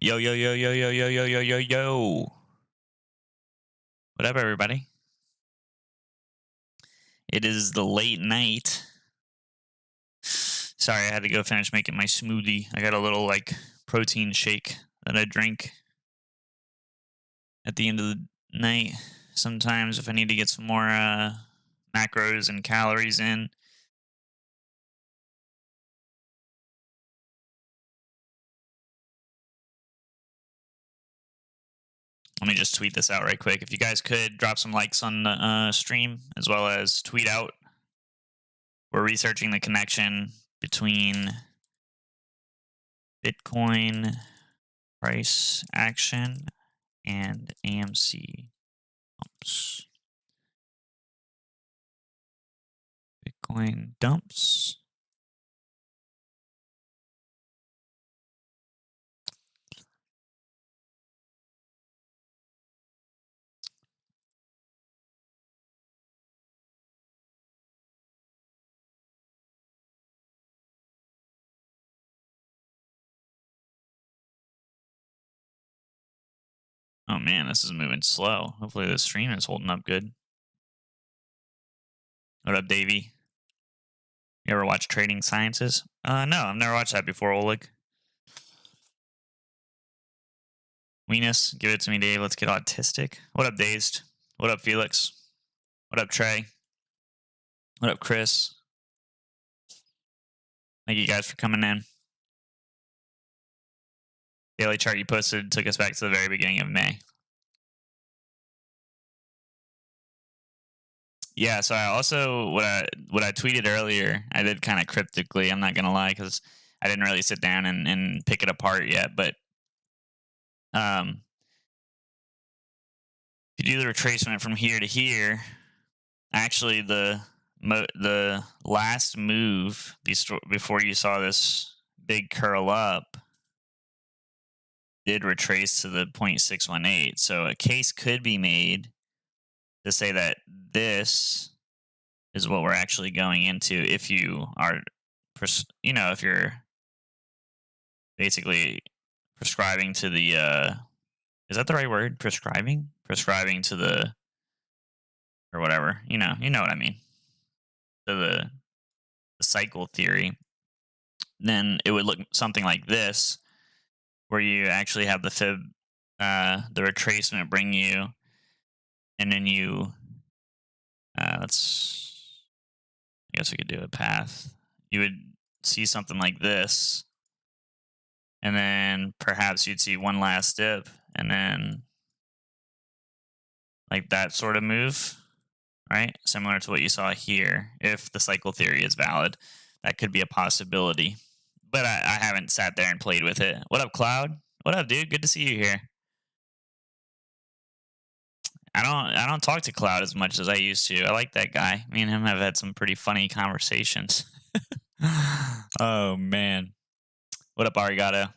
Yo, yo, yo, yo, yo, yo, yo, yo, yo, yo. What up, everybody? It is the late night. Sorry, I had to go finish making my smoothie. I got a little, protein shake that I drink at the end of the night. Sometimes if I need to get some more macros and calories in. Let me just tweet this out right quick. If you guys could drop some likes on the stream, as well as tweet out. We're researching the connection between Bitcoin price action and AMC dumps. Bitcoin dumps. Oh man, this is moving slow. Hopefully the stream is holding up good. What up, Davey? You ever watch Trading Sciences? No, I've never watched that before, Oleg. Weenus, give it to me, Dave. Let's get autistic. What up, Dazed? What up, Felix? What up, Trey? What up, Chris? Thank you guys for coming in. Daily chart you posted took us back to the very beginning of May. Yeah, so I also what I tweeted earlier, I did kind of cryptically. I'm not gonna lie, because I didn't really sit down and pick it apart yet. But if you do the retracement from here to here, actually the last move before you saw this big curl up did retrace to the 0.618. So a case could be made to say that this is what we're actually going into if you are, if you're basically prescribing to the, is that the right word? Prescribing to the, or whatever, you know what I mean, to the cycle theory. Then it would look something like this, where you actually have the fib, the retracement bring you, and then you, I guess we could do a path. You would see something like this, and then perhaps you'd see one last dip, and then like that sort of move, right? Similar to what you saw here. If the cycle theory is valid, that could be a possibility. But I haven't sat there and played with it. What up, Cloud? What up, dude? Good to see you here. I don't talk to Cloud as much as I used to. I like that guy. Me and him have had some pretty funny conversations. Oh man. What up, Arigato?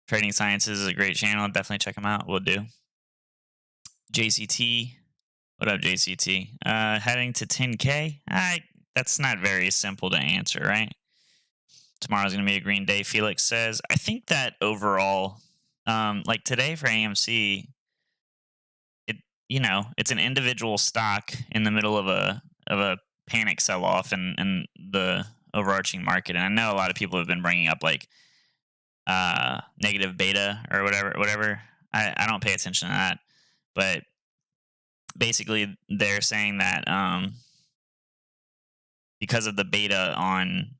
Trading Sciences is a great channel. Definitely check him out. We'll do. JCT. What up, JCT? Heading to 10K? That's not very simple to answer, right? Tomorrow's going to be a green day, Felix says. I think that overall, like today for AMC, it's an individual stock in the middle of a panic sell-off in the overarching market. And I know a lot of people have been bringing up like negative beta or whatever. I don't pay attention to that, but basically they're saying that because of the beta on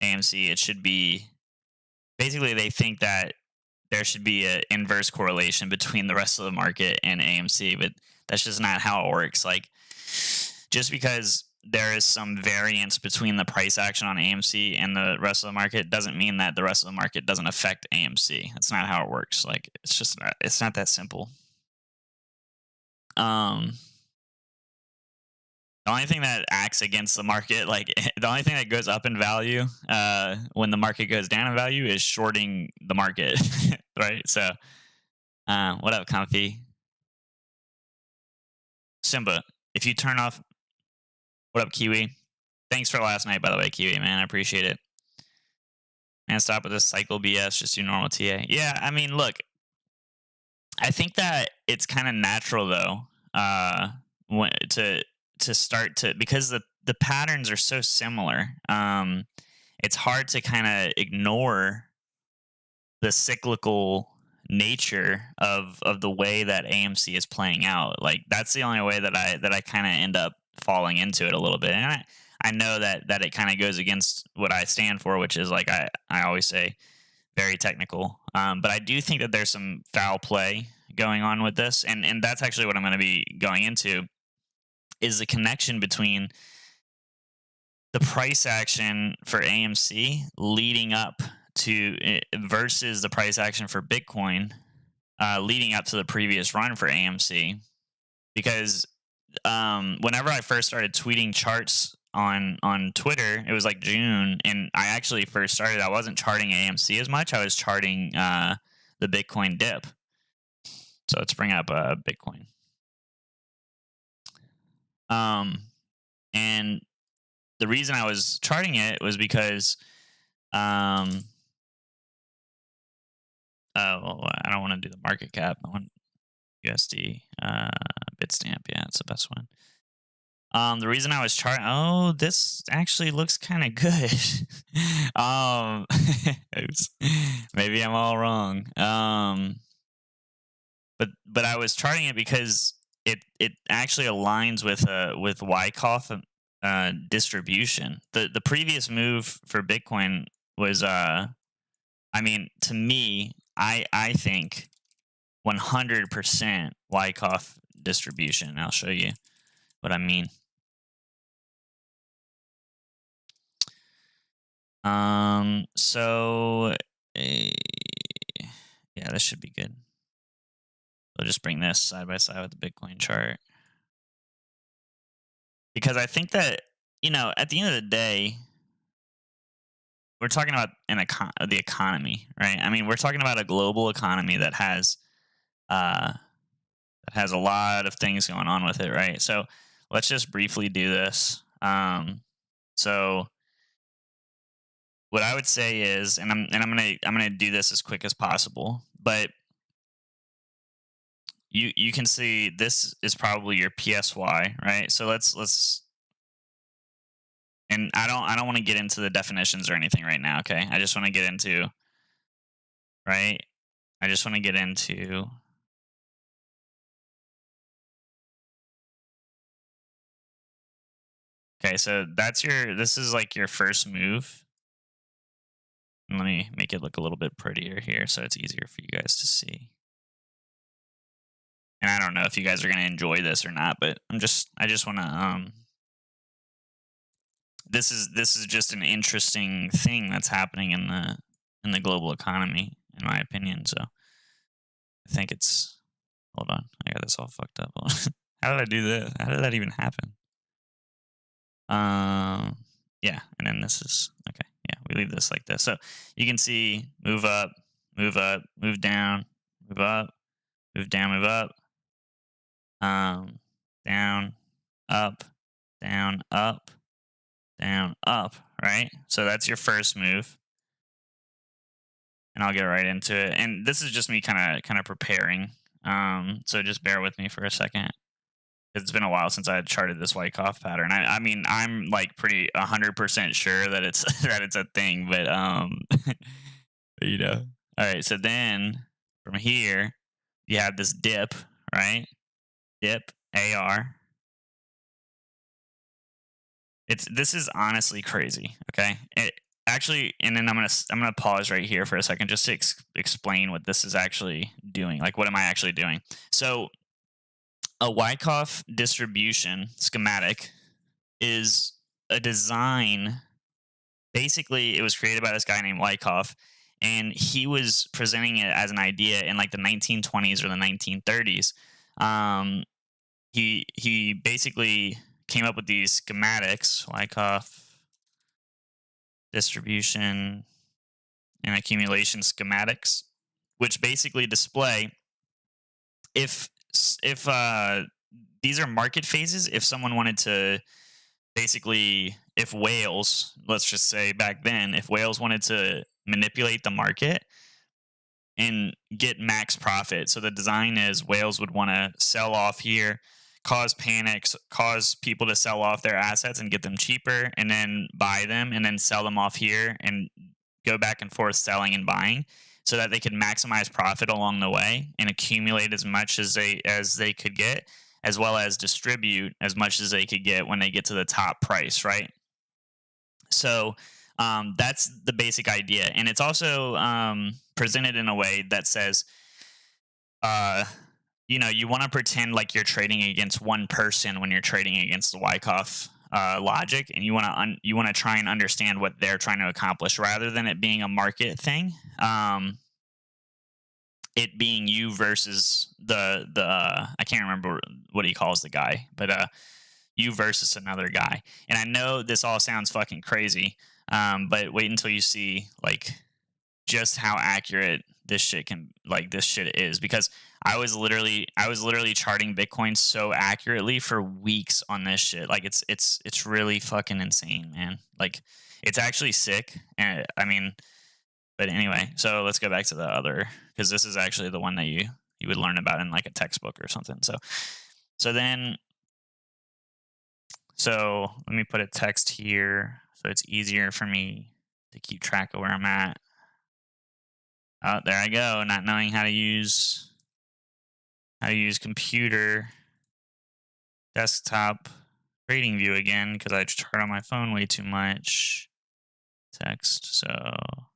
AMC, it should be, basically they think that there should be an inverse correlation between the rest of the market and AMC, but that's just not how it works. Like, just because there is some variance between the price action on AMC and the rest of the market doesn't mean that the rest of the market doesn't affect AMC. That's not how it works. Like, it's not that simple. The only thing that acts against the market, like the only thing that goes up in value when the market goes down in value, is shorting the market, right? So, what up, Comfy? Simba, if you turn off, what up, Kiwi? Thanks for last night, by the way, Kiwi, man. I appreciate it. And stop with this cycle BS. Just do normal TA. Yeah, I mean, look, I think that it's kind of natural though, when, to start to, because the patterns are so similar. It's hard to kind of ignore the cyclical nature of the way that AMC is playing out. Like that's the only way that I kind of end up falling into it a little bit. And I know that it kind of goes against what I stand for, which is like I always say very technical. But I do think that there's some foul play going on with this, and that's actually what I'm going to be going into is the connection between the price action for AMC leading up to versus the price action for Bitcoin leading up to the previous run for AMC. Because whenever I first started tweeting charts on Twitter, it was like June, and I actually first started. I wasn't charting AMC as much. I was charting the Bitcoin dip. So let's bring up Bitcoin. And the reason I was charting it was because well, I don't want to do the market cap. I want USD Bitstamp. Yeah, it's the best one. The reason I was charting, oh, this actually looks kind of good. Oops. Maybe I'm all wrong. But I was charting it because it actually aligns with Wyckoff distribution. The previous move for Bitcoin was I mean, to me, I think 100% Wyckoff distribution. I'll show you what I mean. So yeah, this should be good. We'll just bring this side by side with the Bitcoin chart. Because I think that, at the end of the day, we're talking about the economy, right? I mean, we're talking about a global economy that has a lot of things going on with it, right? So let's just briefly do this. So what I would say is, and I'm gonna do this as quick as possible, but you can see this is probably your PSY, right? So let's and I don't want to get into the definitions or anything right now, okay? I just want to get into right? I just want to get into okay, so this is like your first move. And let me make it look a little bit prettier here so it's easier for you guys to see. And I don't know if you guys are going to enjoy this or not, but I just want to this is just an interesting thing that's happening in the global economy, in my opinion. So I think it's, hold on, I got this all fucked up. How did I do this? How did that even happen? Yeah, and then this is okay. Yeah, we leave this like this. So you can see move up, move down, move up, move down, move up, down, up, down, up, down, up, right? So that's your first move. And I'll get right into it. And this is just me kind of preparing. So just bear with me for a second. It's been a while since I had charted this Wyckoff pattern. I mean, I'm like pretty 100% sure that it's that it's a thing, but All right, so then from here you have this dip, right? Dip AR. This is honestly crazy. Okay, actually, and then I'm gonna pause right here for a second just to explain what this is actually doing. Like, what am I actually doing? So, a Wyckoff distribution schematic is a design. Basically, it was created by this guy named Wyckoff, and he was presenting it as an idea in like the 1920s or the 1930s. He basically came up with these schematics, Wyckoff distribution and accumulation schematics, which basically display if these are market phases. If someone wanted to basically, if whales, let's just say back then, if whales wanted to manipulate the market and get max profit. So the design is whales would want to sell off here, cause panics, cause people to sell off their assets and get them cheaper, and then buy them and then sell them off here and go back and forth selling and buying so that they could maximize profit along the way and accumulate as much as they could get, as well as distribute as much as they could get when they get to the top price, right? So that's the basic idea, and it's also presented in a way that says, uh, you want to pretend like you're trading against one person when you're trading against the Wyckoff logic, and you want to try and understand what they're trying to accomplish rather than it being a market thing. It being you versus the I can't remember what he calls the guy, but you versus another guy. And I know this all sounds fucking crazy, but wait until you see like just how accurate this shit is, because I was literally charting Bitcoin so accurately for weeks on this shit. Like it's really fucking insane, man. Like it's actually sick. And I mean, but anyway, so let's go back to the other, because this is actually the one that you would learn about in like a textbook or something. So then so let me put a text here so it's easier for me to keep track of where I'm at. Oh, there I go. Not knowing how to use computer desktop trading view again because I chart on my phone way too much. Text. So I'm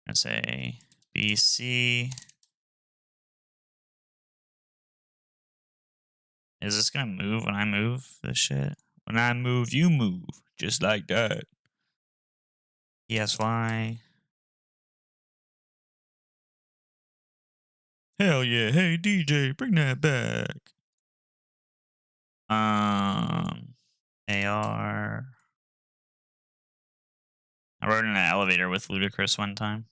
gonna say BC. Is this gonna move when I move this shit? When I move, you move. Just like that. ESY. Hell yeah. Hey DJ, bring that back. AR. I rode in an elevator with Ludacris one time.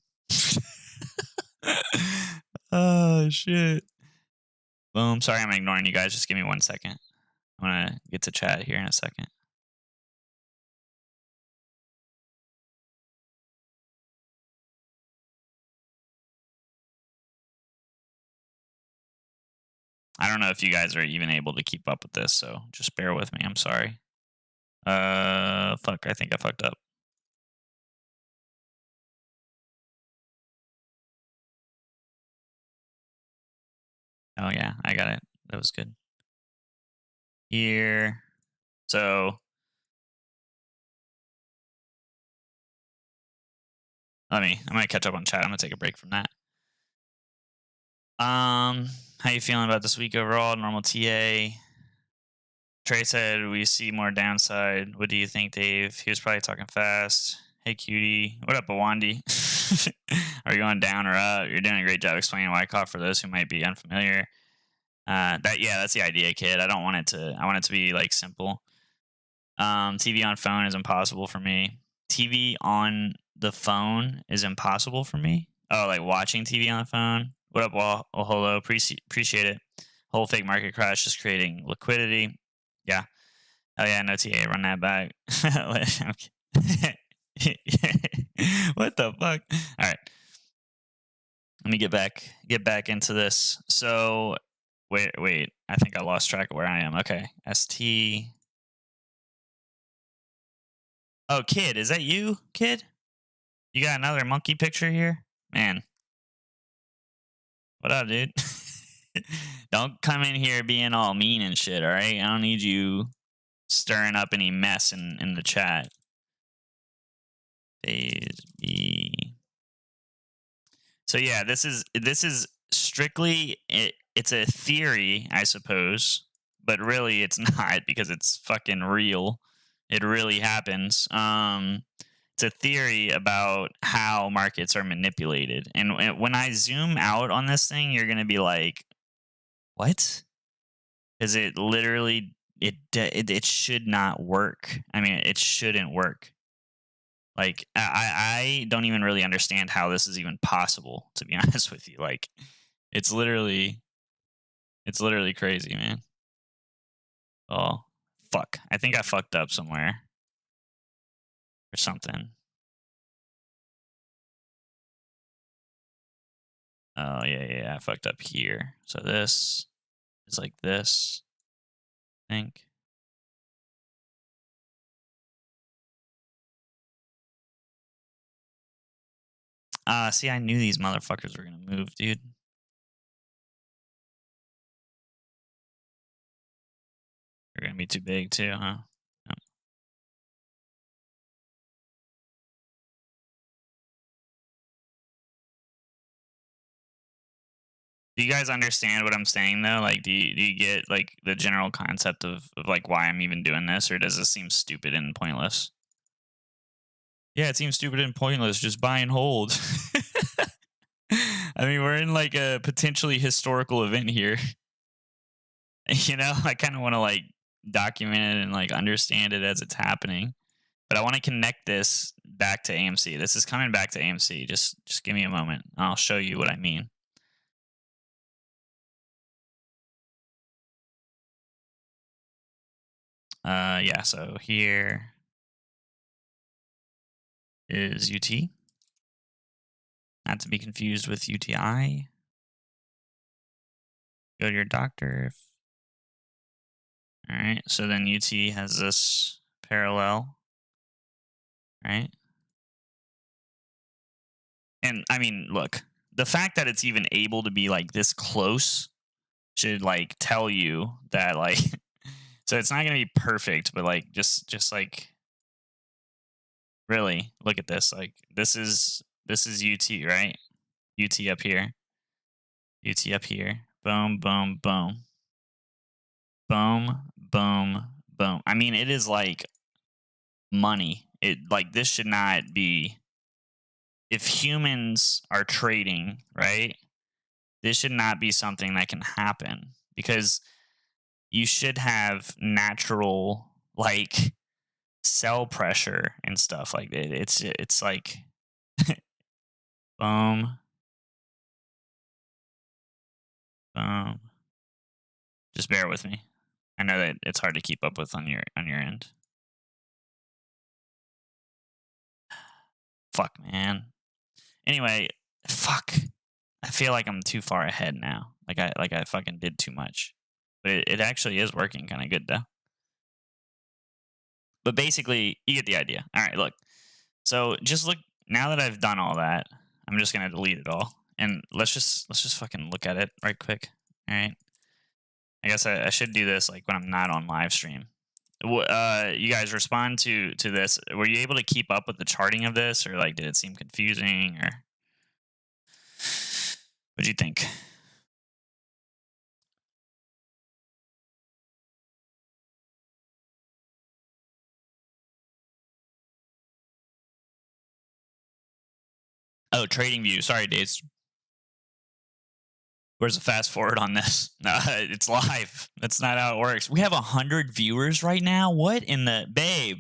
Oh shit. Boom. Sorry I'm ignoring you guys. Just give me 1 second. I'm gonna get to chat here in a second. I don't know if you guys are even able to keep up with this, so just bear with me. I'm sorry. Fuck, I think I fucked up. Oh yeah, I got it. That was good. Here. So I'm gonna catch up on chat. I'm gonna take a break from that. How you feeling about this week overall? Normal TA. Trey said we see more downside. What do you think, Dave? He was probably talking fast. Hey, cutie. What up, Awandi? Are you going down or up? You're doing a great job explaining Wyckoff for those who might be unfamiliar. That's the idea, kid. I want it to be like simple. TV on phone is impossible for me. TV on the phone is impossible for me. Oh, like watching TV on the phone. What up, Wall? Oh, hello. Appreciate it. Whole fake market crash just creating liquidity. Yeah. Oh yeah, no TA. Run that back. What the fuck? All right. Let me get back into this. So wait. I think I lost track of where I am. Okay. ST. Oh, kid, is that you, kid? You got another monkey picture here? Man. What up, dude? Don't come in here being all mean and shit, all right? I don't need you stirring up any mess in the chat. Phase B. So yeah, this is strictly it's a theory, I suppose, but really it's not, because it's fucking real. It really happens. It's a theory about how markets are manipulated, and when I zoom out on this thing, you're gonna be like, "What?" Because it literally it should not work. I mean, it shouldn't work. Like I don't even really understand how this is even possible, to be honest with you. Like it's literally crazy, man. Oh, fuck. I think I fucked up somewhere or something. Oh, yeah. I fucked up here. So this is like this, I think. See, I knew these motherfuckers were going to move, dude. They're going to be too big, too, huh? Yep. Do you guys understand what I'm saying, though? Like, do you get, like, the general concept of, like, why I'm even doing this? Or does this seem stupid and pointless? Yeah, it seems stupid and pointless. Just buy and hold. I mean, we're in, like, a potentially historical event here. You know, I kind of want to, like, document it and, like, understand it as it's happening. But I want to connect this back to AMC. This is coming back to AMC. Just give me a moment. I'll show you what I mean. Yeah, so here is UT. Not to be confused with UTI. Go to your doctor. All right, so then UT has this parallel, right? And I mean, look, the fact that it's even able to be like this close should like tell you that like so it's not going to be perfect, but like just like really look at this. Like this is UT, right? UT up here. UT up here. Boom, boom, boom. Boom, boom, boom. I mean, it is like money. It like this should not be, if humans are trading, right? This should not be something that can happen because you should have natural like cell pressure and stuff like that. It's like boom, boom. Just bear with me. I know that it's hard to keep up with on your end. Fuck, man. Anyway, fuck. I feel like I'm too far ahead now. Like I fucking did too much. But it actually is working kind of good though. But basically, you get the idea. All right, look. So just look. Now that I've done all that, I'm just gonna delete it all, and let's just fucking look at it right quick. All right. I guess I should do this like when I'm not on live stream. You guys respond to this. Were you able to keep up with the charting of this, or like did it seem confusing, or what do you think? Oh, trading view. Sorry, Days. Where's the fast forward on this? It's live. That's not how it works. We have 100 viewers right now. What in the babe?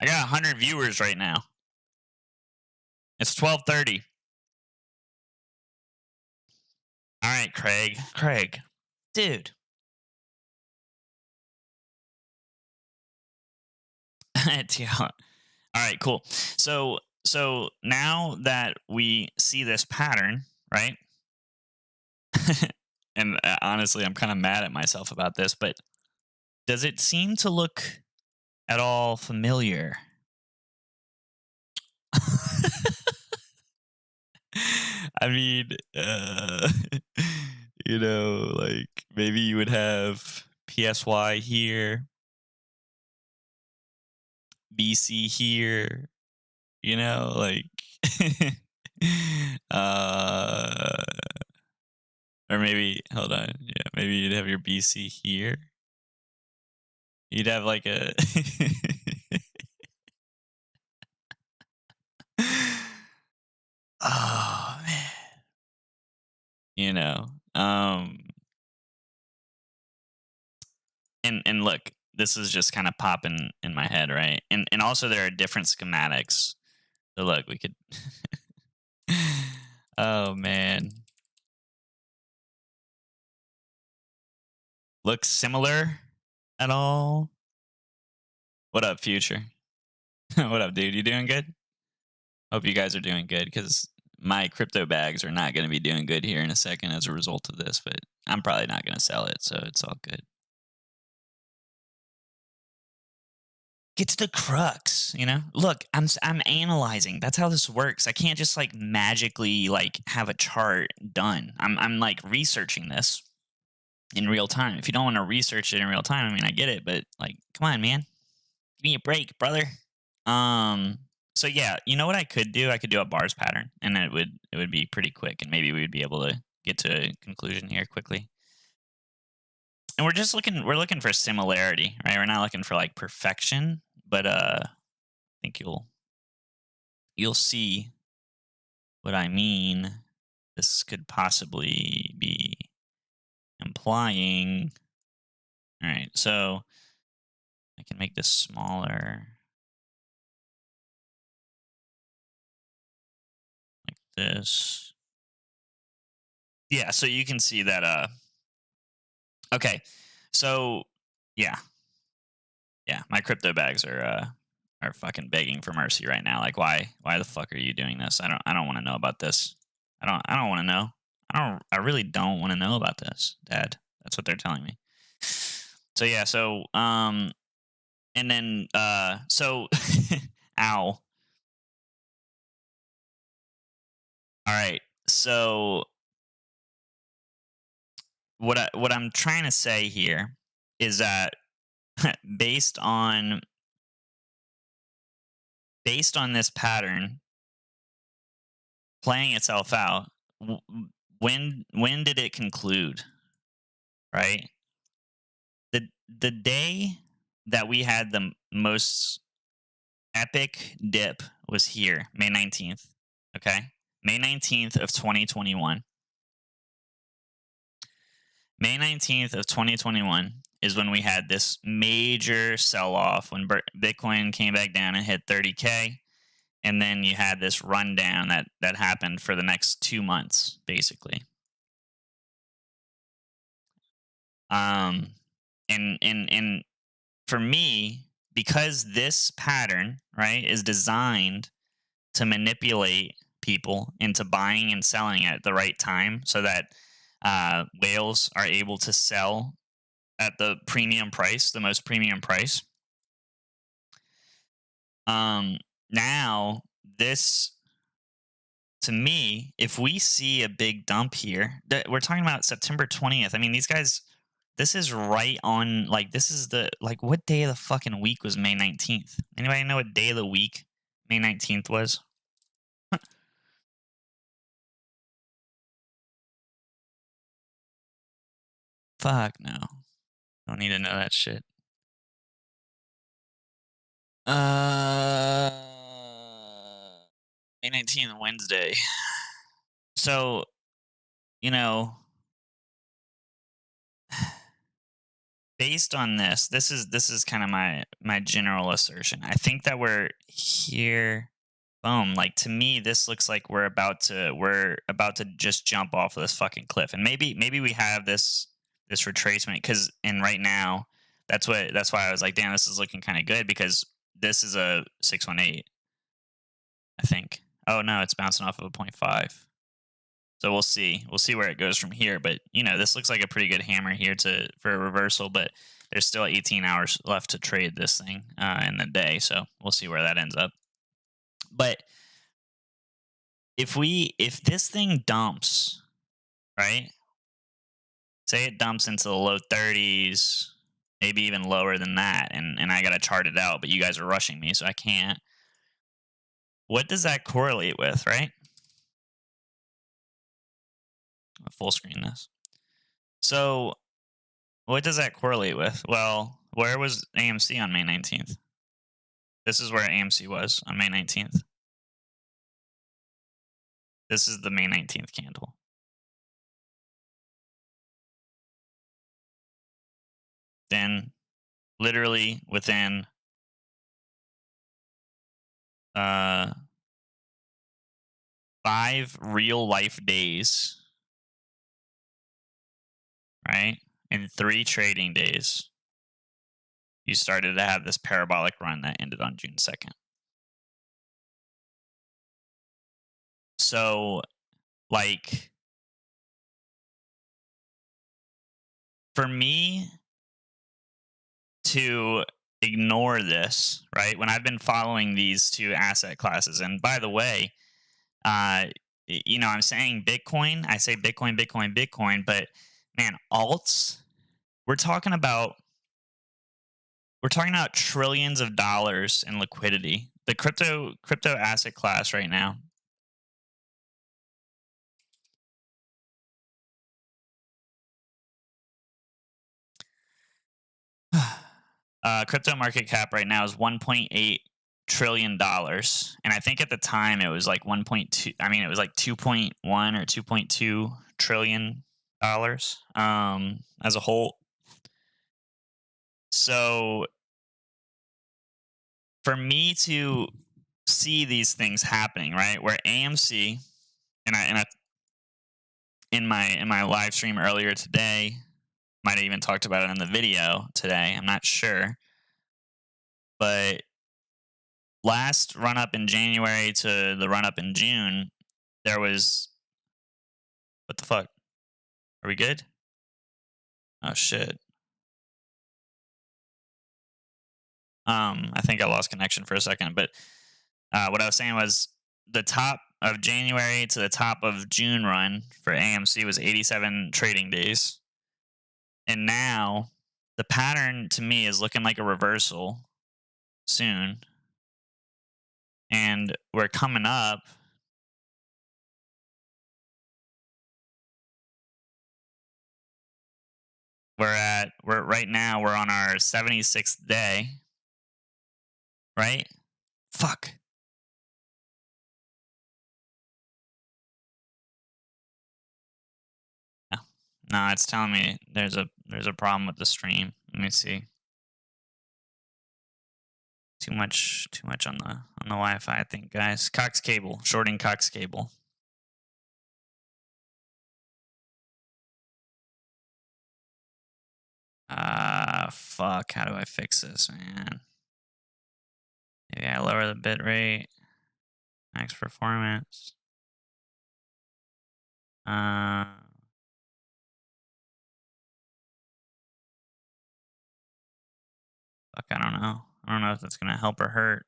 I got 100 viewers right now. It's 12:30. All right, Craig, dude. All right, cool. So now that we see this pattern, right? And honestly, I'm kind of mad at myself about this, but does it seem to look at all familiar? I mean, you know, like maybe you would have PSY here, BC here, you know, like, uh, or maybe, hold on, yeah, maybe you'd have your BC here. You'd have like a, oh man, you know, and look, this is just kind of popping in my head, right? And also there are different schematics. So look, we could. Oh man, looks similar. at all? What up, Future? What up, dude? You doing good? Hope you guys are doing good because my crypto bags are not going to be doing good here in a second as a result of this, but I'm probably not going to sell it, so it's all good. Get to the crux, you know? Look, I'm analyzing. That's how this works. I can't just like magically like have a chart done. I'm like researching this in real time. If you don't want to research it in real time, I mean, I get it, but like, come on, man. Give me a break, brother. Um so yeah, you know what I could do? I could do a bars pattern and it would be pretty quick and maybe we would be able to get to a conclusion here quickly. And we're looking for similarity, right? We're not looking for like perfection, but I think you'll see what I mean. This could possibly be implying. All right, so I can make this smaller like this. Yeah, so you can see that okay. So yeah. Yeah, my crypto bags are fucking begging for mercy right now. Like why the fuck are you doing this? I don't want to know about this. I don't want to know. I really don't want to know about this, Dad. That's what they're telling me. So yeah, so and then so ow. All right. So what I'm trying to say here is that based on this pattern playing itself out, when did it conclude? Right, the day that we had the most epic dip was here, May 19th. Okay, May 19th of 2021. May 19th of 2021 is when we had this major sell off when Bitcoin came back down and hit 30K. And then you had this rundown that happened for the next 2 months, basically. Um, and for me, because this pattern, right, is designed to manipulate people into buying and selling at the right time, so that whales are able to sell at the premium price, the most premium price. Now this, to me, if we see a big dump here, we're talking about September 20th. I mean, these guys, this is right on, like, this is the, like, what day of the fucking week was May 19th? Anybody know what day of the week May 19th was? Fuck no. Don't need to know that shit. Uh, May 19th, Wednesday. So, you know, based on this is kind of my general assertion. I think that we're here. Boom. Like, to me, this looks like we're about to just jump off of this fucking cliff. And maybe we have this retracement, because and right now that's why I was like, damn, this is looking kind of good, because this is a 618, I think. Oh no, it's bouncing off of a 0.5. So we'll see. We'll see where it goes from here. But this looks like a pretty good hammer here for a reversal. But there's still 18 hours left to trade this thing in the day. So we'll see where that ends up. But if this thing dumps, right? Say it dumps into the low 30s, maybe even lower than that, and I gotta chart it out, but you guys are rushing me, so I can't. What does that correlate with, right? I'll full screen this. So what does that correlate with? Well, where was AMC on May 19th? This is where AMC was on May 19th. This is the May 19th candle. Then, literally within 5 real life days, right, and 3 trading days, you started to have this parabolic run that ended on June 2nd. So, like, for me to ignore this, right? When I've been following these two asset classes, and by the way, I'm saying Bitcoin, I say Bitcoin, Bitcoin, Bitcoin, but man, alts, we're talking about trillions of dollars in liquidity. The crypto asset class right now. Crypto market cap right now is $1.8 trillion dollars, and I think at the time it was like 1.2. I mean, it was like 2.1 or 2.2 trillion dollars as a whole. So for me to see these things happening, right, where AMC, and I in my live stream earlier today, might have even talked about it in the video today, I'm not sure, but last run up in January to the run up in June, there was, what the fuck? Are we good? Oh shit. I think I lost connection for a second, but what I was saying was the top of January to the top of June run for AMC was 87 trading days. And now the pattern to me is looking like a reversal soon. And we're coming up. We're right now, we're on our 76th day. Right? Fuck. No, it's telling me there's a problem with the stream. Let me see. Too much on the Wi-Fi, I think, guys. Cox cable, shorting Cox cable. Fuck. How do I fix this, man? Maybe I lower the bit rate. Max performance. Fuck, I don't know. I don't know if that's gonna help or hurt.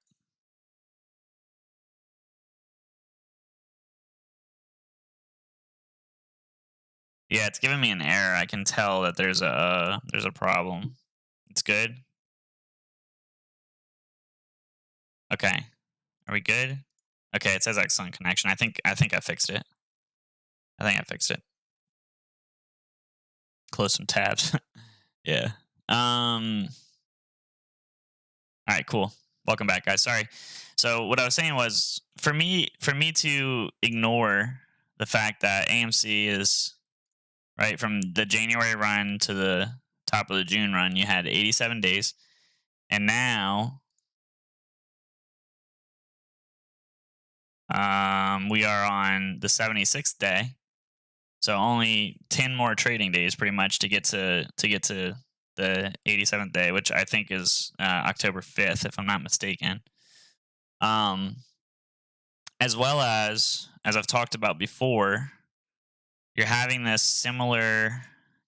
Yeah, it's giving me an error. I can tell that there's a problem. It's good. Okay. Are we good? Okay, it says excellent connection. I think I fixed it. I think I fixed it. Close some tabs. Yeah. All right, cool. Welcome back, guys. Sorry. So what I was saying was, for me to ignore the fact that AMC is right from the January run to the top of the June run, you had 87 days, and now we are on the 76th day. So only 10 more trading days, pretty much, to get to the 87th day, which I think is October 5th, if I'm not mistaken. As well as I've talked about before, you're having this similar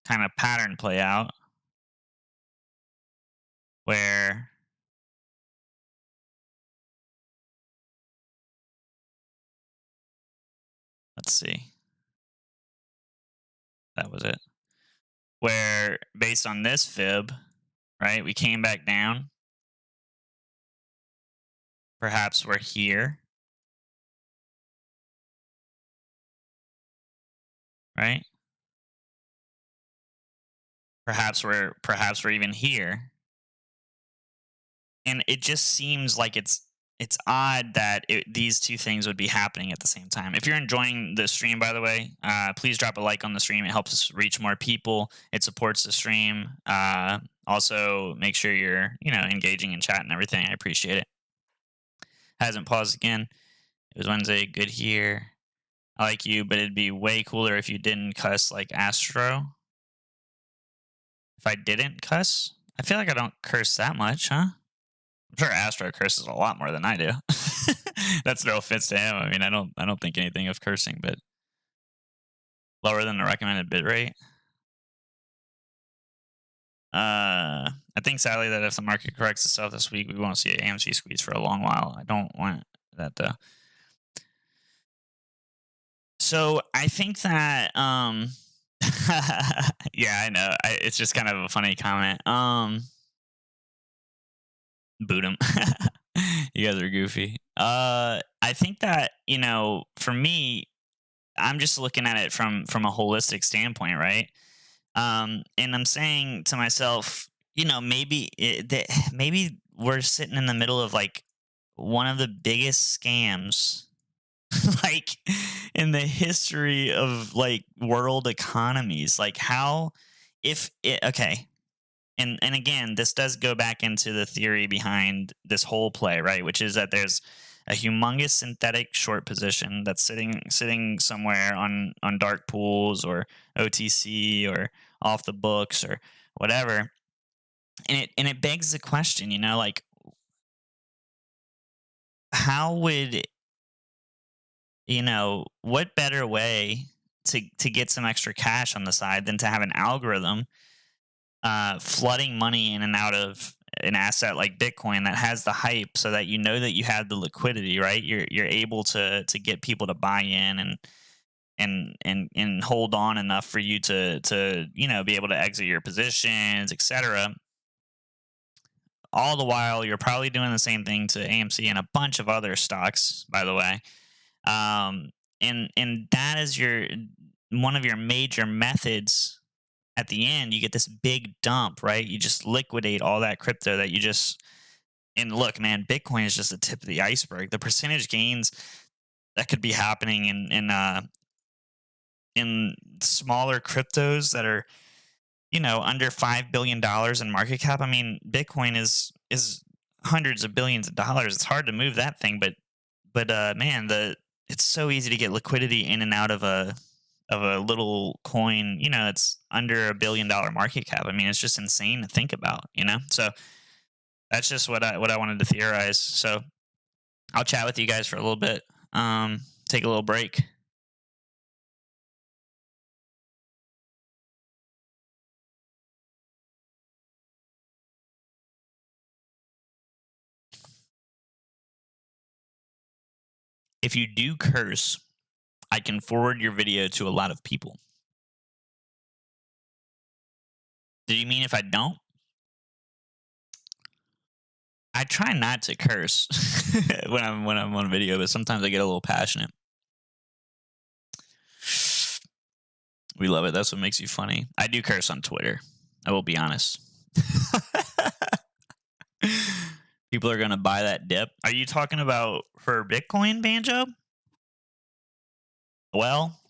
kind of pattern play out where let's see. That was it. Where based on this fib, right, we came back down. Perhaps we're here. Right? Perhaps we're even here. And it just seems like it's odd that these two things would be happening at the same time. If you're enjoying the stream, by the way, please drop a like on the stream. It helps us reach more people. It supports the stream. Also, make sure you're engaging in chat and everything. I appreciate it. Hasn't paused again. It was Wednesday. Good here. I like you, but it'd be way cooler if you didn't cuss like Astro. If I didn't cuss, I feel like I don't curse that much, huh? I'm sure Astro curses a lot more than I do. That's no offense to him. I mean, I don't think anything of cursing, but lower than the recommended bit rate. I think sadly that if the market corrects itself this week, we won't see an AMC squeeze for a long while. I don't want that though. So I think that yeah, I know. It's just kind of a funny comment. Boot him. You guys are goofy. I think that, for me, I'm just looking at it from a holistic standpoint, right? And I'm saying to myself, maybe we're sitting in the middle of like one of the biggest scams like in the history of like world economies. Like how if it, okay, and again, this does go back into the theory behind this whole play, right? Which is that there's a humongous synthetic short position that's sitting somewhere on dark pools or OTC or off the books or whatever. And it begs the question, like how would what better way to get some extra cash on the side than to have an algorithm flooding money in and out of an asset like Bitcoin that has the hype, so that that you have the liquidity, right? You're able to get people to buy in and hold on enough for you to be able to exit your positions, etc. All the while, you're probably doing the same thing to AMC and a bunch of other stocks, by the way. And that is your one of your major methods. At the end, you get this big dump, right? You just liquidate all that crypto that you just. And look, man, Bitcoin is just the tip of the iceberg. The percentage gains that could be happening in smaller cryptos that are under $5 billion in market cap. I mean, Bitcoin is hundreds of billions of dollars. It's hard to move that thing, but man, it's so easy to get liquidity in and out of a little coin. It's under $1 billion market cap. I mean, it's just insane to think about. So that's just what I wanted to theorize. So I'll chat with you guys for a little bit. Take a little break. If you do curse, I can forward your video to a lot of people. Do you mean if I don't? I try not to curse when I'm on video, but sometimes I get a little passionate. We love it. That's what makes you funny. I do curse on Twitter. I will be honest. People are gonna buy that dip. Are you talking about for Bitcoin, Banjo? Well,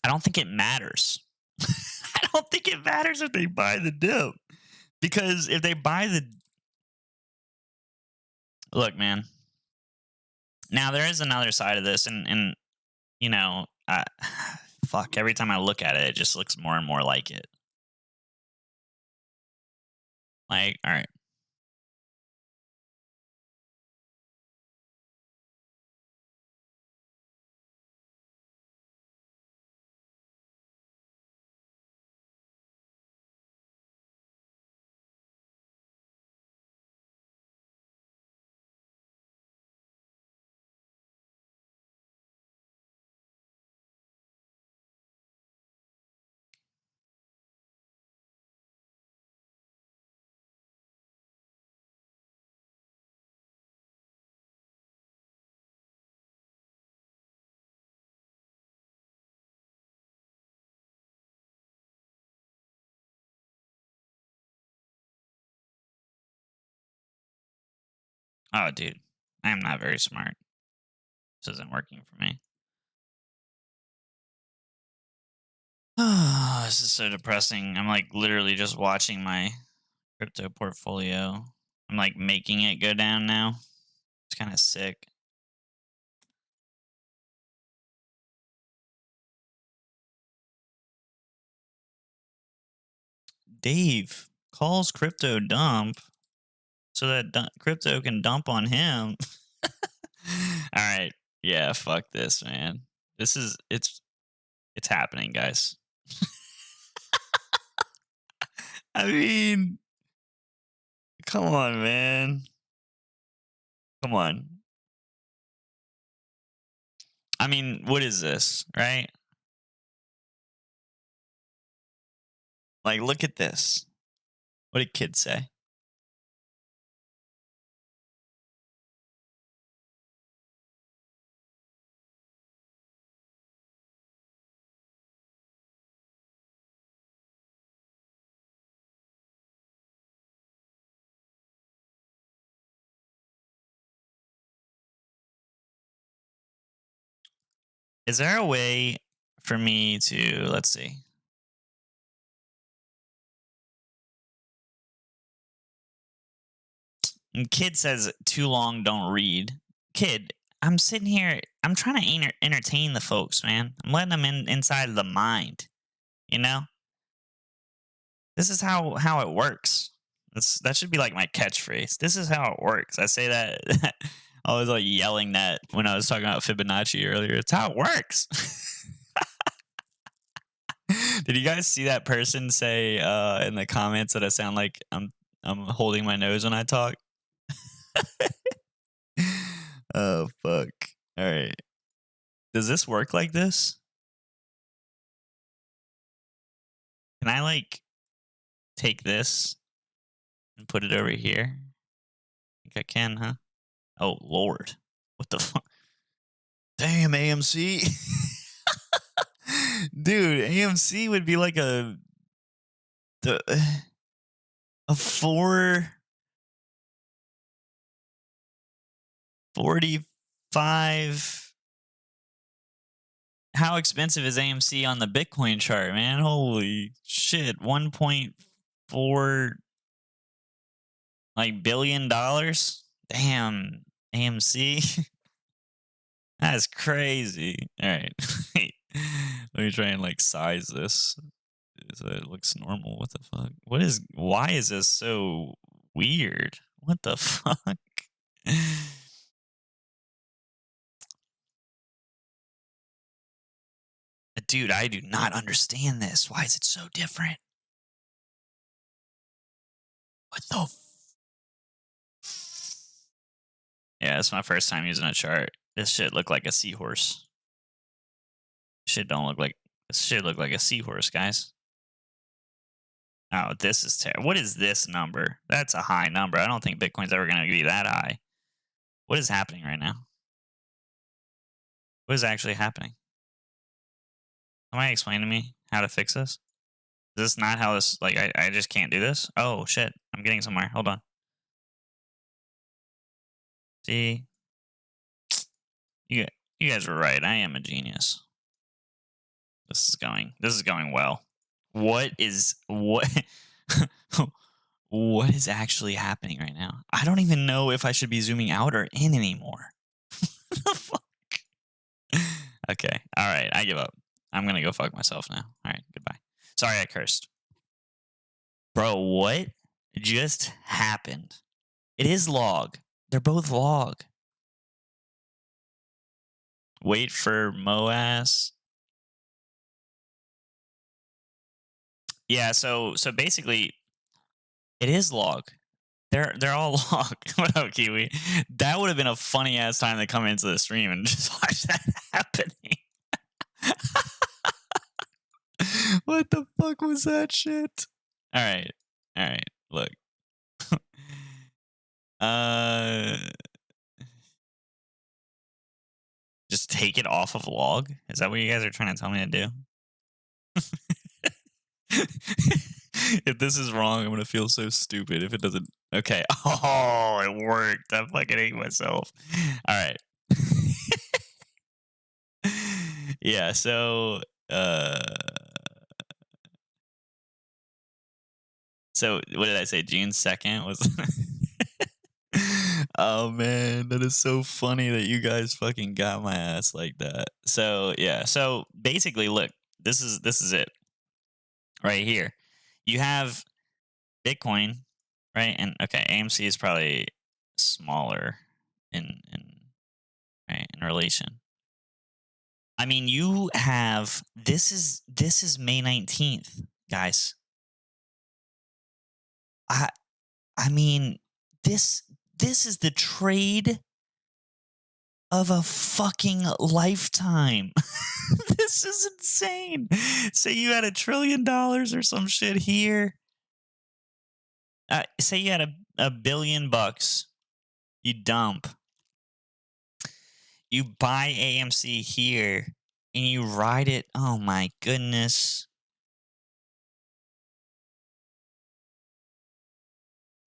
I don't think it matters. I don't think it matters if they buy the dip, because if they buy the look, man. Now there is another side of this, and you know, I, fuck. Every time I look at it, it just looks more and more like it. Like, all right. Oh, dude, I am not very smart. This isn't working for me. Oh, this is so depressing. I'm like literally just watching my crypto portfolio. I'm like making it go down now. It's kind of sick. Dave, calls crypto dump so that crypto can dump on him. All right. Yeah, fuck this, man. This is it's happening, guys. I mean, come on, man. Come on. I mean, what is this, right? Like, look at this. What did kids say? Is there a way for me to, let's see. Kid says too long, don't read. Kid, I'm sitting here, I'm trying to entertain the folks, man. I'm letting them inside of the mind, you know? This is how it works. That should be like my catchphrase. This is how it works. I say that I was like yelling that when I was talking about Fibonacci earlier. It's how it works. Did you guys see that person say in the comments that I sound like I'm holding my nose when I talk? Oh fuck. All right. Does this work like this? Can I like take this and put it over here? I think I can, huh? Oh Lord. What the fuck? Damn, AMC. Dude, AMC would be like a 445. How expensive is AMC on the Bitcoin chart, man? Holy shit. 1.4 like billion dollars? Damn, AMC. That's crazy. All right. Let me try and like size this so it looks normal. What the fuck? Why is this so weird? What the fuck? Dude, I do not understand this. Why is it so different? What the Yeah, it's my first time using a chart. This shit look like a seahorse. This shit look like a seahorse, guys. Oh, this is terrible. What is this number? That's a high number. I don't think Bitcoin's ever going to be that high. What is happening right now? What is actually happening? Somebody explain to me how to fix this? Is this not how this, like, I just can't do this? Oh, shit. I'm getting somewhere. Hold on. See? You guys were right. I am a genius. This is going well. What is actually happening right now? I don't even know if I should be zooming out or in anymore. What the fuck? Okay. All right. I give up. I'm going to go fuck myself now. All right. Goodbye. Sorry I cursed. Bro, what just happened? It is log. They're both log. Wait for MOAS. Yeah, so basically it is log. They're all log. What up, Kiwi? That would have been a funny ass time to come into the stream and just watch that happening. What the fuck was that shit? All right. Look. Just take it off of log? Is that what you guys are trying to tell me to do? If this is wrong, I'm gonna feel so stupid if it doesn't. Okay. Oh, it worked. I fucking hate myself. All right. Yeah. So what did I say? June 2nd was. Oh man, that is so funny that you guys fucking got my ass like that. So yeah. So basically, look, this is it right here. You have Bitcoin, right? And okay, AMC is probably smaller in right in relation. I mean, you have this is May 19th, guys. I I mean, this this is the trade of a fucking lifetime. This is insane. Say you had $1 trillion or some shit here. Say you had a billion bucks. You dump. You buy AMC here and you ride it. Oh my goodness.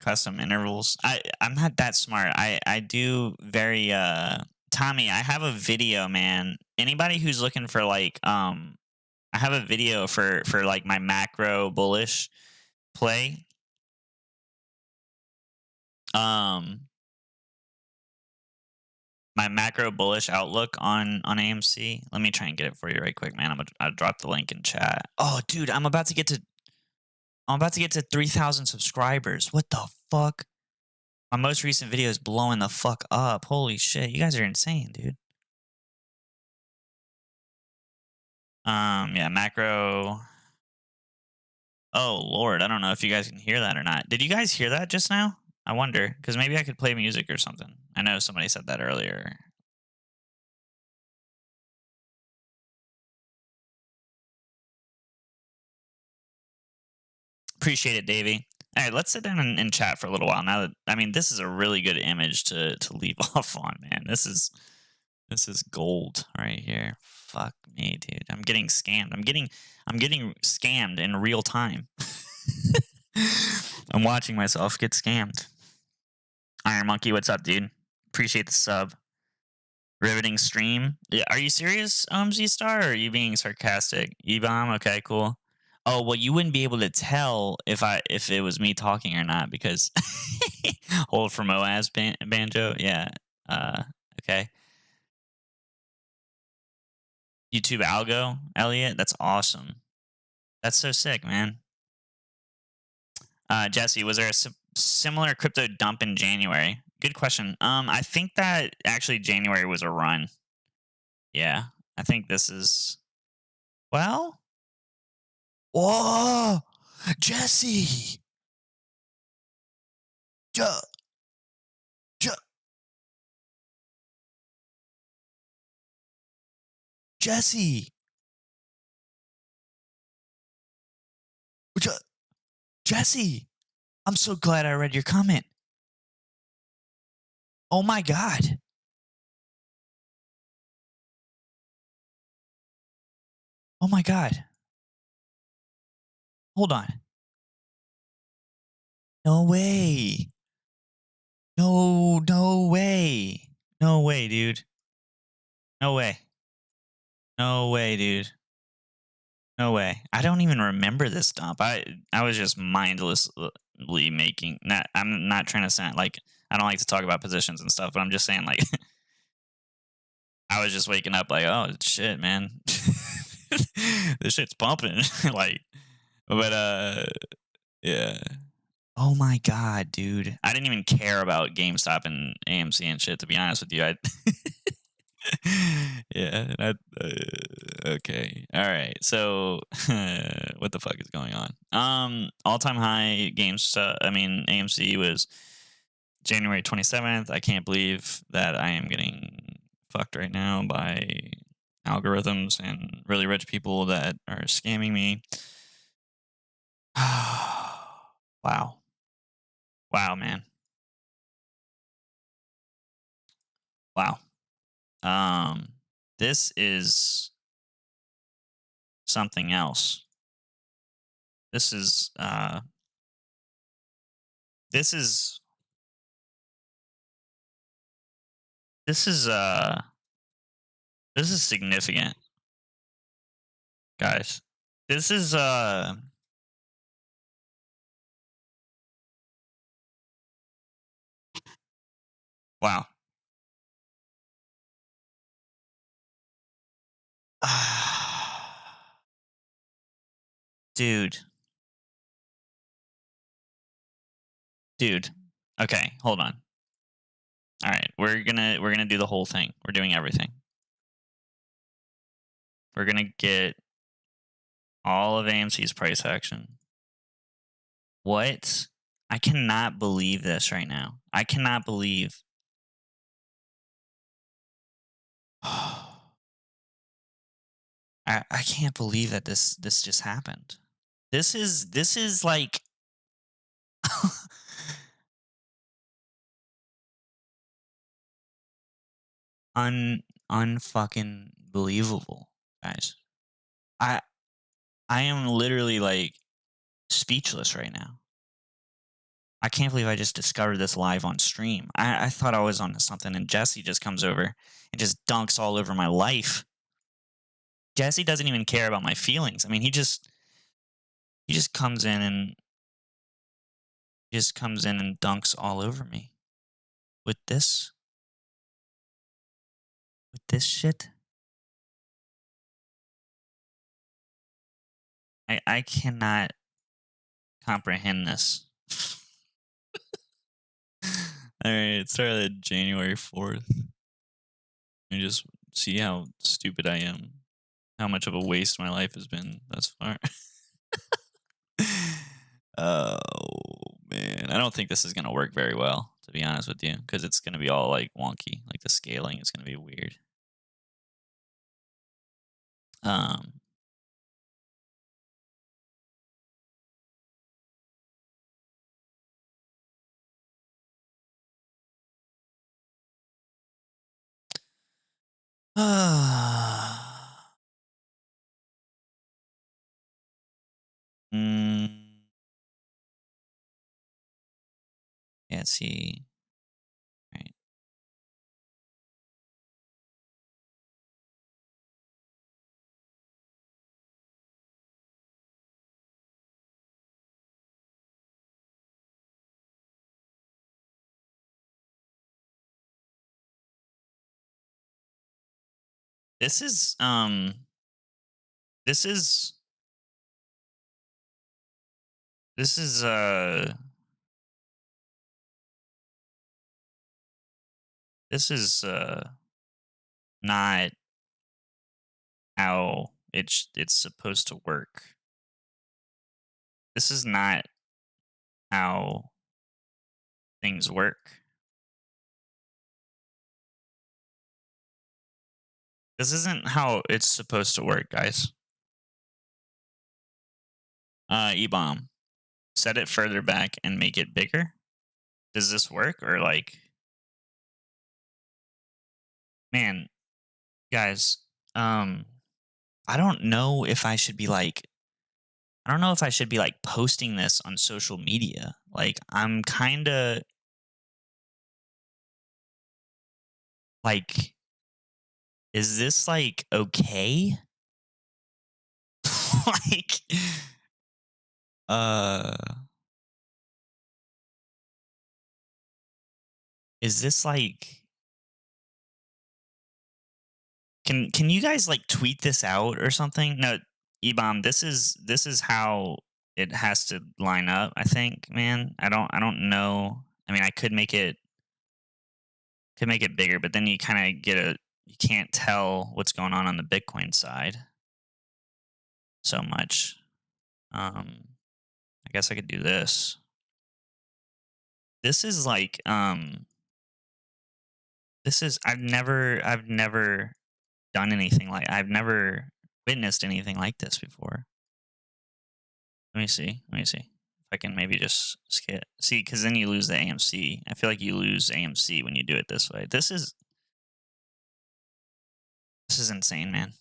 Custom intervals. I'm not that smart. I do very Tommy, I have a video, man. Anybody who's looking for like I have a video for like my macro bullish play. My macro bullish outlook on AMC. Let me try and get it for you right quick, man. I'll drop the link in chat. Oh, dude, I'm about to get to 3,000 subscribers. What the fuck? My most recent video is blowing the fuck up. Holy shit, you guys are insane, dude. Yeah, macro. Oh lord, I don't know if you guys can hear that or not. Did you guys hear that just now? I wonder, because maybe I could play music or something. I know somebody said that earlier. Appreciate it, Davey. All right, let's sit down and chat for a little while. Now that I mean, this is a really good image to leave off on, man. This is gold right here. Fuck me, dude. I'm getting scammed. I'm getting scammed in real time. I'm watching myself get scammed. Iron Monkey, what's up, dude? Appreciate the sub. Riveting stream. Yeah, are you serious, Z Star, or are you being sarcastic? E-bomb. Okay, cool. Oh well, you wouldn't be able to tell if it was me talking or not because hold for Moaz banjo. Yeah. Okay. YouTube algo, Elliot. That's awesome. That's so sick, man. Jesse, was there a similar crypto dump in January? Good question. I think that actually January was a run. Yeah, I think this is well. Whoa, Jesse. J- J- Jesse. J- Jesse. I'm so glad I read your comment. Oh my god. Oh my god. Hold on. No way. No way. No way, dude. No way. No way, dude. No way. I don't even remember this dump. I was just mindlessly making. Not. I'm not trying to sound like I don't like to talk about positions and stuff, but I'm just saying like I was just waking up like, oh shit, man, this shit's pumping. Like, but yeah. Oh my god, dude. I didn't even care about GameStop and AMC and shit. To be honest with you, yeah. Okay. All right. So, what the fuck is going on? All time high games. I mean, AMC was January 27th. I can't believe that I am getting fucked right now by algorithms and really rich people that are scamming me. Wow. Wow, man. Wow. This is something else. This is this is this is this is significant, guys. This is wow. Dude. dude. Okay, hold on. All right, we're gonna do the whole thing. We're doing everything. We're gonna get all of AMC's price action. What? I cannot believe this right now. I cannot believe. I can't believe that this just happened. This is like un unfucking believable, guys. I I am literally like speechless right now. I can't believe I just discovered this live on stream. I thought I was onto something, and Jesse just comes over and just dunks all over my life. Jesse doesn't even care about my feelings. I mean, he just comes in and dunks all over me with this shit. I cannot comprehend this. All right, it started at January 4th. And just see how stupid I am. How much of a waste my life has been thus far. Oh man, I don't think this is gonna work very well, to be honest with you, because it's gonna be all like wonky. Like the scaling is gonna be weird. Um, mm, can't see. Right. This is this is this is this is not how it's supposed to work. This is not how things work. This isn't how it's supposed to work, guys. E-bomb. Set it further back and make it bigger. Does this work or like man, guys, I don't know if I should be like posting this on social media. Like I'm kind of like is this like okay? Like uh is this like can you guys like tweet this out or something? No, Ebom, this is how it has to line up, I think, man. I don't know. I mean, I could make it bigger, but then you kind of you can't tell what's going on the Bitcoin side so much. I guess I could do this. This is like this is I've never done anything like I've never witnessed anything like this before. Let me see. Let me see. If I can maybe just skip. See, because then you lose the AMC. I feel like you lose AMC when you do it this way. This is insane, man.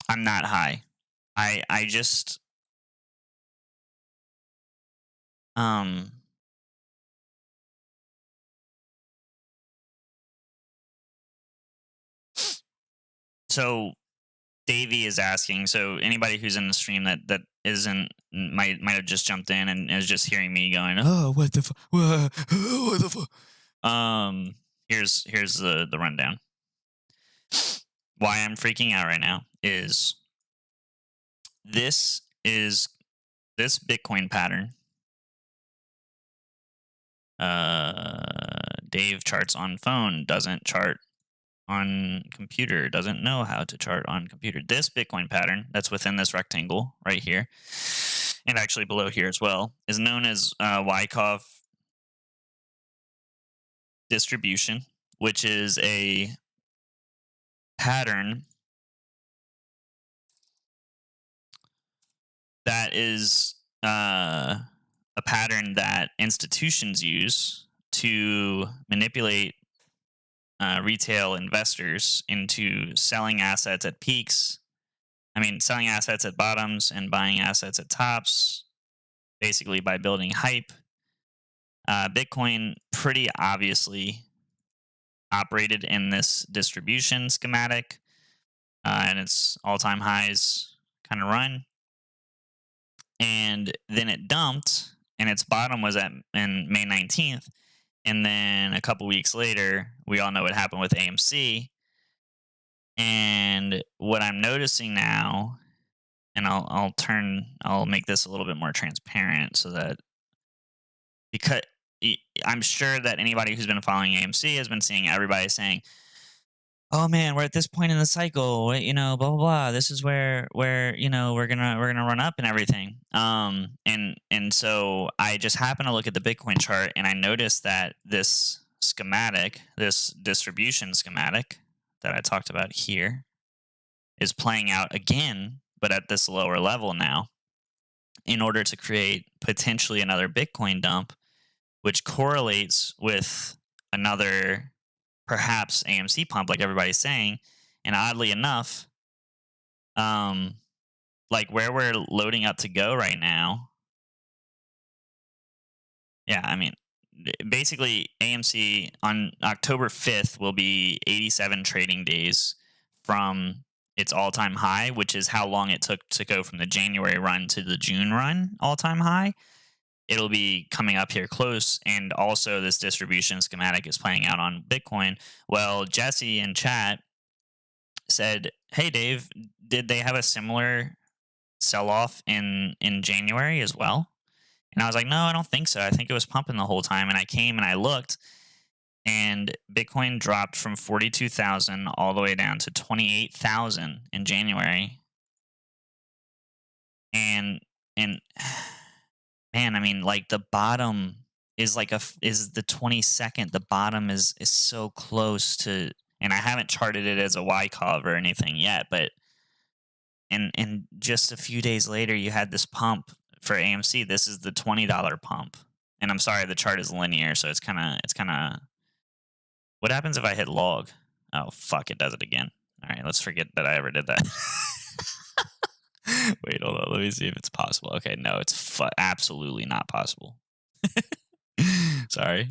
I'm not high. I just um so Davey is asking. So anybody who's in the stream that isn't might have just jumped in and is just hearing me going, oh, what the fuck, what the fuck. Here's the rundown. Why I'm freaking out right now is this is this Bitcoin pattern. Dave charts on phone, doesn't chart on computer, doesn't know how to chart on computer. This Bitcoin pattern that's within this rectangle right here, and actually below here as well, is known as Wyckoff distribution, which is a pattern that is a pattern that institutions use to manipulate retail investors into selling assets at peaks. I mean, selling assets at bottoms and buying assets at tops, basically by building hype. Bitcoin pretty obviously operated in this distribution schematic and its all-time highs kind of run. And then it dumped, and its bottom was at in May 19th. And then a couple weeks later, we all know what happened with AMC. And what I'm noticing now, and I'll make this a little bit more transparent so that, because I'm sure that anybody who's been following AMC has been seeing everybody saying, "Oh man, we're at this point in the cycle, you know, blah blah blah. This is where you know we're gonna run up and everything." And so I just happened to look at the Bitcoin chart, and I noticed that this schematic, this distribution schematic that I talked about here, is playing out again, but at this lower level now, in order to create potentially another Bitcoin dump, which correlates with another perhaps AMC pump, like everybody's saying. And oddly enough, like where we're loading up to go right now, yeah, I mean, basically AMC on October 5th will be 87 trading days from its all-time high, which is how long it took to go from the January run to the June run all-time high. It'll be coming up here close, and also this distribution schematic is playing out on Bitcoin. Well, Jesse in chat said, "Hey Dave, did they have a similar sell-off in January as well?" And I was like, "No, I don't think so. I think it was pumping the whole time." And I came and I looked, and Bitcoin dropped from 42,000 all the way down to 28,000 in January. And man, I mean, like the bottom is is the 22nd. The bottom is so close to, and I haven't charted it as a Wyckoff or anything yet, but and just a few days later you had this pump for AMC. This is the $20 pump. And I'm sorry, the chart is linear, so it's kind of what happens if I hit log? Oh fuck, it does it again. All right, let's forget that I ever did that. Wait, hold on. Let me see if it's possible. Okay, no, it's absolutely not possible. Sorry,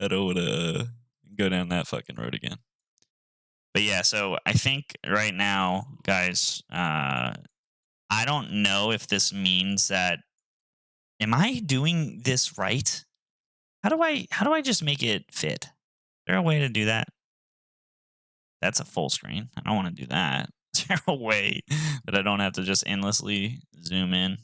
I don't want to go down that fucking road again. But yeah, so I think right now, guys, I don't know if this means that. Am I doing this right? How do I just make it fit? Is there a way to do that? That's a full screen. I don't want to do that. Is there a way that I don't have to just endlessly zoom in?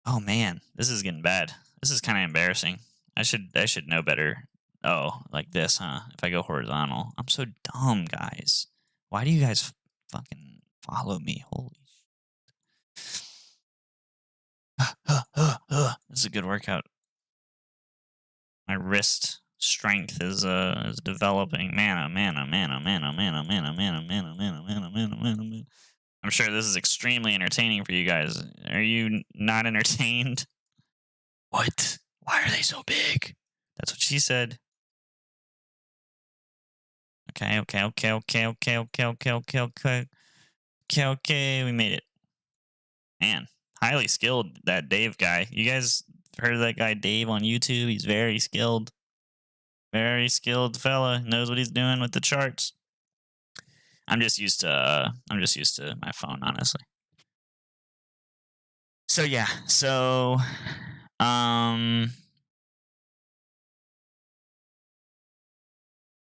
Oh man, this is getting bad. This is kind of embarrassing. I should know better. Oh, like this, huh? If I go horizontal. I'm so dumb, guys. Why do you guys fucking follow me? Holy shit. This is a good workout. My wrist strength is developing. Man, oh man, oh man, oh man, oh man, oh man, oh man, oh man, oh man, oh man, oh man, oh man, oh man. I'm sure this is extremely entertaining for you guys. Are you not entertained? What? Why are they so big? That's what she said. Okay. We made it. Man, highly skilled, that Dave guy. You guys heard of that guy Dave on YouTube? He's very skilled. Very skilled fella. Knows what he's doing with the charts. I'm just used to my phone, honestly. So yeah. So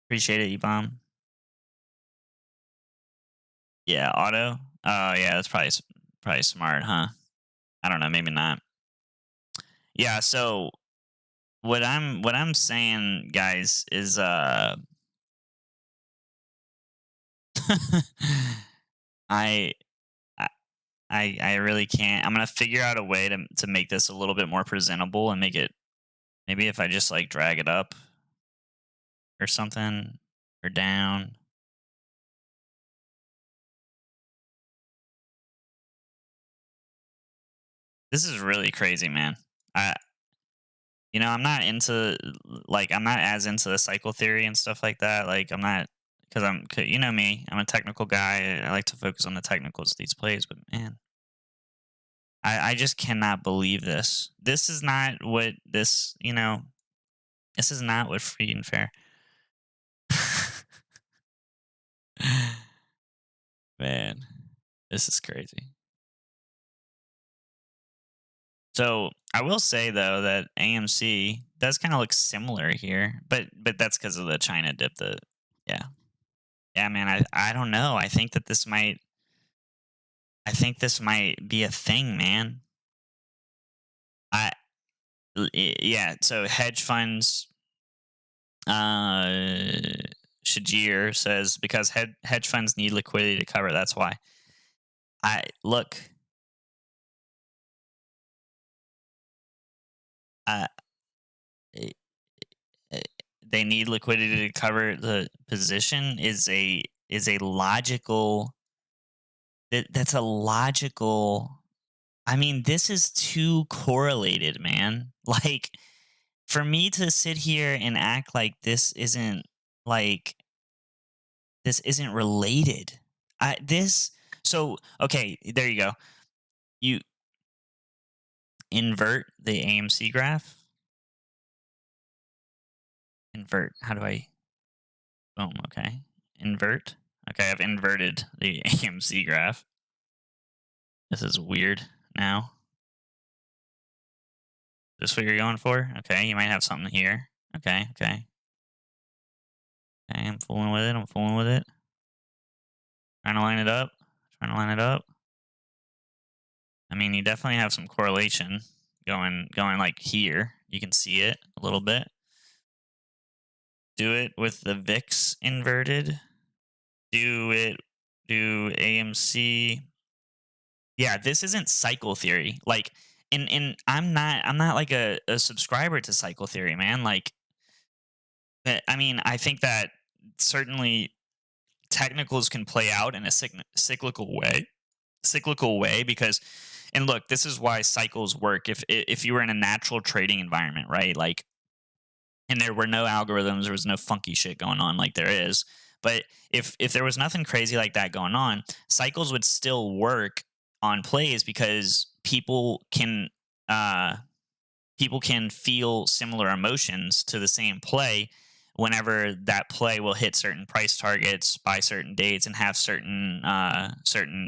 appreciate it, Ebom. Yeah, auto. Oh yeah, that's probably smart, huh? I don't know, maybe not. Yeah, so what I'm saying, guys, is I I I really can't. I'm gonna figure out a way to make this a little bit more presentable and make it, maybe if I just like drag it up or something, or down. This is really crazy, man. I I'm not into, like, I'm not as into the cycle theory and stuff like that. Like, I'm not, because you know me, I'm a technical guy. I like to focus on the technicals of these plays, but man, I just cannot believe this. This is not what this, this is not what free and fair. Man, this is crazy. So I will say though that AMC does kind of look similar here, but that's because of the China dip. Yeah, yeah, man. I don't know. I think this might be a thing, man. I yeah. So hedge funds, uh, Shajir says because hedge funds need liquidity to cover. That's why. I look. Uh, eh, eh, they need liquidity to cover the position is a logical. That's a logical. I mean, this is too correlated, man. Like, for me to sit here and act like like this isn't related. I this so okay, there you go. You invert the AMC graph. Invert. How do I boom, okay. Invert. Okay, I've inverted the AMC graph. This is weird now. This what you're going for? Okay, you might have something here. Okay, okay. Okay, I'm fooling with it. I'm fooling with it. Trying to line it up. Trying to line it up. I mean, you definitely have some correlation going like here. You can see it a little bit. Do it with the VIX inverted. Do AMC. Yeah, this isn't cycle theory. Like, and I'm not like a subscriber to cycle theory, man. Like, I mean, I think that certainly technicals can play out in a cyclical way because, and look, this is why cycles work. If you were in a natural trading environment, right? Like, and there were no algorithms, there was no funky shit going on like there is. But if there was nothing crazy like that going on, cycles would still work on plays because uh people can feel similar emotions to the same play whenever that play will hit certain price targets by certain dates and have certain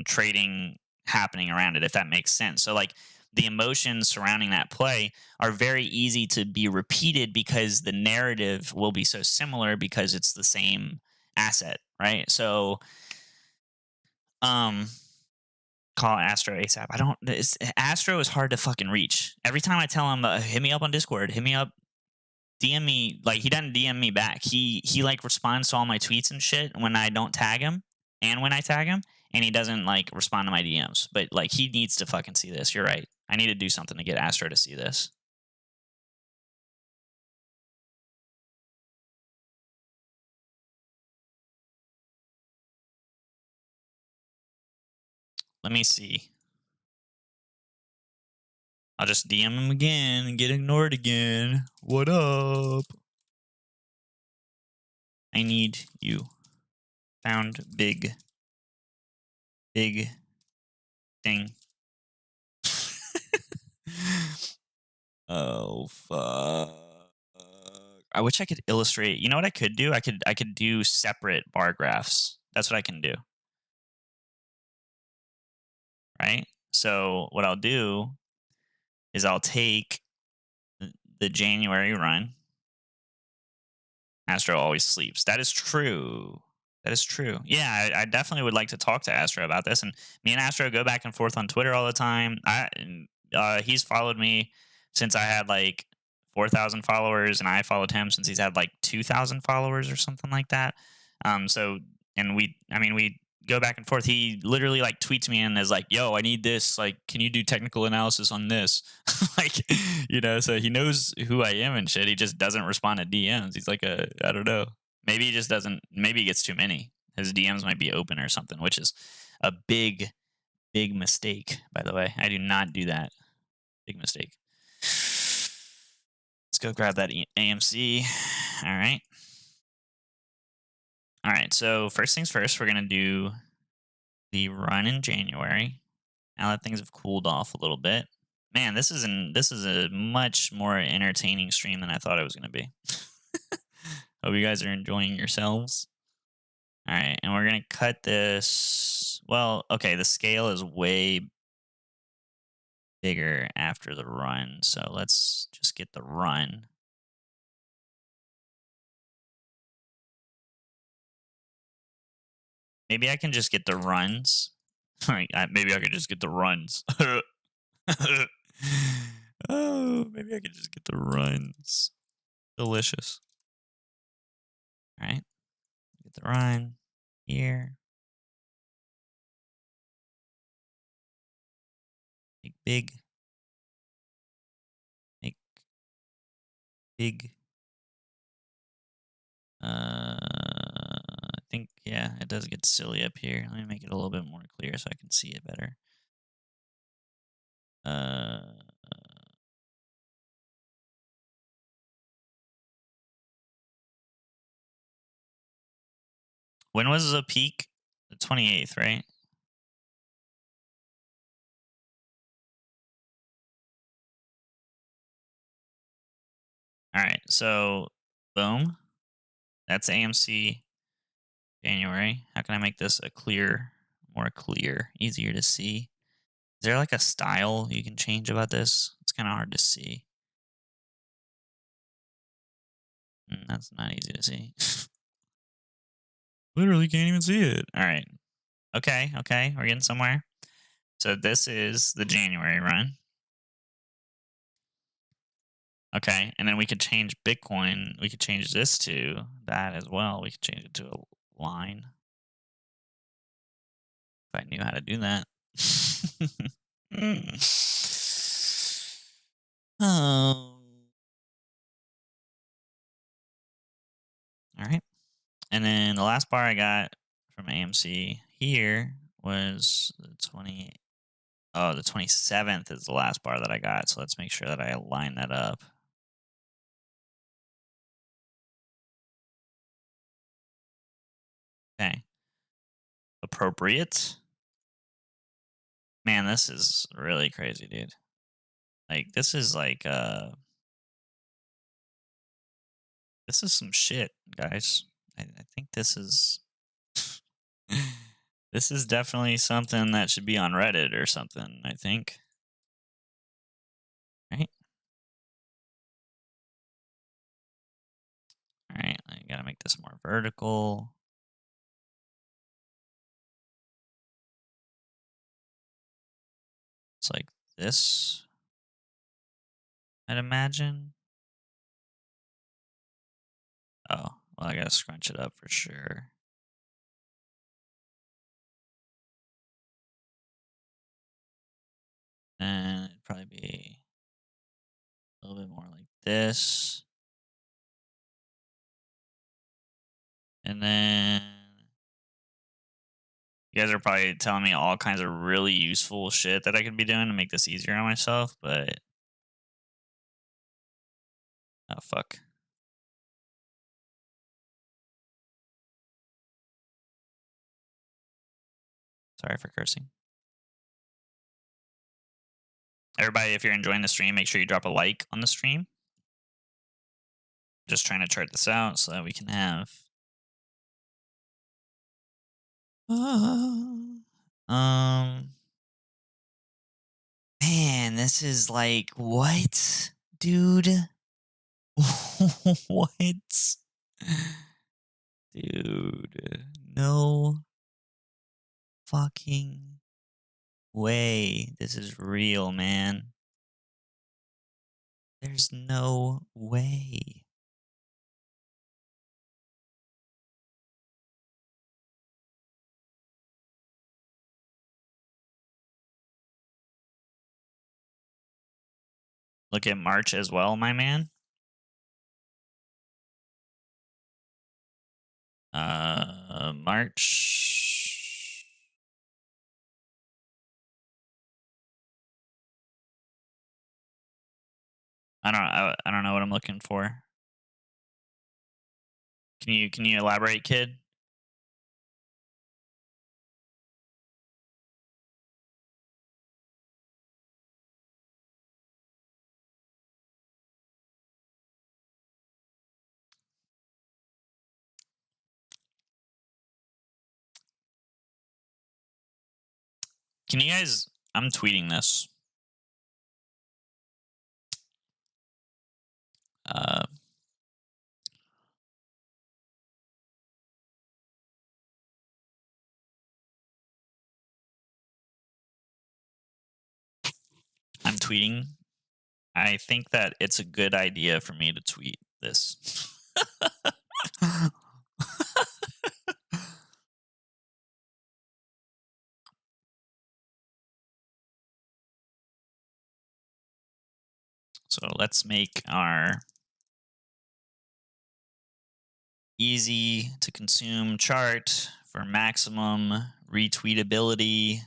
trading happening around it, if that makes sense. So like the emotions surrounding that play are very easy to be repeated because the narrative will be so similar because it's the same asset, right? So um call Astro ASAP. I don't. Astro is hard to fucking reach. Every time I tell him, hit me up on Discord, hit me up, DM me. Like, he doesn't DM me back. He like responds to all my tweets and shit when I don't tag him, and when I tag him, and he doesn't like respond to my DMs. But like, he needs to fucking see this. You're right. I need to do something to get Astro to see this. Let me see. I'll just DM him again and get ignored again. What up? I need you. Found big thing. Oh fuck. I wish I could illustrate. You know what I could do? I could do separate bar graphs. That's what I can do. Right? So what I'll do is I'll take the January run. Astro always sleeps. That is true. That is true. Yeah, I definitely would like to talk to Astro about this. And me and Astro go back and forth on Twitter all the time. He's followed me since I had like 4,000 followers, and I followed him since he's had like 2,000 followers or something like that. So, and we go back and forth. He literally like tweets me and is like, "Yo, I need this. Like, can you do technical analysis on this?" Like, so he knows who I am and shit. He just doesn't respond to DMs. He's like, I don't know. Maybe he just doesn't. Maybe he gets too many. His DMs might be open or something, which is a big, big mistake. By the way, I do not do that. Big mistake. Let's go grab that AMC. All right. All right. So first things first, we're gonna do the run in January. Now that things have cooled off a little bit. Man, this is a much more entertaining stream than I thought it was gonna be. Hope you guys are enjoying yourselves. All right, and we're going to cut this. Well, okay, the scale is way bigger after the run, so let's just get the run. Maybe I can just get the runs. Maybe I could just get the runs. Oh, maybe I could just get the runs. Delicious. All right, get the run here. Make big. Make big. I think, yeah, it does get silly up here. Let me make it a little bit more clear so I can see it better. When was the peak? The 28th, right? All right, so boom. That's AMC January. How can I make this more clear, easier to see? Is there like a style you can change about this? It's kind of hard to see. That's not easy to see. Literally can't even see it. All right. Okay, we're getting somewhere. So this is the January run. Okay, and then we could change Bitcoin. We could change this to that as well. We could change it to a line. If I knew how to do that. Oh. All right. And then the last bar I got from AMC here was the 27th is the last bar that I got. So let's make sure that I line that up. Okay. Appropriate. Man, this is really crazy, dude. Like, this is like, this is some shit, guys. I think this is, this is definitely something that should be on Reddit or something, I think. Right? All right, I gotta make this more vertical. It's like this, I'd imagine. Oh, well, I gotta scrunch it up for sure. And it'd probably be a little bit more like this. And then you guys are probably telling me all kinds of really useful shit that I could be doing to make this easier on myself, but oh, fuck. Sorry for cursing. Everybody, if you're enjoying the stream, make sure you drop a like on the stream. Just trying to chart this out so that we can have man, this is like, what, dude? What? Dude, no fucking way this is real, man. There's no way. Look at March as well, my man. March. I don't know what I'm looking for. Can you elaborate, kid? Can you guys? I'm tweeting this. I'm tweeting. I think that it's a good idea for me to tweet this. So let's make our easy to consume chart for maximum retweetability.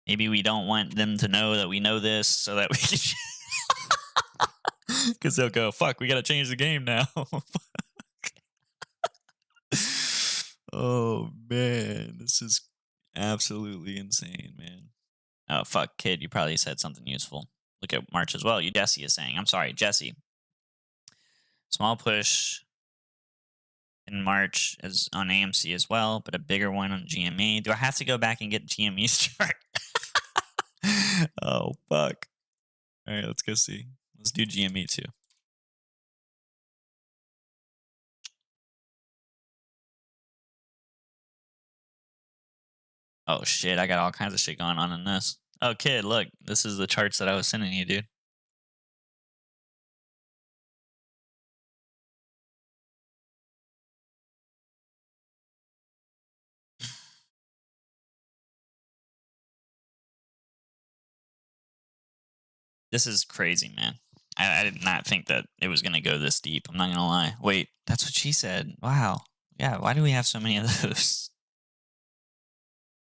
Maybe we don't want them to know that we know this so that we can. Because they'll go, fuck, we got to change the game now. Oh, man. This is absolutely insane, man. Oh, fuck, kid. You probably said something useful. Look at March as well. Jesse is saying. I'm sorry, Jesse. Small push in March is on AMC as well, but a bigger one on GME. Do I have to go back and get GME's chart? Oh, fuck. All right, let's go see. Let's do GME too. Oh, shit. I got all kinds of shit going on in this. Oh, kid, look. This is the charts that I was sending you, dude. This is crazy, man. I did not think that it was going to go this deep. I'm not going to lie. Wait, that's what she said. Wow. Yeah, why do we have so many of those?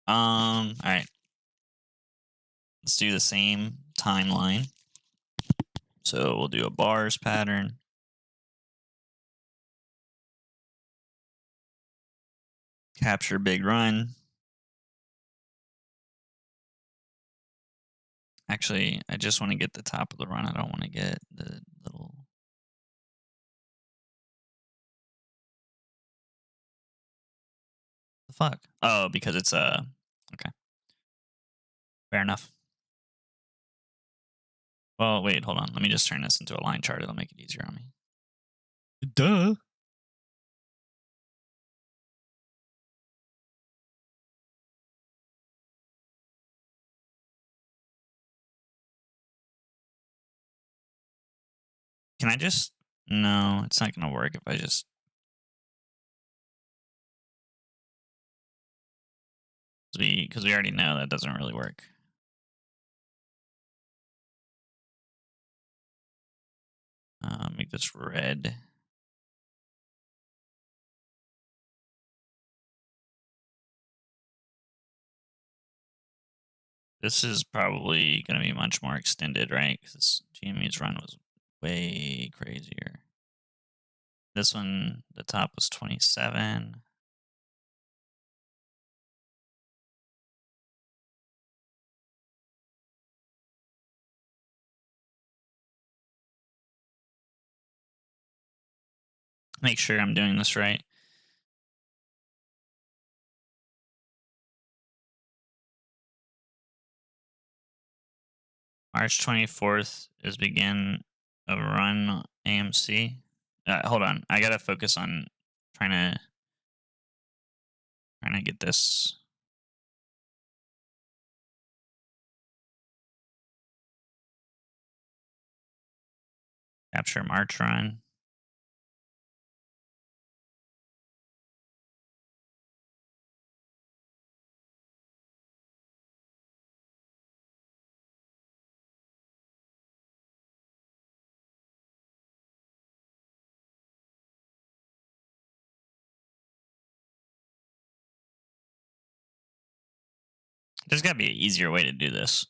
All right. Let's do the same timeline. So we'll do a bars pattern. Capture big run. Actually, I just want to get the top of the run. I don't want to get the little... The fuck? Oh, because it's okay. Fair enough. Well, wait, hold on. Let me just turn this into a line chart. It'll make it easier on me. Duh. Can I just... No, it's not going to work if I just... Because we already know that doesn't really work. Make this red. This is probably going to be much more extended, right? Because GME's run was way crazier. This one, the top was 27. Make sure I'm doing this right. March 24th is begin of run AMC. Hold on. I got to focus on trying to... Trying to get this. Capture March run. There's got to be an easier way to do this.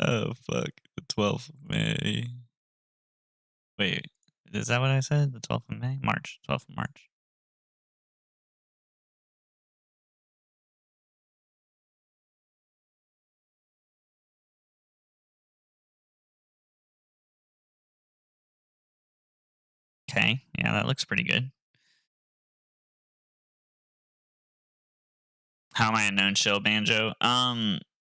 Oh, fuck. The 12th of May. Wait, is that what I said? The 12th of May? March. 12th of March. Okay. Yeah, that looks pretty good. How am I a known shill, Banjo?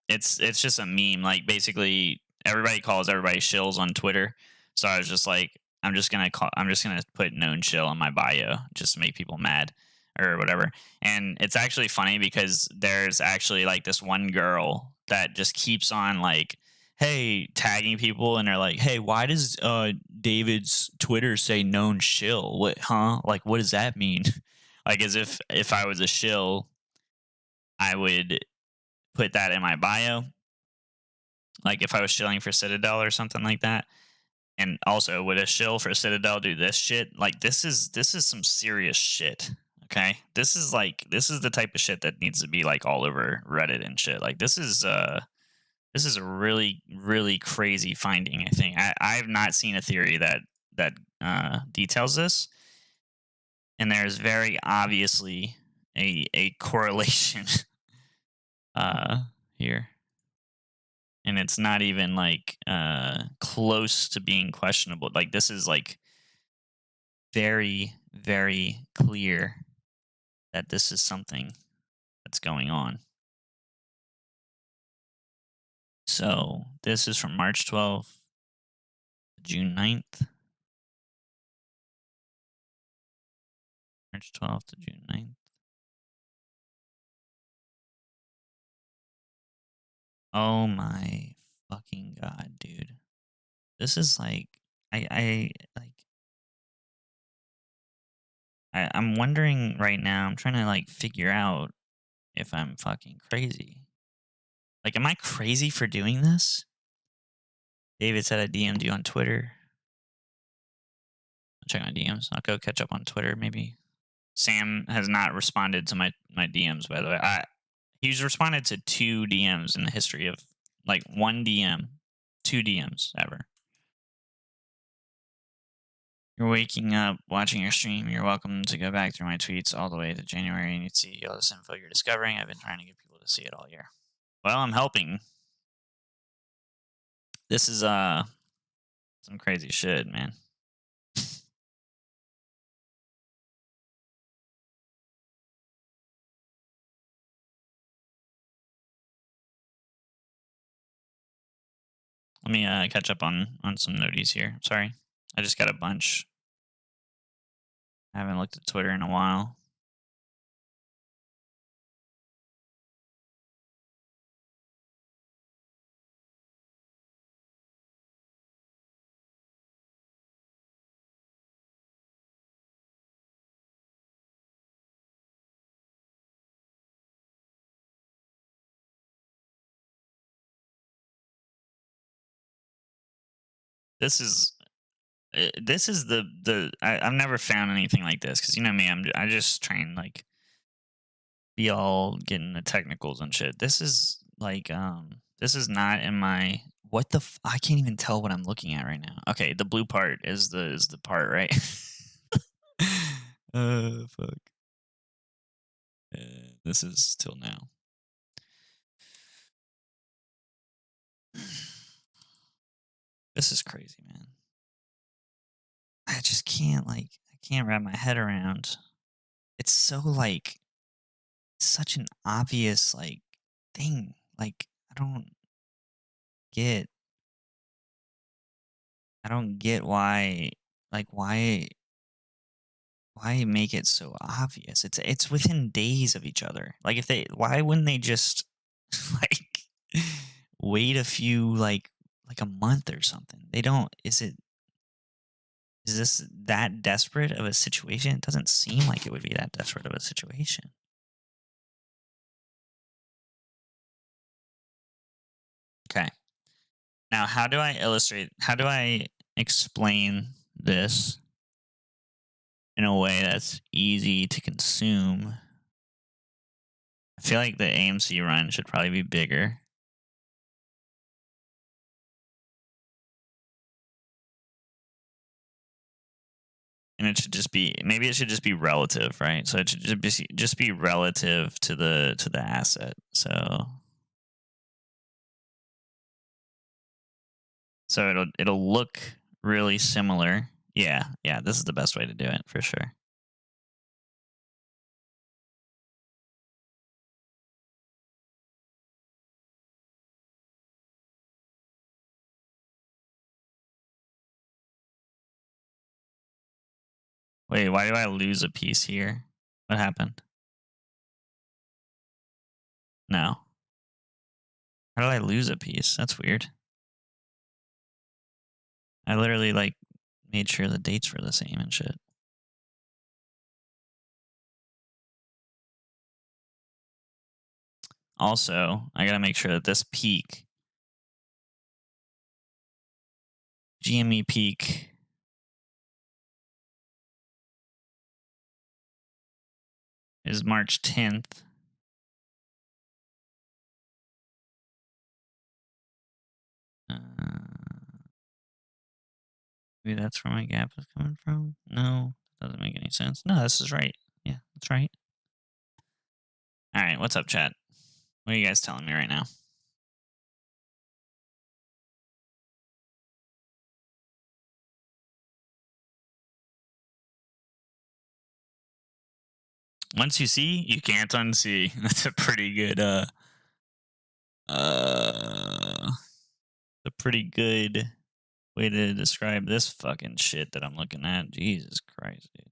It's just a meme. Like basically everybody calls everybody shills on Twitter. So I was just like, I'm just gonna put known shill on my bio just to make people mad or whatever. And it's actually funny because there's actually like this one girl that just keeps on like, hey, tagging people, and they're like, hey, why does David's Twitter say known shill? What, huh? Like, what does that mean? Like as if I was a shill, I would put that in my bio. Like if I was shilling for Citadel or something like that. And also, would a shill for Citadel do this shit? Like this is some serious shit. Okay, this is the type of shit that needs to be like all over Reddit and shit. Like this is a really crazy finding. I think I have not seen a theory that details this, and there's very obviously a correlation here, and it's not even like close to being questionable. Like this is like very clear that this is something that's going on. So this is from March 12th to June 9th. March 12th to June 9th. Oh my fucking god, dude. This is like I'm wondering right now, I'm trying to like figure out if I'm fucking crazy. Like, am I crazy for doing this? David said I DM'd you on Twitter. I'll check my DMs. I'll go catch up on Twitter, maybe. Sam has not responded to my DMs, by the way. He's responded to 2 DMs in the history of, like, 1 DM, 2 DMs ever. You're waking up, watching your stream. You're welcome to go back through my tweets all the way to January and you'd see all this info you're discovering. I've been trying to get people to see it all year. Well, I'm helping. This is some crazy shit, man. Let me catch up on some noties here. Sorry, I just got a bunch. I haven't looked at Twitter in a while. This is I've never found anything like this because you know me, I just try and like be all getting the technicals and shit. This is like this is not in my I can't even tell what I'm looking at right now. Okay, the blue part is the part, right? Fuck. This is till now. This is crazy, man. I just can't I can't wrap my head around. It's so like such an obvious like thing. Like get I don't get why like why why make it so obvious? It's within days of each other. Like if they why wouldn't they just like wait a few like a month or something? They don't is this that desperate of a situation? It doesn't seem like it would be that desperate of a situation. Okay. Now, how do I explain this in a way that's easy to consume? I feel like the AMC run should probably be bigger. And it should just be maybe it should just be relative, right? So it should just be relative to the asset. So it'll look really similar. Yeah, yeah, this is the best way to do it for sure. Wait, why do I lose a piece here? What happened? No. How did I lose a piece? That's weird. I literally like made sure the dates were the same and shit. Also, I gotta make sure that this peak, GME peak, is March 10th. Maybe that's where my gap is coming from. No, doesn't make any sense. No, this is right. Yeah, that's right. All right, what's up, chat? What are you guys telling me right now? Once you see, you can't unsee. That's a pretty good uh a pretty good way to describe this fucking shit that I'm looking at. Jesus Christ, dude.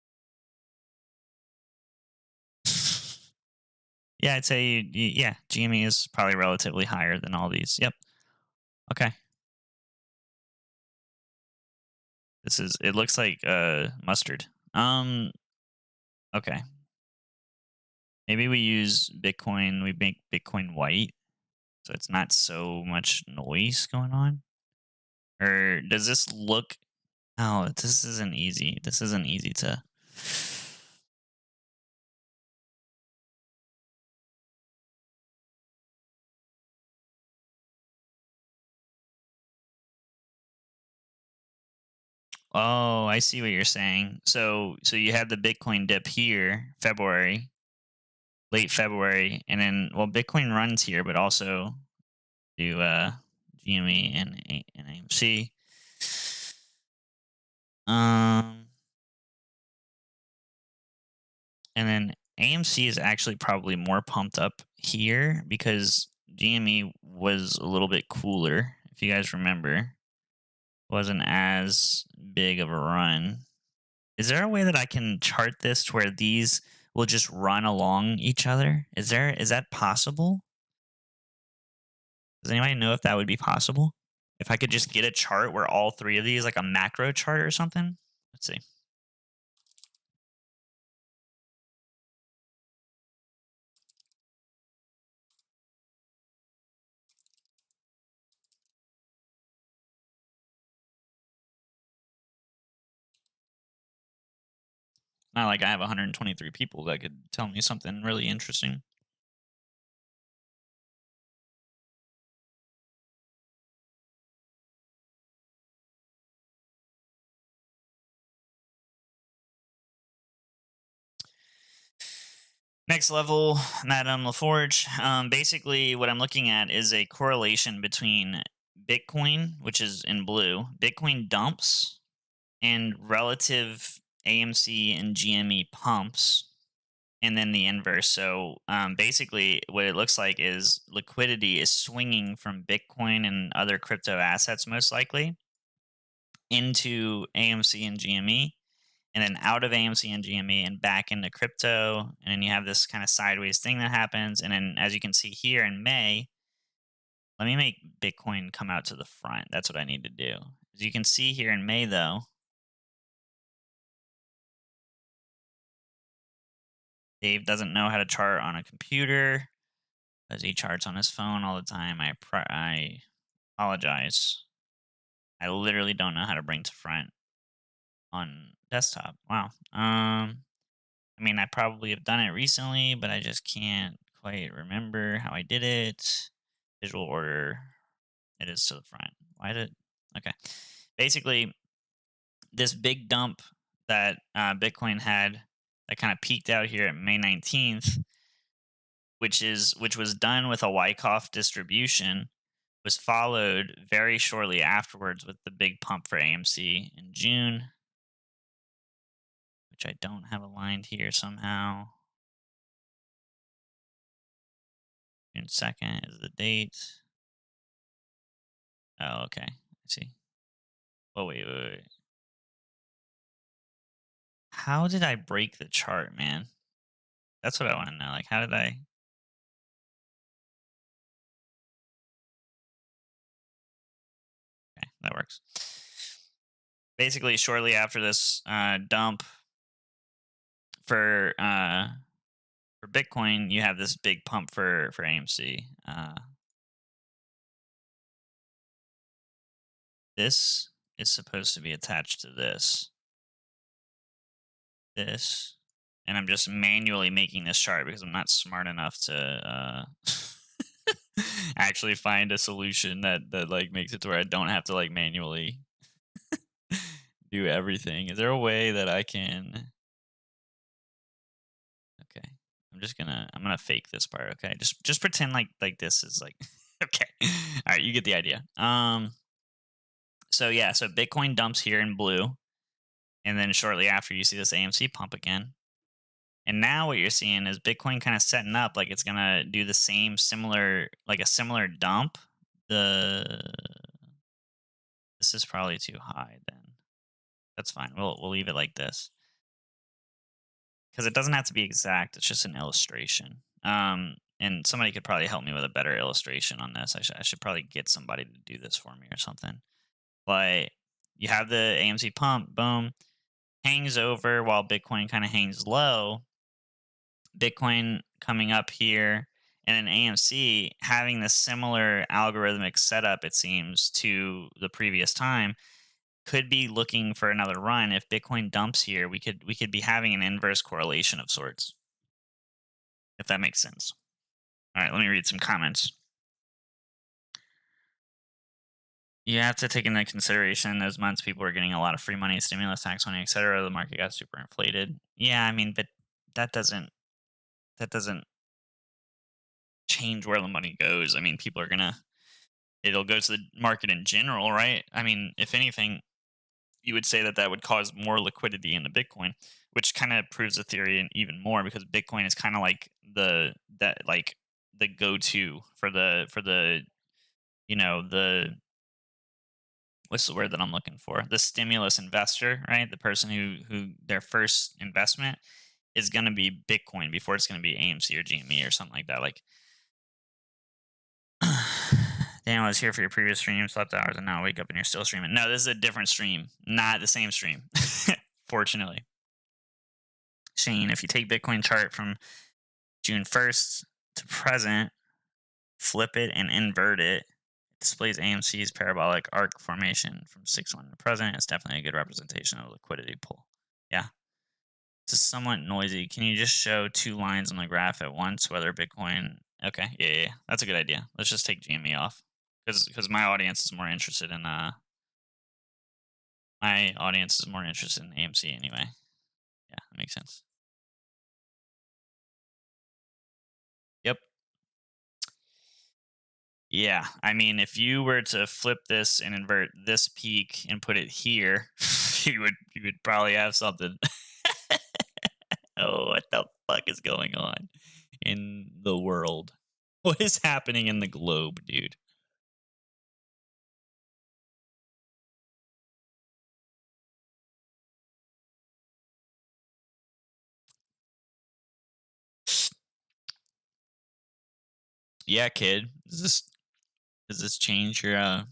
Yeah, I'd say yeah, GME is probably relatively higher than all these. Yep. Okay. It looks like mustard. Okay. Maybe we use Bitcoin, we make Bitcoin white so it's not so much noise going on. Or does this look oh, this isn't easy. This isn't easy to Oh, I see what you're saying. So you had the Bitcoin dip here, February, late February, and then well Bitcoin runs here, but also do GME and AMC. Um and then AMC is actually probably more pumped up here because GME was a little bit cooler, if you guys remember. Wasn't as big of a run. Is there a way that I can chart this to where these will just run along each other? Is that possible? Does anybody know if that would be possible? If I could just get a chart where all three of these, like a macro chart or something? Let's see. Not like I have 123 people that could tell me something really interesting. Next level, Madame LaForge. Basically, what I'm looking at is a correlation between Bitcoin, which is in blue, Bitcoin dumps, and relative AMC and GME pumps, and then the inverse. So basically, what it looks like is liquidity is swinging from Bitcoin and other crypto assets, most likely, into AMC and GME. and then out of AMC and GME and back into crypto. And then you have this kind of sideways thing that happens. And then as you can see here in May, let me make Bitcoin come out to the front. That's what I need to do. As you can see here in May, though, Dave doesn't know how to chart on a computer because he charts on his phone all the time. I apologize. I literally don't know how to bring to front on desktop. Wow. I mean, I probably have done it recently, but I just can't quite remember how I did it. Visual order. It is to the front. Why did? Okay. Basically, this big dump that Bitcoin had that kind of peaked out here at May 19th, which was done with a Wyckoff distribution, was followed very shortly afterwards with the big pump for AMC in June, which I don't have aligned here somehow. June 2nd is the date. Oh, okay. I see. Oh, wait. How did I break the chart, man? That's what I want to know. Like, how did I? Okay, that works. Basically, shortly after this dump for Bitcoin, you have this big pump for AMC. This is supposed to be attached to this, and I'm just manually making this chart because I'm not smart enough to actually find a solution that like makes it to where I don't have to like manually do everything. Is there a way that I can? Okay, I'm gonna fake this part. Okay, just pretend like this is like okay. All right, you get the idea. So yeah, so Bitcoin dumps here in blue, and then shortly after you see this AMC pump again. And now what you're seeing is Bitcoin kind of setting up like it's gonna do the same similar like a similar dump. This is probably too high then. That's fine. We'll leave it like this. Because it doesn't have to be exact, it's just an illustration. And somebody could probably help me with a better illustration on this. I should probably get somebody to do this for me or something. But you have the AMC pump, boom, hangs over while Bitcoin kind of hangs low. Bitcoin coming up here, and an AMC having the similar algorithmic setup, it seems, to the previous time, could be looking for another run. If Bitcoin dumps here, we could be having an inverse correlation of sorts, if that makes sense. All right, let me read some comments. You have to take into consideration those months people were getting a lot of free money, stimulus, tax money, etc. The market got super inflated. Yeah, I mean, but that doesn't change where the money goes. I mean, people are gonna it'll go to the market in general, right? I mean, if anything, you would say that that would cause more liquidity into Bitcoin, which kind of proves the theory even more because Bitcoin is kind of like the go-to for the the what's the word that I'm looking for? The stimulus investor, right? The person who their first investment is going to be Bitcoin before it's going to be AMC or GME or something like that. Like, Dan was here for your previous stream, slept hours, and now wake up and you're still streaming. No, this is a different stream, not the same stream. Fortunately, Shane, if you take Bitcoin chart from June 1st to present, flip it and invert it, it displays AMC's parabolic arc formation from 6-1 to present. It's definitely a good representation of a liquidity pool. Yeah. It's somewhat noisy. Can you just show two lines on the graph at once, whether Bitcoin... Okay, yeah. That's a good idea. Let's just take GME off. Because my audience is more interested in... my audience is more interested in AMC anyway. Yeah, that makes sense. Yep. Yeah, I mean, if you were to flip this and invert this peak and put it here, you would probably have something. Oh, what the fuck is going on in the world? What is happening in the globe, dude? Yeah, kid. Does this change your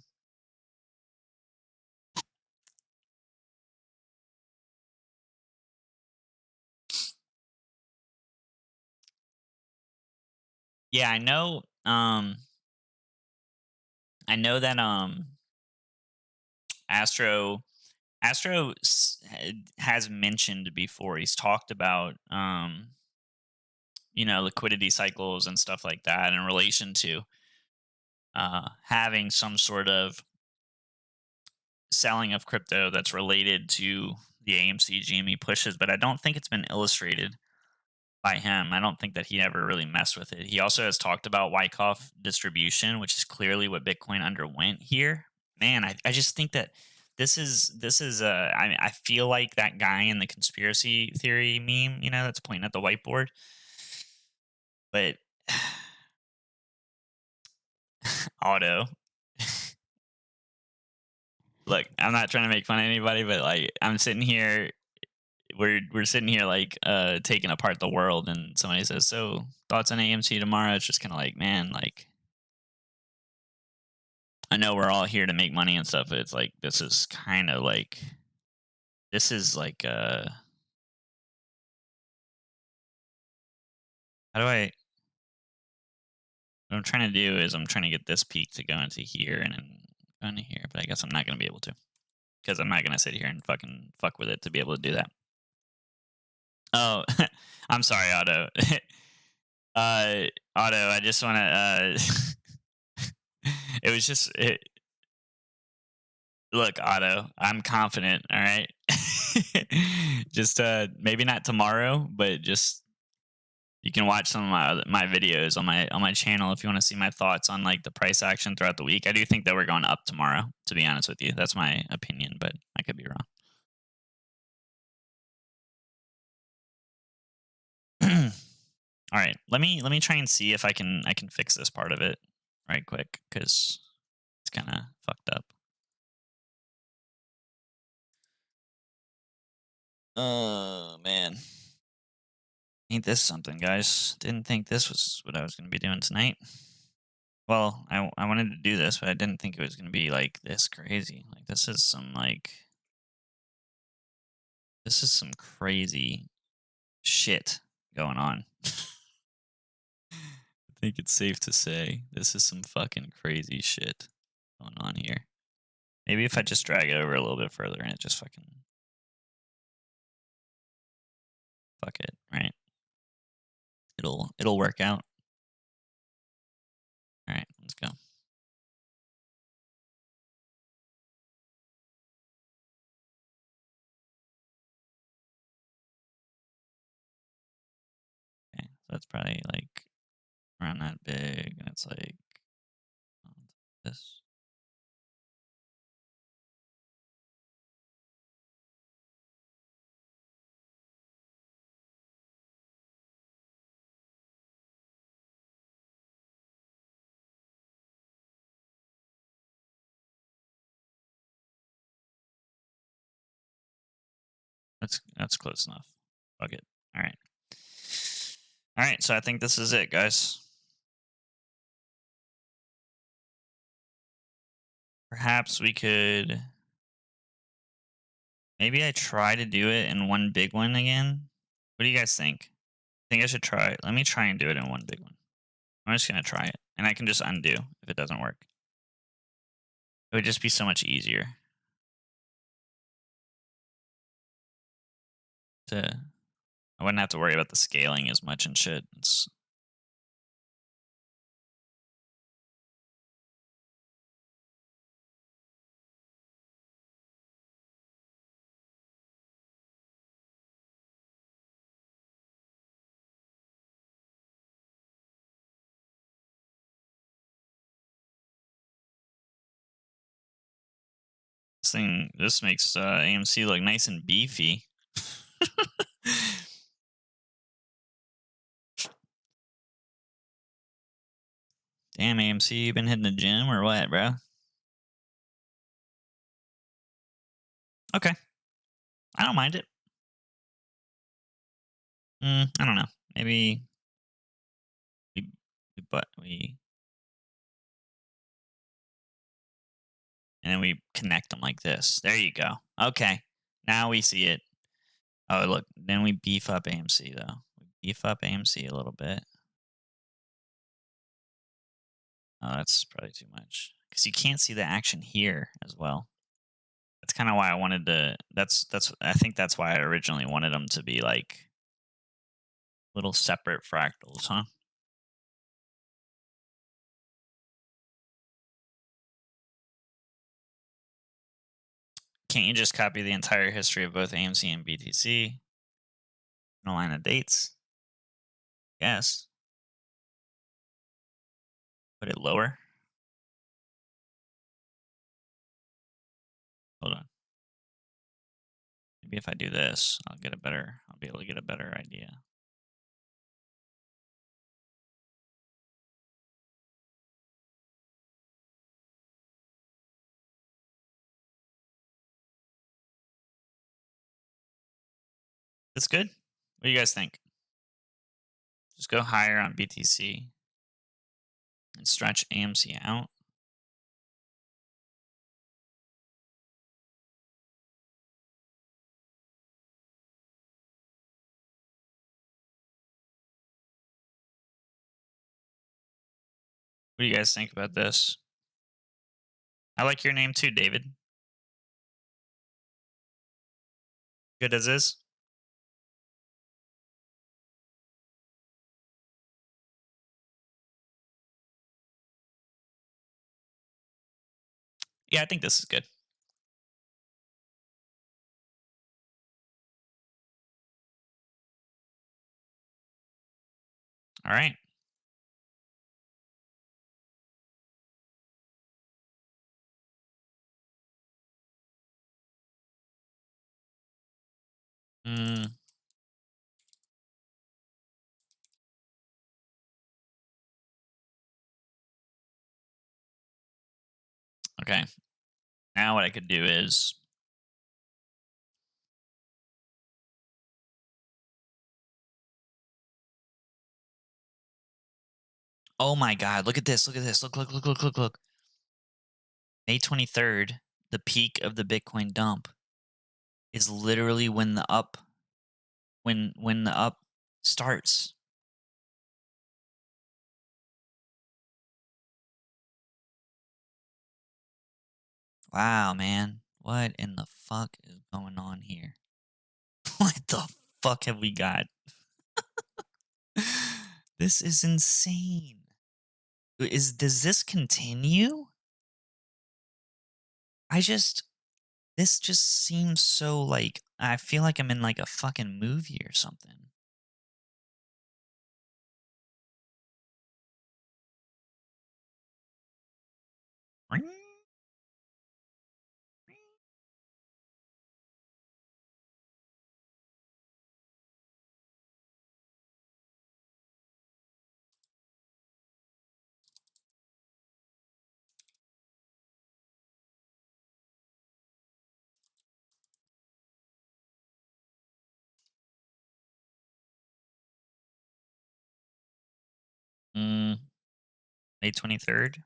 Yeah, I know that Astro has mentioned before. He's talked about liquidity cycles and stuff like that in relation to having some sort of selling of crypto that's related to the AMC GME pushes, but I don't think it's been illustrated by him. I don't think that he ever really messed with it. He also has talked about Wyckoff distribution, which is clearly what Bitcoin underwent here. Man, I just think that I feel like that guy in the conspiracy theory meme, that's pointing at the whiteboard. But auto. Look, I'm not trying to make fun of anybody, but like I'm sitting here, we're sitting here like taking apart the world, and somebody says, "So thoughts on AMC tomorrow?" It's just kind of like, man, like I know we're all here to make money and stuff, but it's like this is kind of like this is like how do I what I'm trying to do is I'm trying to get this peak to go into here and then go into here, but I guess I'm not going to be able to because I'm not going to sit here and fucking fuck with it to be able to do that. Oh, I'm sorry, Otto. Otto, I just want to. It was just look, Otto. I'm confident. All right. Just maybe not tomorrow, but just you can watch some of my videos on my channel if you want to see my thoughts on like the price action throughout the week. I do think that we're going up tomorrow. To be honest with you, that's my opinion, but I could be wrong. All right, let me try and see if I can fix this part of it right quick because it's kind of fucked up. Oh man, ain't this something, guys? Didn't think this was what I was going to be doing tonight. Well, I wanted to do this, but I didn't think it was going to be like this crazy. Like this is some crazy shit going on. I think it's safe to say this is some fucking crazy shit going on here. Maybe if I just drag it over a little bit further and it just fucking fuck it, right? It'll work out. All right, let's go. Okay, so that's probably like around that big, and it's like this. That's close enough. Fuck it. All right. All right, so I think this is it, guys. Perhaps we could. Maybe I try to do it in one big one again. What do you guys think? Think I should try it? Let me try and do it in one big one. I'm just gonna try it, and I can just undo if it doesn't work. It would just be so much easier to. I wouldn't have to worry about the scaling as much and shit. It's this thing. This makes AMC look nice and beefy. Damn, AMC, you been hitting the gym or what, bro? Okay, I don't mind it. I don't know. Maybe we and then we connect them like this. There you go. Okay, now we see it. Oh, look. Then we beef up AMC though. We beef up AMC a little bit. Oh, that's probably too much because you can't see the action here as well. That's kind of why I wanted to. I think that's why I originally wanted them to be like little separate fractals, huh? Can't you just copy the entire history of both AMC and BTC and align the dates? Yes. Put it lower. Hold on. Maybe if I do this, I'll be able to get a better idea. That's good. What do you guys think? Just go higher on BTC and stretch AMC out. What do you guys think about this? I like your name too, David. Good as is. Yeah, I think this is good. All right. Mm, okay. Now what I could do is oh my god, look at this. Look at this. Look. May 23rd, the peak of the Bitcoin dump is literally when the up starts. Wow, man. What in the fuck is going on here? What the fuck have we got? This is insane. Does this continue? This just seems so like I feel like I'm in like a fucking movie or something. Mm, May 23rd.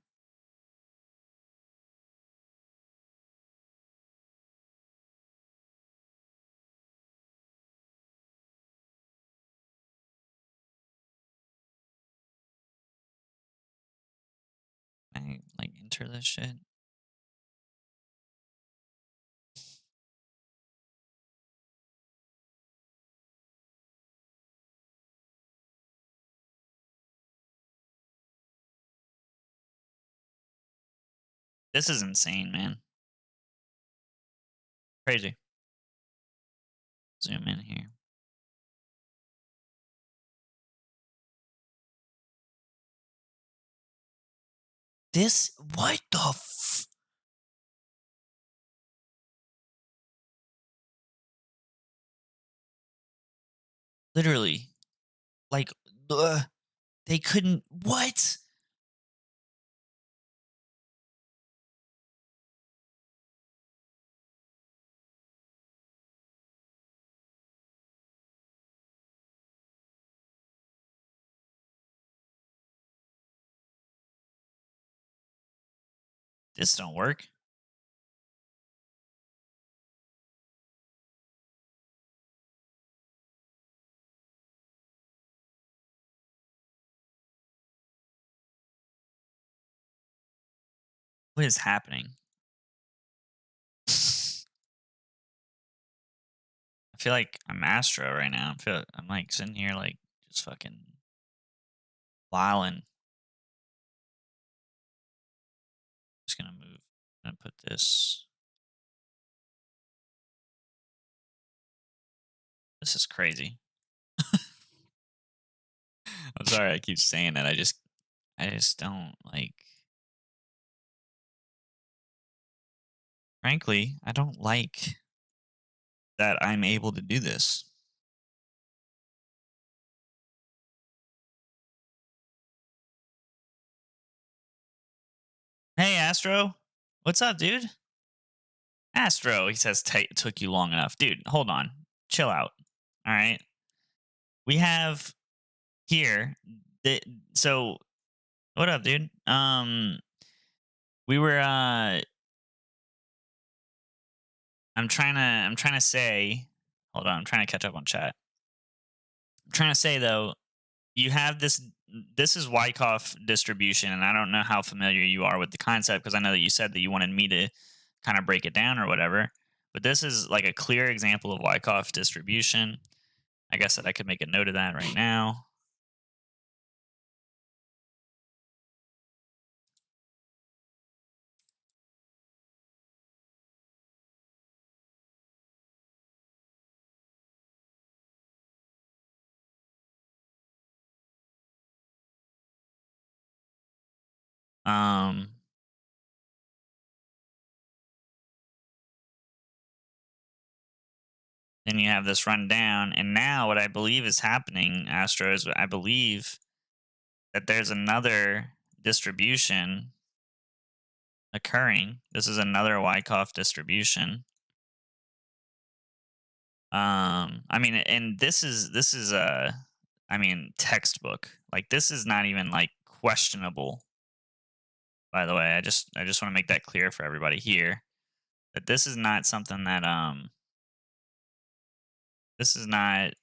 I like enter this shit. This is insane, man. Crazy. Zoom in here. This what the literally like they couldn't what? This don't work. What is happening? I feel like I'm Astro right now. I'm like sitting here like just fucking wilding. Just gonna move. I'm gonna put this. This is crazy. I'm sorry I keep saying that. I just don't like. Frankly, I don't like that I'm able to do this. Hey, Astro. What's up, dude? Astro, he says, took you long enough. Dude, hold on. Chill out. All right. We have here. So, what up, dude? We were, I'm trying to say, hold on. I'm trying to catch up on chat. I'm trying to say, though, you have this is Wyckoff distribution, and I don't know how familiar you are with the concept because I know that you said that you wanted me to kind of break it down or whatever. But this is like a clear example of Wyckoff distribution. I guess that I could make a note of that right now. Then you have this run down, and now what I believe is happening, Astro, is I believe that there's another distribution occurring. This is another Wyckoff distribution. I mean, and this is I mean, textbook. Like this is not even like questionable. By the way, I just want to make that clear for everybody here that this is not something that this is not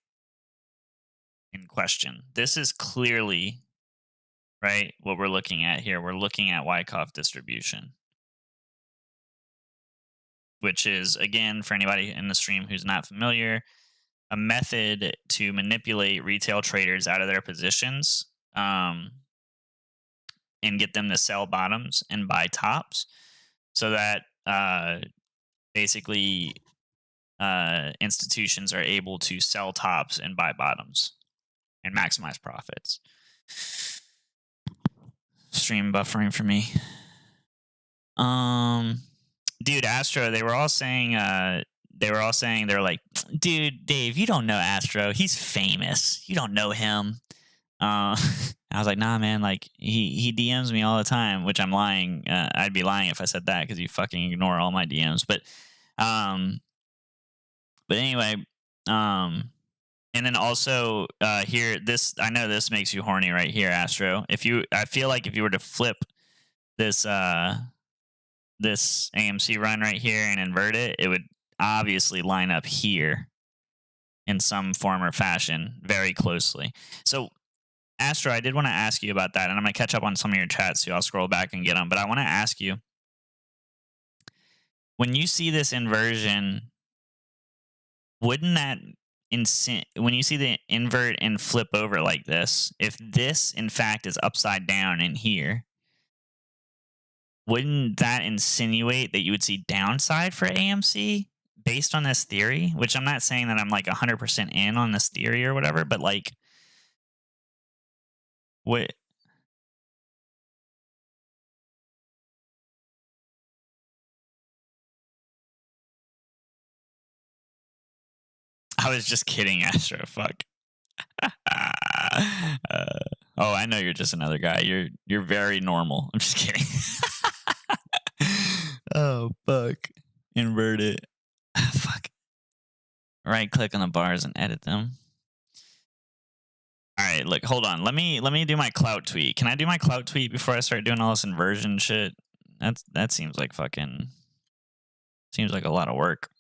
in question. This is clearly right what we're looking at here. We're looking at Wyckoff distribution, which is again for anybody in the stream who's not familiar, a method to manipulate retail traders out of their positions and get them to sell bottoms and buy tops, so that basically institutions are able to sell tops and buy bottoms and maximize profits. Stream buffering for me. Dude, Astro, they were all saying they're like, dude, Dave, you don't know Astro. He's famous. You don't know him. I was like, nah, man. Like he DMs me all the time, which I'm lying. I'd be lying if I said that because you fucking ignore all my DMs. But anyway, and then also here, this I know this makes you horny right here, Astro. I feel like if you were to flip this this AMC run right here and invert it, it would obviously line up here in some form or fashion very closely. So, Astro, I did want to ask you about that, and I'm going to catch up on some of your chats, so I'll scroll back and get them. But I want to ask you, when you see this inversion, wouldn't that when you see the invert and flip over like this, if this in fact is upside down in here, wouldn't that insinuate that you would see downside for AMC based on this theory? Which I'm not saying that I'm like 100% in on this theory or whatever, but like, what? I was just kidding, Astro. Fuck. Oh, I know you're just another guy. You're very normal. I'm just kidding. Oh fuck. Invert it. Fuck. Right click on the bars and edit them. All right, look, hold on. Let me do my clout tweet. Can I do my clout tweet before I start doing all this inversion shit? That seems like a lot of work.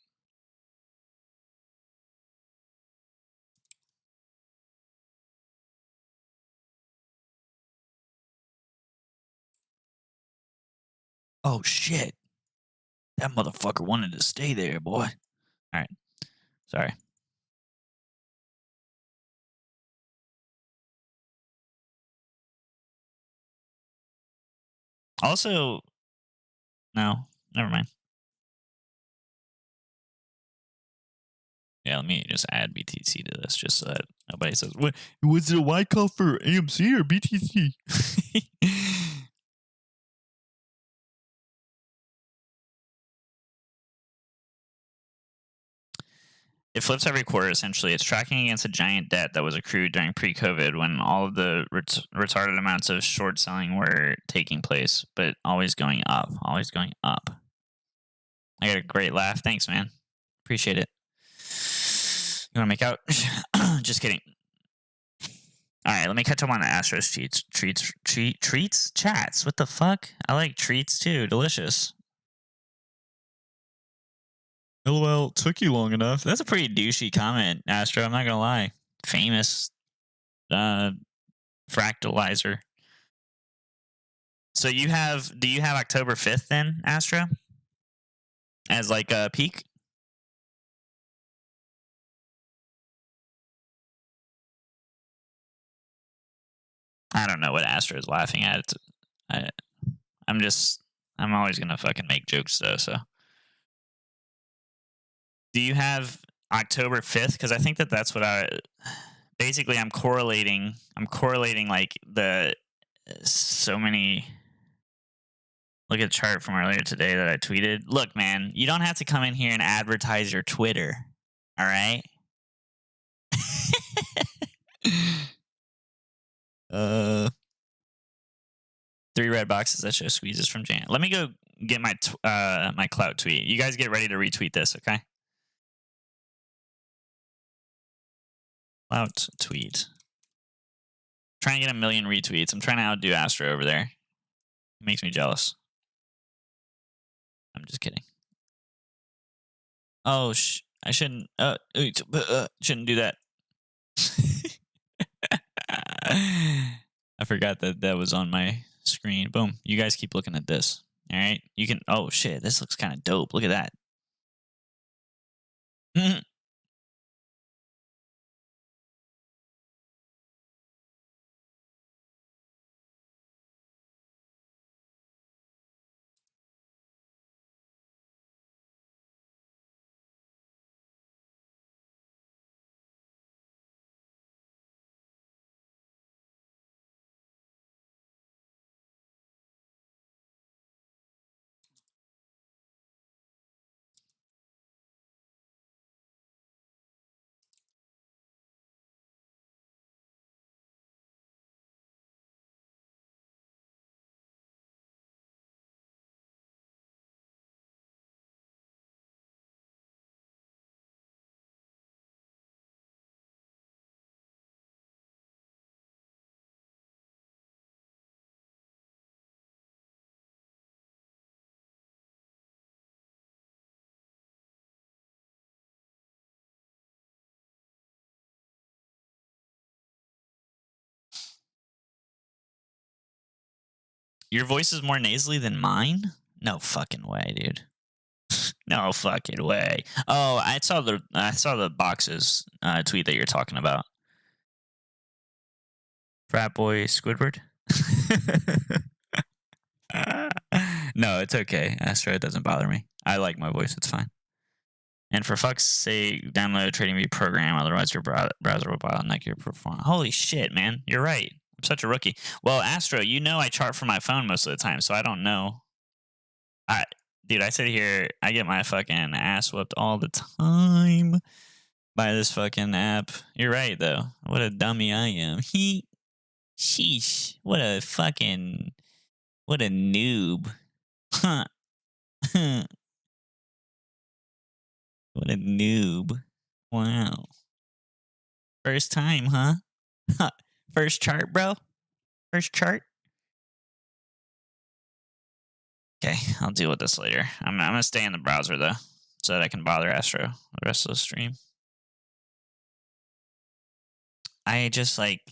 Oh shit. That motherfucker wanted to stay there, boy. All right. Sorry. Also, no, never mind. Yeah, let me just add BTC to this just so that nobody says, "What was it a Wyckoff for AMC or BTC?" It flips every quarter, essentially. It's tracking against a giant debt that was accrued during pre COVID when all of the retarded amounts of short selling were taking place, but always going up. Always going up. I got a great laugh. Thanks, man. Appreciate it. You want to make out? Just kidding. All right, let me catch up on the Astros treats, chats. What the fuck? I like treats too. Delicious. LOL, took you long enough. That's a pretty douchey comment, Astro. I'm not gonna lie. Famous fractalizer. So do you have October 5th then, Astro? As like a peak? I don't know what Astro is laughing at. I, I'm always gonna fucking make jokes though. So, do you have October 5th? Because I think that's what I basically I'm correlating. I'm correlating like the so many. Look at the chart from earlier today that I tweeted. Look, man, you don't have to come in here and advertise your Twitter. All right. Three red boxes that show squeezes from Jan. Let me go get my my clout tweet. You guys get ready to retweet this, okay? Clout tweet. Trying to get 1 million retweets. I'm trying to outdo Astro over there. It makes me jealous. I'm just kidding. Oh, I shouldn't. Shouldn't do that. I forgot that was on my screen. Boom. You guys keep looking at this. All right. You can. Oh shit. This looks kind of dope. Look at that. Your voice is more nasally than mine? No fucking way, dude. No fucking way. Oh, I saw the boxes tweet that you're talking about. Frat boy Squidward. No, it's okay. Astro, it doesn't bother me. I like my voice. It's fine. And for fuck's sake, download a TradingView program. Otherwise, your browser will bottleneck your performance. Holy shit, man. You're right. I'm such a rookie. Well, Astro, you know I chart from my phone most of the time, so I don't know. Dude, I sit here, I get my fucking ass whooped all the time by this fucking app. You're right, though. What a dummy I am. Sheesh. What a noob. Huh. What a noob. Wow. First time, huh? First chart, bro? First chart? Okay, I'll deal with this later. I'm going to stay in the browser, though, so that I can bother Astro the rest of the stream. I just, like,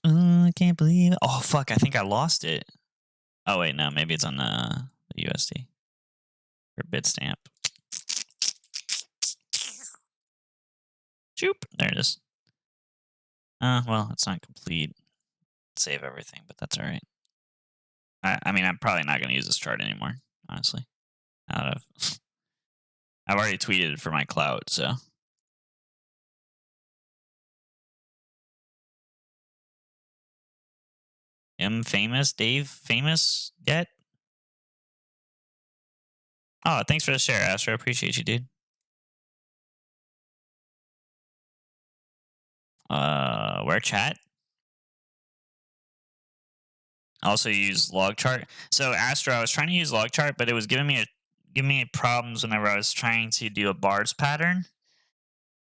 I can't believe it. Oh fuck! I think I lost it. Oh wait, no, maybe it's on the USD or Bitstamp. Choop. There it is. Well, it's not complete. Save everything, but that's all right. I mean, I'm probably not going to use this chart anymore, honestly. Out of, I've already tweeted it for my clout, so. Famous, Dave famous yet? Oh, thanks for the share, Astro. Appreciate you, dude. Where chat? Also use log chart. So Astro, I was trying to use log chart, but it was giving me problems whenever I was trying to do a bars pattern.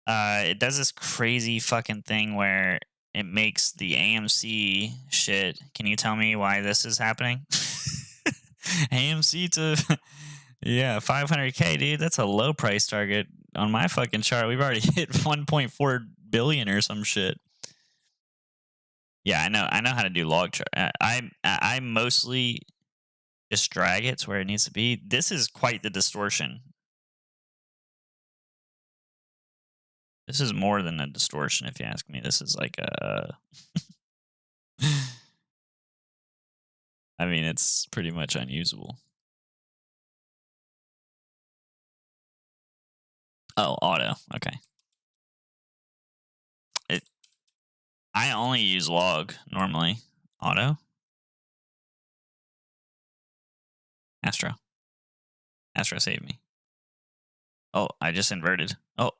It does this crazy fucking thing where it makes the AMC shit. Can you tell me why this is happening? AMC to yeah, 500K, dude. That's a low price target on my fucking chart. We've already hit 1.4 billion or some shit. Yeah, I know how to do log chart. I mostly just drag it to where it needs to be. This is quite the distortion. This is more than a distortion, if you ask me. This is like a. I mean, it's pretty much unusable. Oh, auto. Okay. I only use log normally. Auto. Astro, save me. Oh, I just inverted. Oh.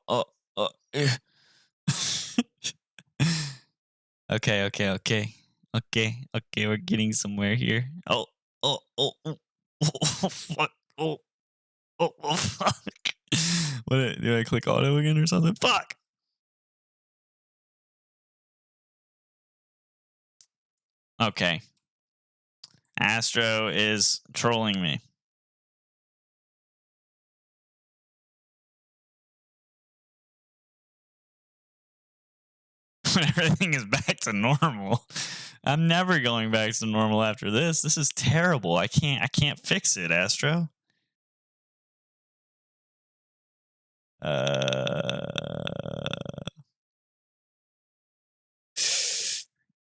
Okay. We're getting somewhere here. Oh, fuck. Oh, fuck. What? Do I click auto again or something? Fuck. Okay. Astro is trolling me. When everything is back to normal. I'm never going back to normal after this. This is terrible. I can't fix it, Astro.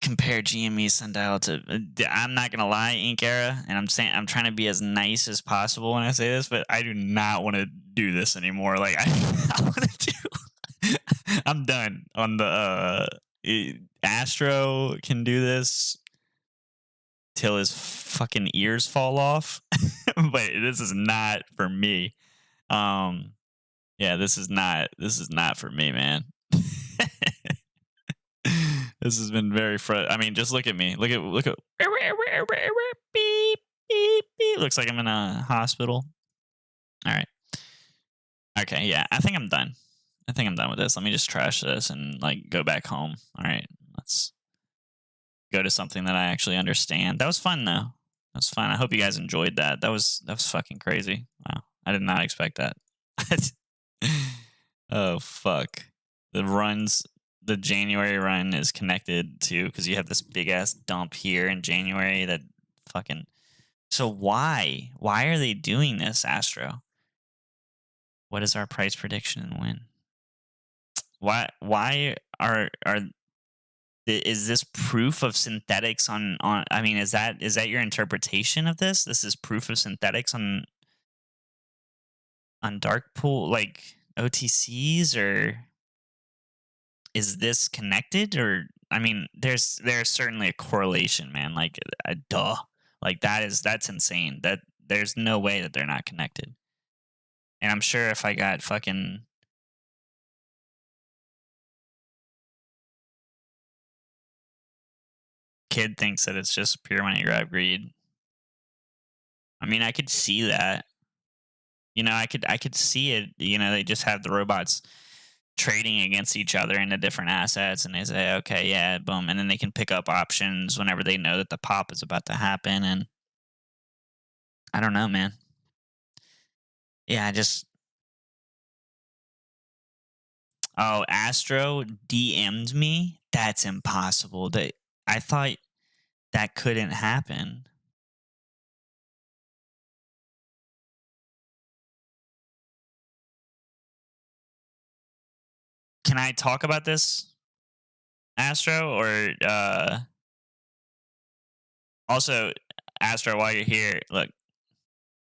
Compare GME sundial to. I'm not gonna lie, Ink Era, and I'm trying to be as nice as possible when I say this, but I do not want to do this anymore. Like I want to do. I'm done on the Astro can do this till his fucking ears fall off, but this is not for me. Yeah, this is not for me, man. This has been very I mean, just look at me. Look at beep, beep, beep. Looks like I'm in a hospital. All right. Okay, yeah. I think I'm done. With this. Let me just trash this and like go back home. All right. Let's go to something that I actually understand. That was fun though. That was fun. I hope you guys enjoyed that. That was fucking crazy. Wow. I did not expect that. Oh fuck. The January run is connected to because you have this big ass dump here in January that fucking. So why are they doing this, Astro? What is our price prediction and when? Why are is this proof of synthetics on I mean, is that your interpretation of this? This is proof of synthetics on dark pool like OTCs, or is this connected? Or I mean, there's certainly a correlation, man. Like duh. Like that's insane. That there's no way that they're not connected. And I'm sure if I got fucking kid thinks that it's just pure money grab greed. I mean, I could see that. You know, I could see it. You know, they just have the robots trading against each other into different assets, and they say, okay, yeah, boom, and then they can pick up options whenever they know that the pop is about to happen. And I don't know, man. Yeah, I just. Oh, Astro DM'd me. That's impossible. I thought that couldn't happen. Can I talk about this, Astro? Or also, Astro, while you're here, look,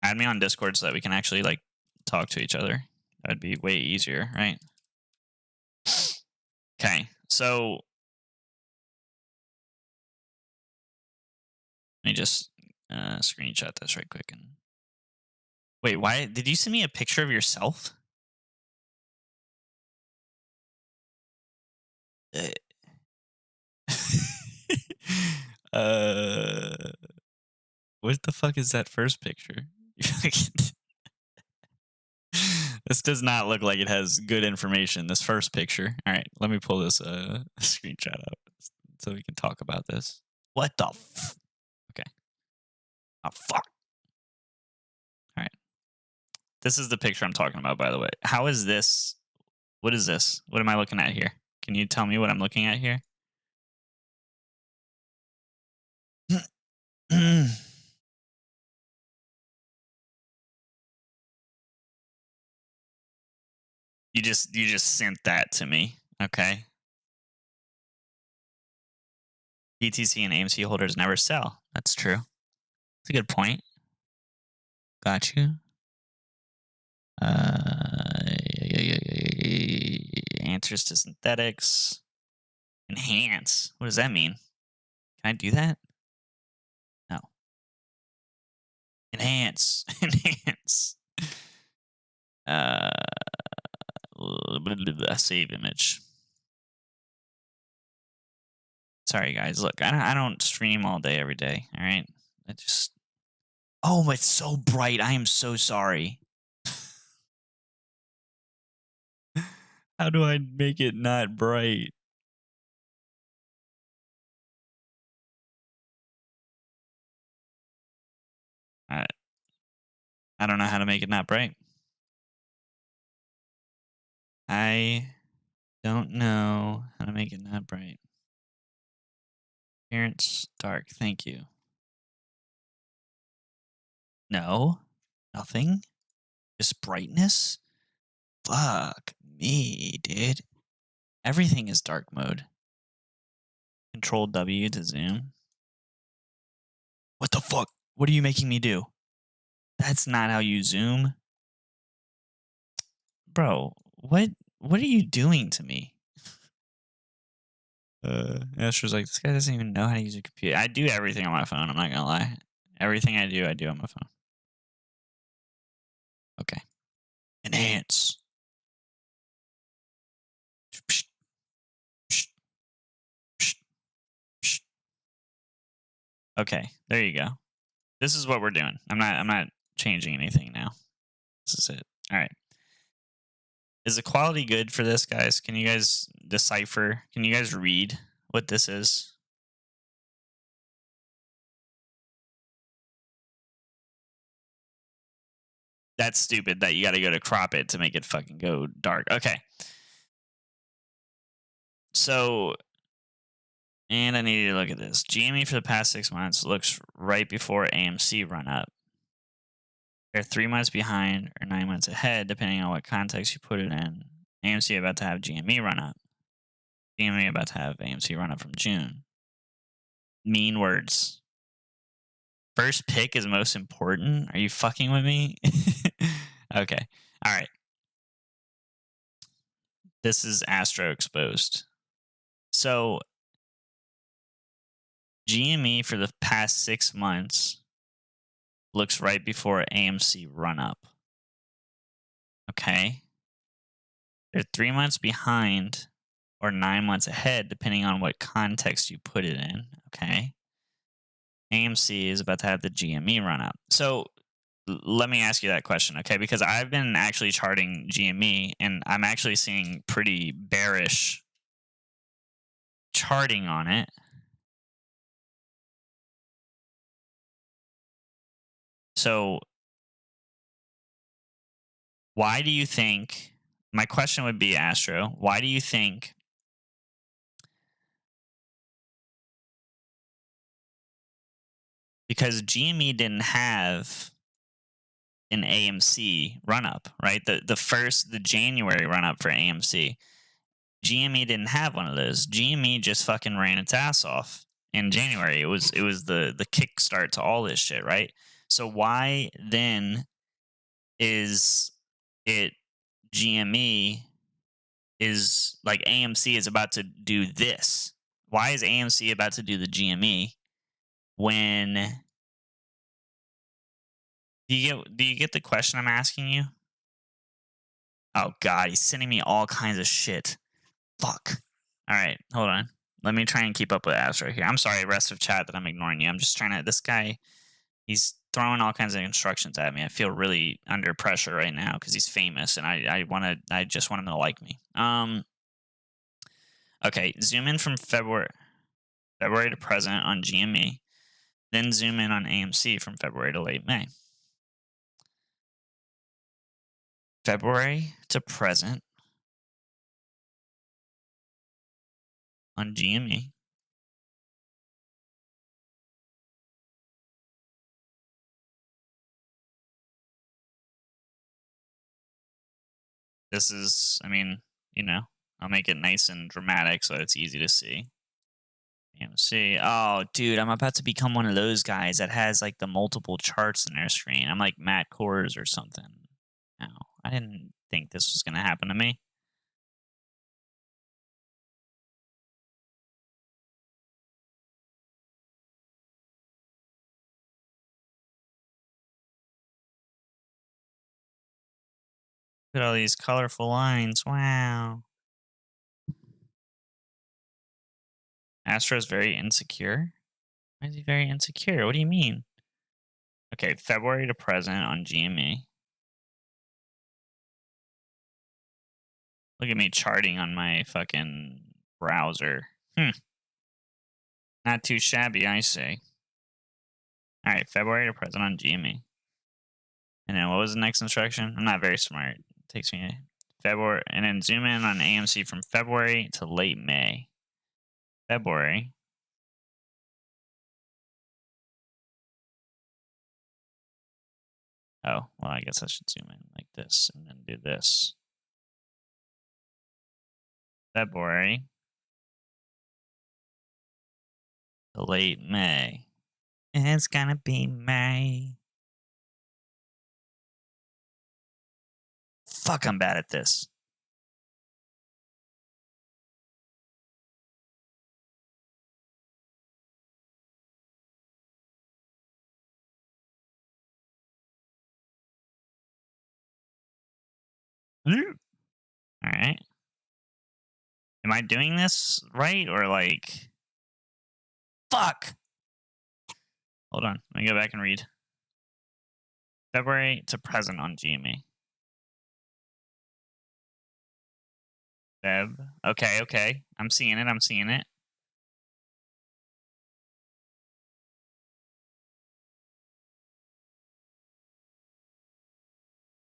add me on Discord so that we can actually like talk to each other. That'd be way easier, right? Okay, so let me just screenshot this right quick. And wait, why did you send me a picture of yourself? Uh, uh, what the fuck is that first picture? This does not look like it has good information. This first picture. All right, let me pull this screenshot up so we can talk about this. What the? Okay. Oh fuck. All right. This is the picture I'm talking about, by the way. How is this? What is this? What am I looking at here? Can you tell me what I'm looking at here? You just sent that to me. Okay. BTC and AMC holders never sell. That's true. That's a good point. Got you. Answers to synthetics. Enhance. What does that mean? Can I do that? No. Enhance. Enhance. Save image. Sorry guys. Look, I don't stream all day every day. All right. I just. Oh, it's so bright. I am so sorry. How do I make it not bright? I don't know how to make it not bright. I don't know how to make it not bright. Appearance dark. Thank you. No, nothing. Just brightness. Fuck me, dude. Everything is dark mode. Control W to zoom. What the fuck? What are you making me do? That's not how you zoom. Bro, what are you doing to me? Astro's like, this guy doesn't even know how to use a computer. I do everything on my phone, I'm not gonna lie. Everything I do on my phone. Okay. Enhance. Okay, there you go. This is what we're doing. I'm not changing anything now. This is it. All right. Is the quality good for this, guys? Can you guys decipher? Can you guys read what this is? That's stupid that you got to go to crop it to make it fucking go dark. Okay. So, and I need to look at this. GME for the past 6 months looks right before AMC run up. They're 3 months behind or 9 months ahead, depending on what context you put it in. AMC about to have GME run up. GME about to have AMC run up from June. Mean words. First pick is most important. Are you fucking with me? Okay. All right. This is Astro exposed. So GME for the past 6 months looks right before AMC run up. Okay. They're 3 months behind or 9 months ahead, depending on what context you put it in. Okay. AMC is about to have the GME run up. So let me ask you that question, okay? Because I've been actually charting GME and I'm actually seeing pretty bearish charting on it. So why do you think, my question would be, Astro, why do you think because GME didn't have an AMC run up, right? The January run up for AMC. GME didn't have one of those. GME just fucking ran its ass off in January. It was the kickstart to all this shit, right? So why then is it GME is like AMC is about to do this? Why is AMC about to do the GME when do you get the question I'm asking you? Oh god, he's sending me all kinds of shit. Fuck. All right, hold on. Let me try and keep up with Astro here. I'm sorry, rest of chat, that I'm ignoring you. I'm just trying to. This guy, he's throwing all kinds of instructions at me. I feel really under pressure right now because he's famous, and I just want him to like me. Okay, zoom in from February to present on GME, then zoom in on AMC from February to late May. February to present on GME. This is, I mean, I'll make it nice and dramatic so it's easy to see. AMC. Oh, dude, I'm about to become one of those guys that has like the multiple charts in their screen. I'm like Matt Kors or something. No, I didn't think this was going to happen to me. Look at all these colorful lines. Wow. Astro's very insecure. Why is he very insecure? What do you mean? Okay, February to present on GME. Look at me charting on my fucking browser. Not too shabby, I say. All right, February to present on GME. And then what was the next instruction? I'm not very smart. It takes me February, and then zoom in on AMC from February to late May. February. Oh, well, I guess I should zoom in like this and then do this. February to late May. It's gonna be May. Fuck, I'm bad at this. All right. Am I doing this right or like? Fuck. Hold on. Let me go back and read. February to present on GME. Feb. Okay. I'm seeing it.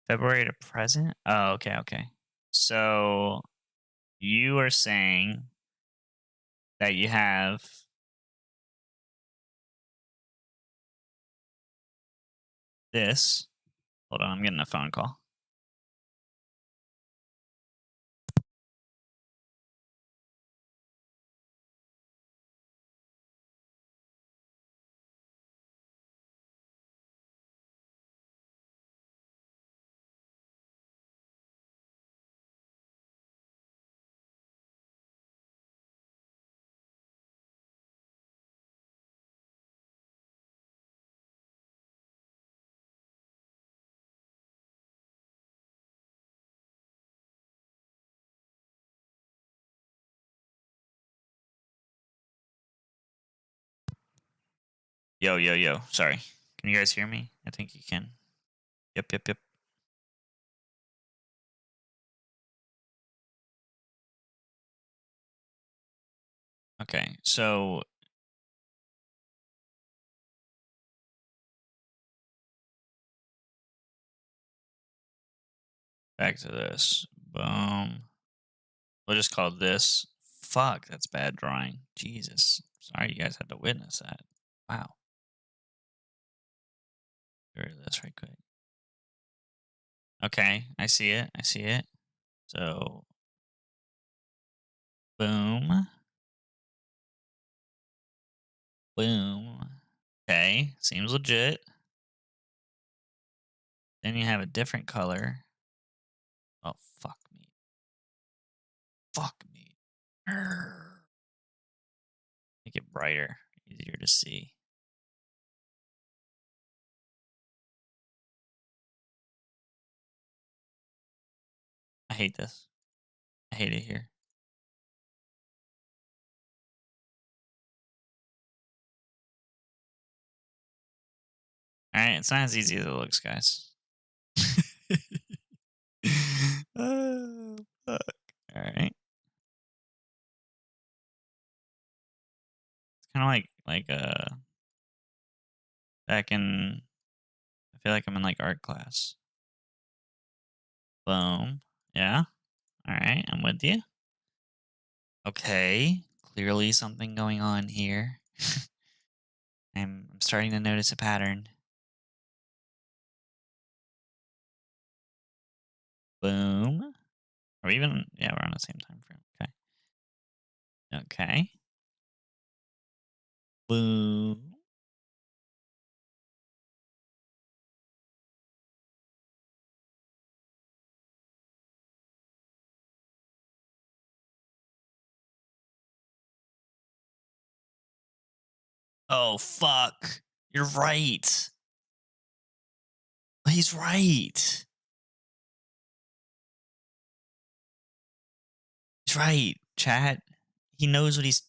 February to present? Oh, okay. So you are saying that you have this. Hold on, I'm getting a phone call. Yo. Sorry. Can you guys hear me? I think you can. Yep. Okay, so back to this. Boom. We'll just call this. Fuck, that's bad drawing. Jesus. Sorry you guys had to witness that. Wow. Get rid of this right quick. Okay, I see it. I see it. So, boom. Boom. Okay, seems legit. Then you have a different color. Oh, fuck me. Fuck me. Arr. Make it brighter, easier to see. I hate this. I hate it here. Alright, it's not as easy as it looks, guys. Oh, fuck. Alright. It's kind of like back in, I feel like I'm in like art class. Boom. Yeah. Alright, I'm with you. Okay. Clearly something going on here. I'm starting to notice a pattern. Boom. Or even, yeah, we're on the same time frame. Okay. Okay. Boom. Oh, fuck. You're right. He's right. He's right, chat. He knows what he's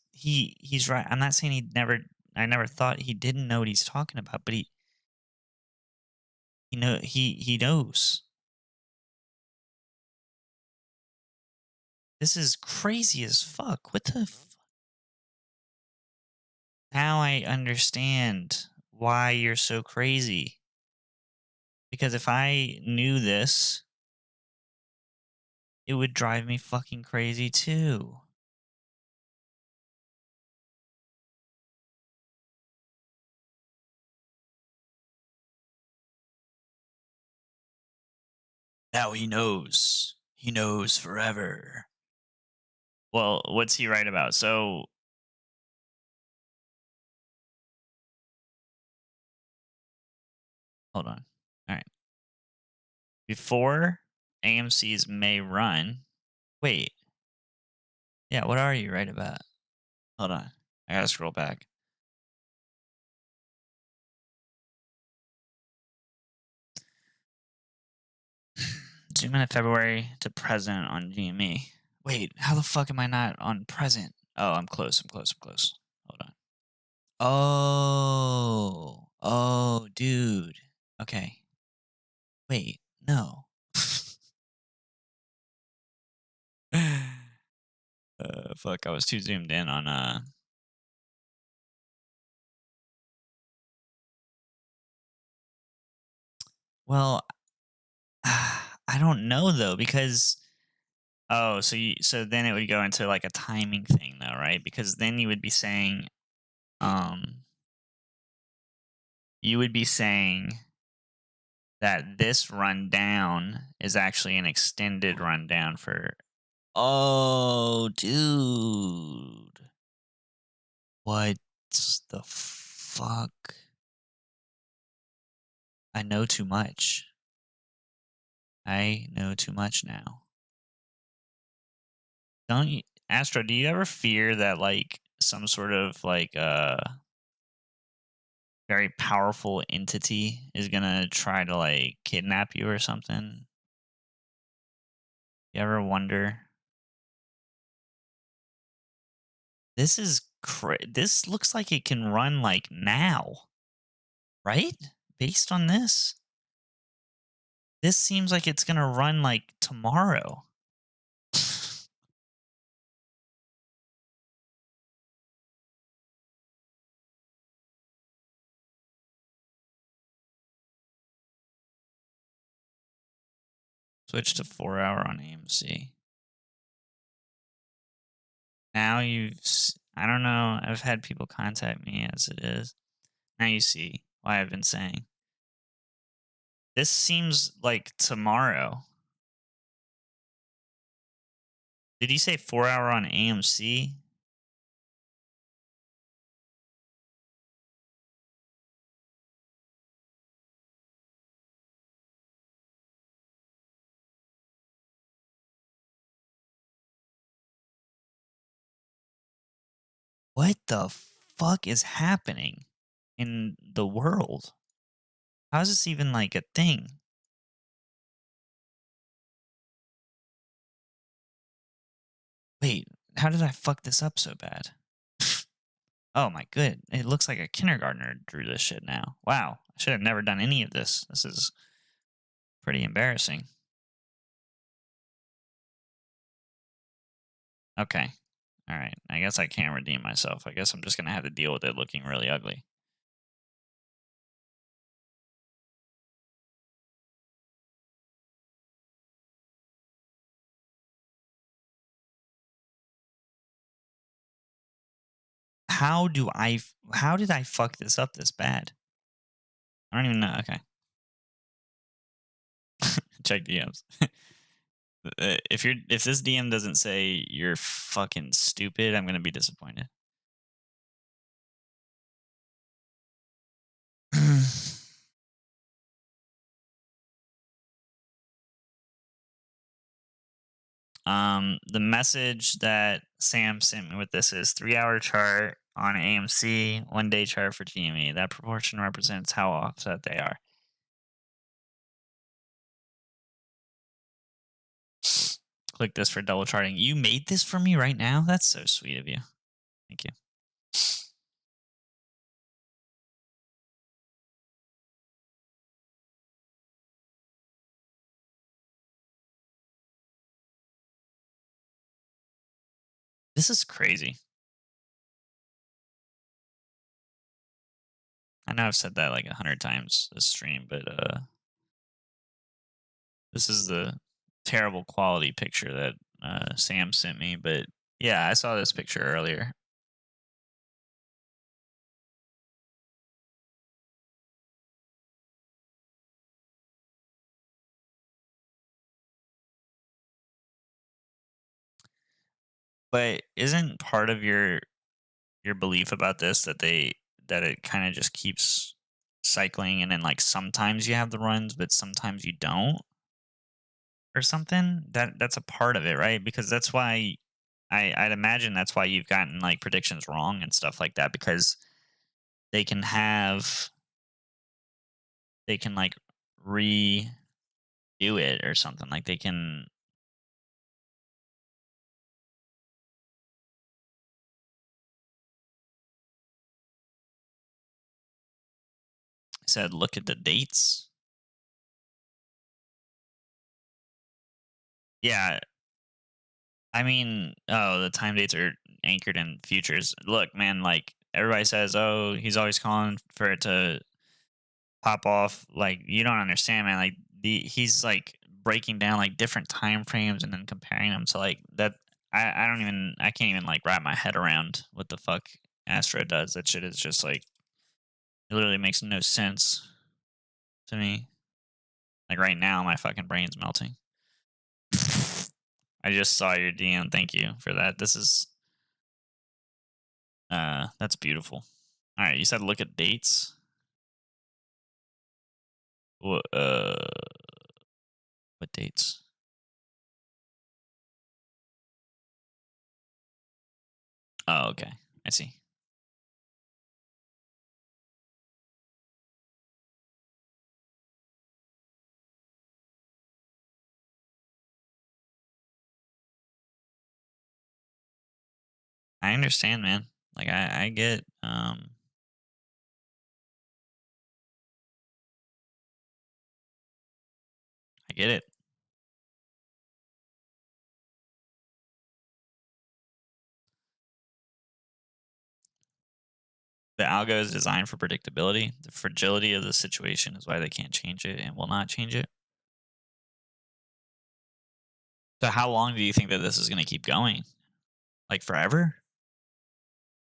right. I'm not saying I never thought he didn't know what he's talking about, but he knows. This is crazy as fuck. What the Now I understand why you're so crazy. Because if I knew this, it would drive me fucking crazy too. Now he knows. He knows forever. Well, what's he right about? So, hold on. All right. Before AMC's may run. Wait. Yeah, what are you right about? Hold on. I gotta scroll back. Zoom in at February to present on GME. Wait, how the fuck am I not on present? Oh, I'm close. I'm close. I'm close. Hold on. Oh. Oh, dude. Okay. Wait, no. Fuck, I was too zoomed in on well, I don't know though because so then it would go into like a timing thing though, right? Because then um you would be saying that this rundown is actually an extended rundown for. Oh, dude. What the fuck? I know too much. I know too much now. Don't you, Astro, do you ever fear that like some sort of like very powerful entity is gonna try to like kidnap you or something? You ever wonder? This looks like it can run like now, right? Based on this seems like it's gonna run like tomorrow. Switch to 4 hour on AMC. Now I don't know. I've had people contact me as it is. Now you see why I've been saying. This seems like tomorrow. Did you say 4 hour on AMC? What the fuck is happening in the world? How is this even like a thing? Wait, how did I fuck this up so bad? Oh my good. It looks like a kindergartner drew this shit now. Wow. I should have never done any of this. This is pretty embarrassing. Okay. All right. I guess I can't redeem myself. I guess I'm just going to have to deal with it looking really ugly. How did I fuck this up this bad? I don't even know. Okay. Check DMs. If this DM doesn't say you're fucking stupid, I'm gonna be disappointed. The message that Sam sent me with this is 3 hour chart on AMC, 1 day chart for GME. That proportion represents how offset they are. Click this for double charting. You made this for me right now? That's so sweet of you. Thank you. This is crazy. I know I've said that like 100 times this stream, but this is the terrible quality picture that Sam sent me. But yeah, I saw this picture earlier. But isn't part of your belief about this that it kind of just keeps cycling, and then like sometimes you have the runs, but sometimes you don't, or something? That's a part of it, right? Because that's why I'd imagine that's why you've gotten like predictions wrong and stuff like that, because they can have they can like redo it or something. Like they can said look at the dates. Yeah, I mean, oh, the time dates are anchored in futures. Look, man, like everybody says, oh, he's always calling for it to pop off. Like you don't understand, man. Like he's like breaking down like different time frames and then comparing them to like that. I can't even like wrap my head around what the fuck Astro does. That shit is just like it literally makes no sense to me. Like right now, my fucking brain's melting. I just saw your DM. Thank you for that. This is that's beautiful. All right, you said look at dates. What what dates? Oh, okay. I see. I understand, man. Like I get I get it. The algo is designed for predictability. The fragility of the situation is why they can't change it and will not change it. So how long do you think that this is going to keep going? Like forever?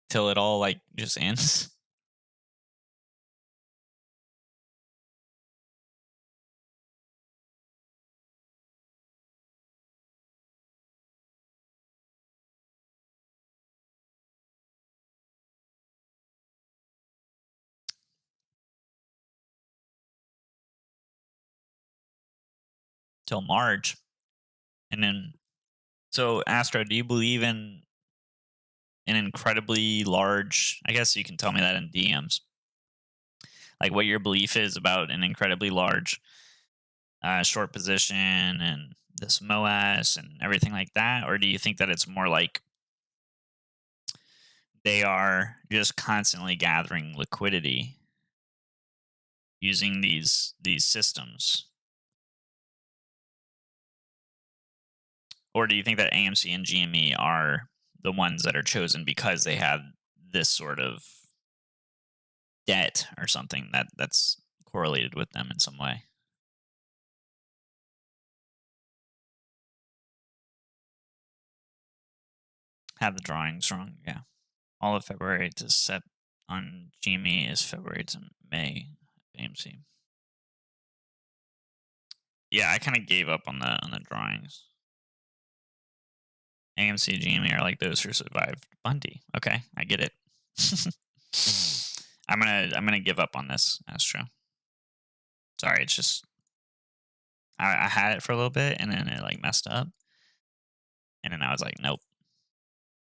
Till it all like just ends? till March. And then, so Astro, do you believe in an incredibly large? I guess you can tell me that in DMs, like what your belief is about an incredibly large short position and this MOAS and everything like that, or do you think that it's more like they are just constantly gathering liquidity using these systems? Or do you think that AMC and GME are the ones that are chosen because they have this sort of debt or something that's correlated with them in some way? Have the drawings wrong, yeah. All of February to set on GME is February to May AMC. Yeah, I kind of gave up on the drawings. AMC, GME are like those who survived Bundy. Okay, I get it. I'm gonna give up on this, Astro. Sorry, it's just I had it for a little bit and then it like messed up, and then I was like, nope,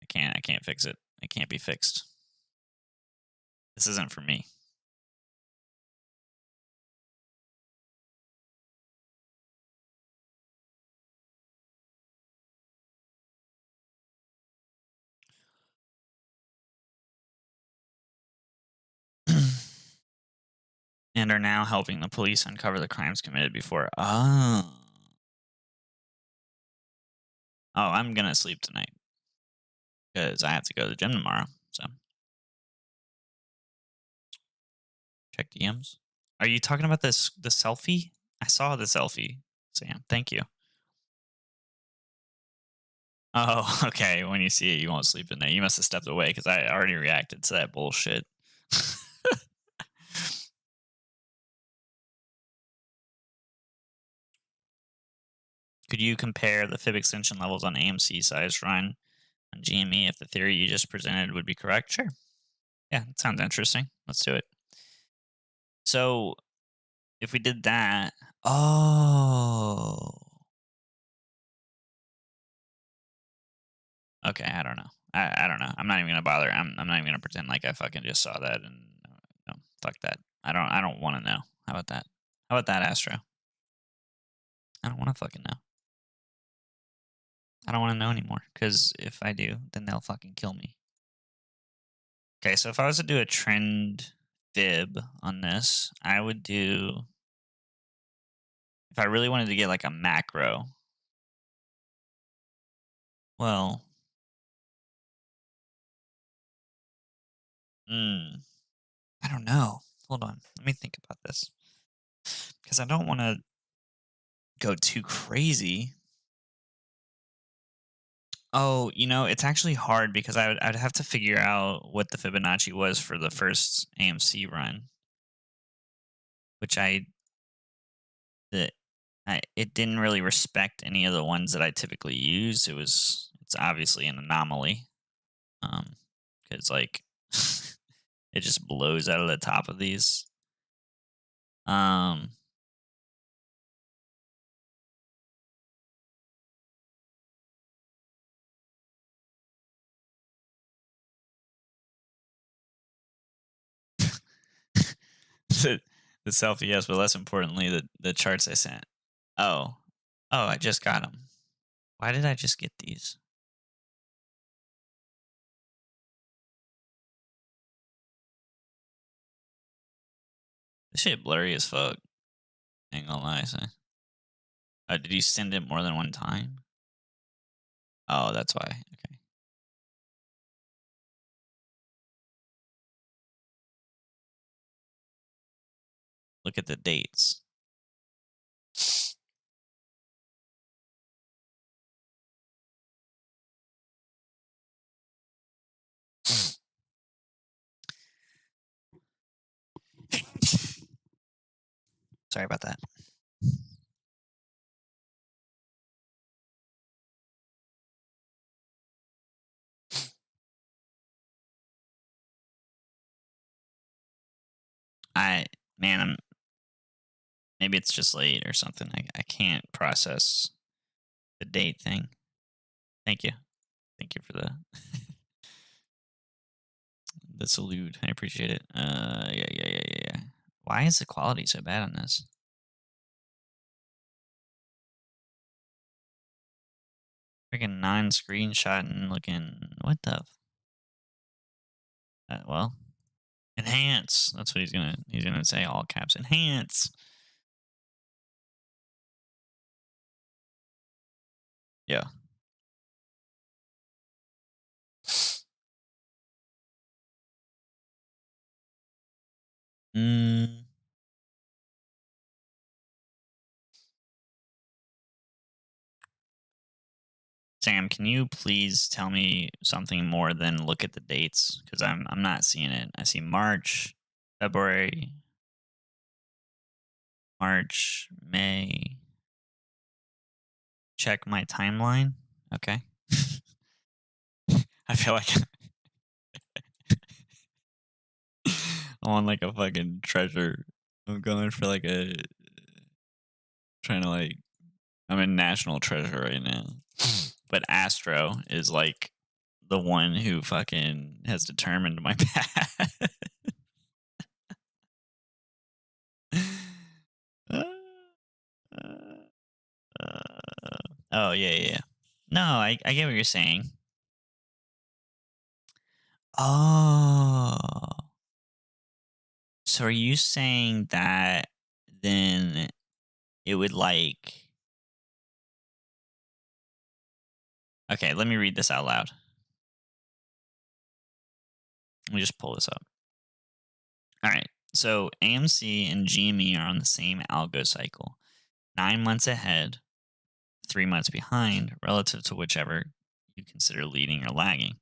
I can't fix it. It can't be fixed. This isn't for me. And are now helping the police uncover the crimes committed before. Oh, I'm gonna sleep tonight because I have to go to the gym tomorrow. So check DMs. Are you talking about the selfie? I saw the selfie, Sam. Thank you. Oh, okay. When you see it, you won't sleep in there. You must have stepped away because I already reacted to that bullshit. Could you compare the fib extension levels on AMC size run on GME if the theory you just presented would be correct? Sure. Yeah, it sounds interesting. Let's do it. So if we did that, oh, okay. I don't know. I don't know. I'm not even gonna bother. I'm not even gonna pretend like I fucking just saw that and no, fuck that. I don't want to know. How about that? How about that, Astro? I don't want to fucking know. I don't want to know anymore because if I do, then they'll fucking kill me. Okay, so if I was to do a trend fib on this, I would do, if I really wanted to get like a macro, well, I don't know. Hold on. Let me think about this because I don't want to go too crazy. Oh, it's actually hard because I'd have to figure out what the Fibonacci was for the first AMC run, which the it didn't really respect any of the ones that I typically use. It's obviously an anomaly, because like it just blows out of the top of these. the, the selfie, yes, but less importantly, the charts I sent. Oh, I just got them. Why did I just get these? This shit blurry as fuck. Ain't gonna lie, son. Did you send it more than one time? Oh, that's why. Okay. Look at the dates. Sorry about that. Man, Maybe it's just late or something. I can't process the date thing. Thank you. Thank you for the salute. I appreciate it. Yeah. Why is the quality so bad on this? Freaking non-screenshot and looking. What the? Well, enhance. That's what he's gonna say. All caps. Enhance. Yeah. Mm. Sam, can you please tell me something more than look at the dates? Because I'm not seeing it. I see March, February, March, May. Check my timeline. Okay. I feel like I'm on like a fucking treasure. I'm going for like trying to like, I'm in national treasure right now. But Astro is like the one who fucking has determined my path. Oh yeah. No, I get what you're saying. Oh, so are you saying that then it would like? Okay, let me read this out loud. Let me just pull this up. All right. So AMC and GME are on the same algo cycle, 9 months ahead, 3 months behind, relative to whichever you consider leading or lagging.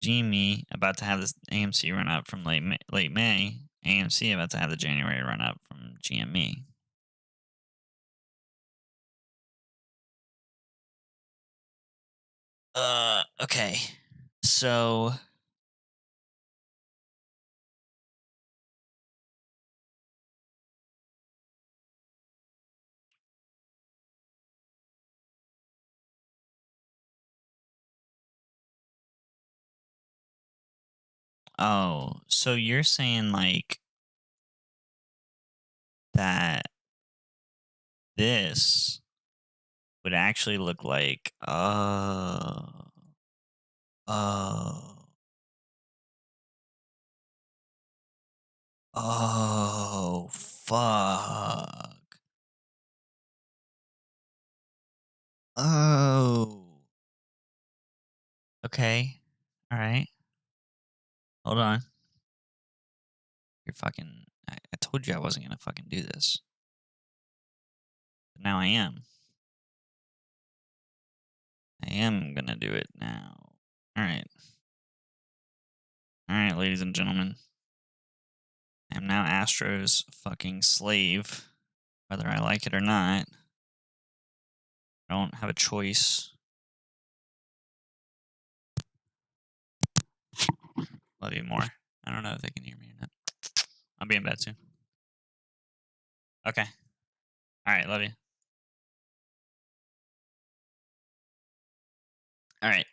GME about to have this AMC run up from late May. AMC about to have the January run up from GME. Okay. So so you're saying like that this would actually look like oh oh fuck. Oh. Okay. All right. Hold on. You're fucking. I told you I wasn't gonna fucking do this. But now I am. I am gonna do it now. All right. All right, ladies and gentlemen. I am now Astro's fucking slave, whether I like it or not. I don't have a choice. Love you more. I don't know if they can hear me or not. I'll be in bed soon. Okay. All right. Love you. All right.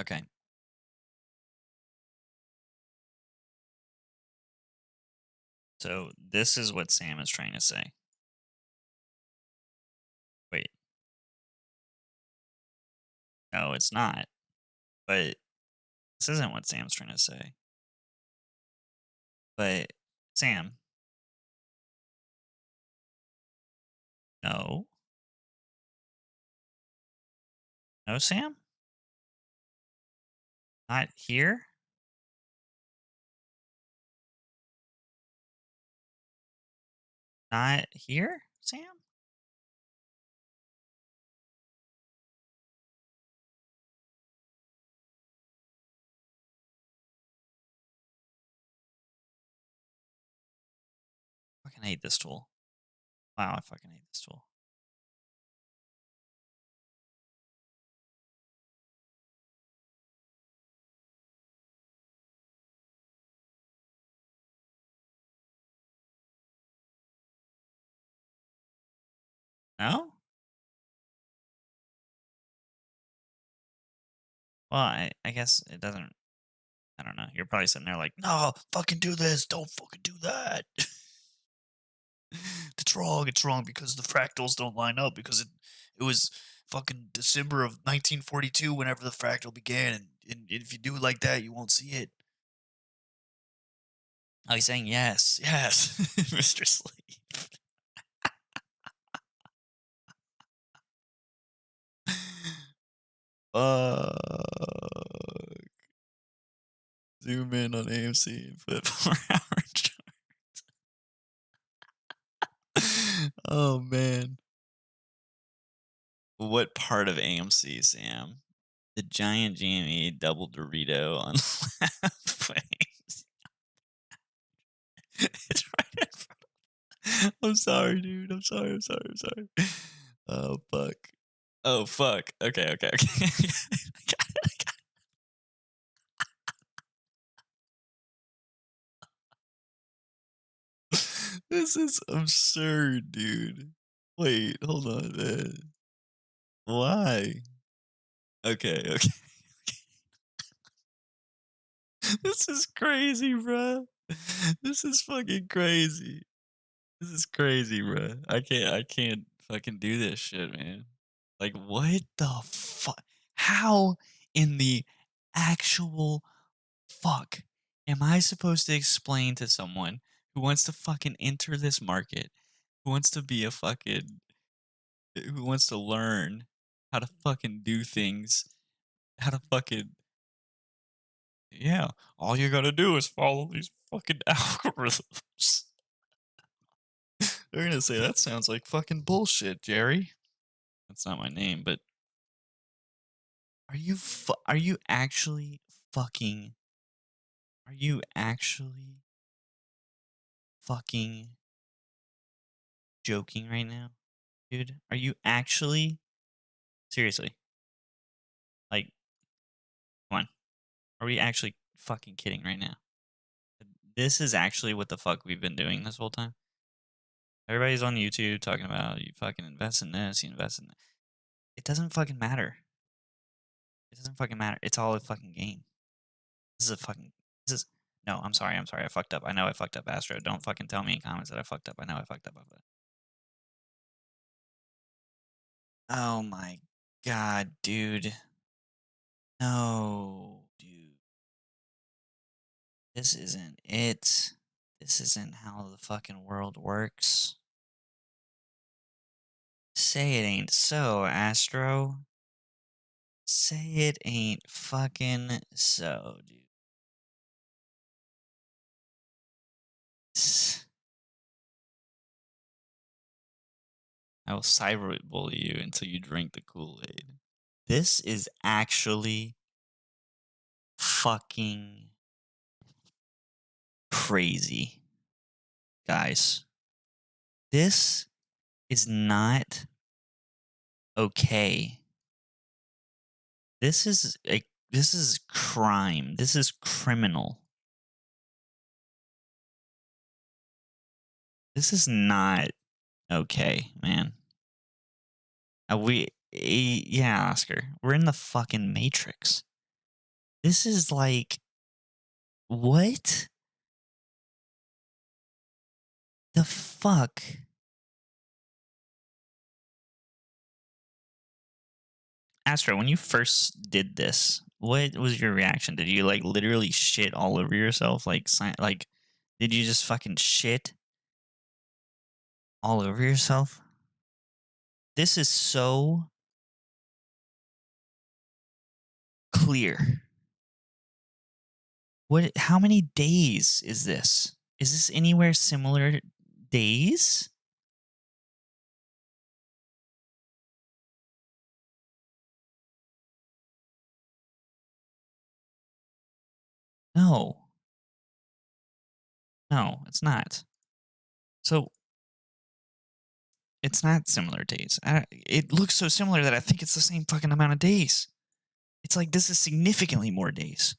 Okay. So this is what Sam is trying to say. Wait. No, it's not. But this isn't what Sam's trying to say. But Sam. No. No, Sam? Not here? Not here, Sam? I fucking hate this tool. Wow, I fucking hate this tool. No? Well, I guess it doesn't. I don't know. You're probably sitting there like, no, fucking do this. Don't fucking do that. It's wrong. It's wrong because the fractals don't line up because it was fucking December of 1942 whenever the fractal began. And if you do it like that, you won't see it. Oh, he's saying yes. Yes, Mr. Sleep. Zoom in on AMC and flip 4-hour chart. Oh, man. What part of AMC, Sam? The giant GME double Dorito on left wings. It's right in front. I'm sorry, dude. I'm sorry. Oh, fuck. Oh, fuck. Okay. I got it. This is absurd, dude. Wait, hold on, man. Why? Okay. This is crazy, bruh. This is fucking crazy. This is crazy, bruh. I can't fucking do this shit, man. Like, what the fuck? How in the actual fuck am I supposed to explain to someone who wants to fucking enter this market, who wants to be a fucking, who wants to learn how to fucking do things, how to fucking, yeah, all you gotta do is follow these fucking algorithms. They're gonna say that sounds like fucking bullshit, Jerry. That's not my name, but are you actually fucking are you actually fucking joking right now? Dude, are you actually seriously? Like, come on. Are we actually fucking kidding right now? This is actually what the fuck we've been doing this whole time. Everybody's on YouTube talking about you fucking invest in this, you invest in that. It doesn't fucking matter. It doesn't fucking matter. It's all a fucking game. This is a fucking. This is. No, I'm sorry. I fucked up. I know I fucked up, Astro. Don't fucking tell me in comments that I fucked up. I know I fucked up. Oh my god, dude. No, dude. This isn't it. This isn't how the fucking world works. Say it ain't so, Astro. Say it ain't fucking so, dude. I will cyberbully you until you drink the Kool-Aid. This is actually fucking crazy, guys. This is not okay. This is crime. This is criminal. This is not okay, man. Yeah, Oscar. We're in the fucking Matrix. This is like, what the fuck? Astro, when you first did this, what was your reaction? Did you like literally shit all over yourself? Like, did you just fucking shit all over yourself? This is so clear. How many days is this? Is this anywhere similar days? No. No, it's not. So it's not similar days. It looks so similar that I think it's the same fucking amount of days. It's like this is significantly more days.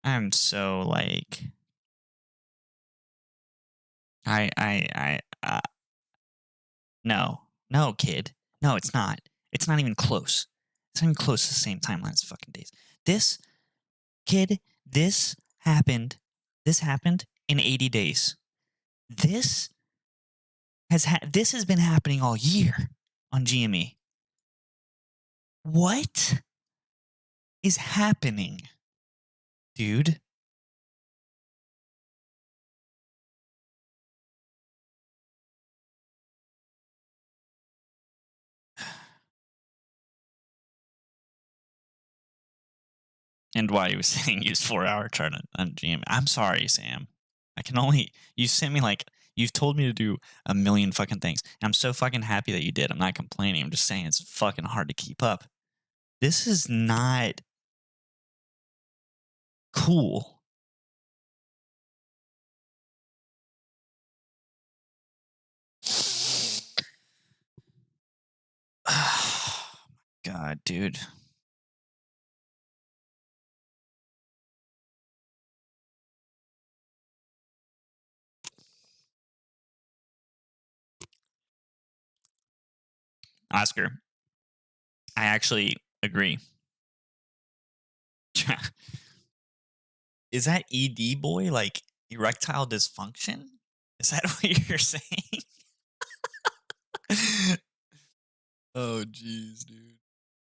I'm so like I No, kid. No, it's not. It's not even close. It's not even close to the same timeline as fucking days. This, kid, this happened in 80 days. This has been happening all year on GME. What is happening, dude? And why he was saying use 4-hour chart on GME. I'm sorry, Sam. You sent me you've told me to do a million fucking things. And I'm so fucking happy that you did. I'm not complaining. I'm just saying it's fucking hard to keep up. This is not cool. God, dude. Oscar, I actually agree. Is that ED boy like erectile dysfunction? Is that what you're saying? Oh, jeez, dude.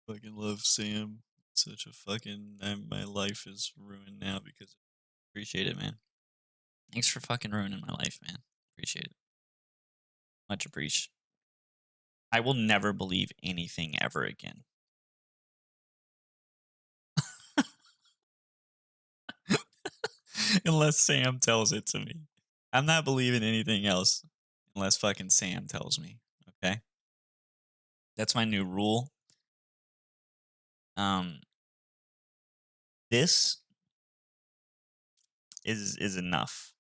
Fucking love Sam. Such a fucking. My life is ruined now because. Appreciate it, man. Thanks for fucking ruining my life, man. Appreciate it. Much appreciated. I will never believe anything ever again. Unless Sam tells it to me. I'm not believing anything else unless fucking Sam tells me. Okay? That's my new rule. This is enough.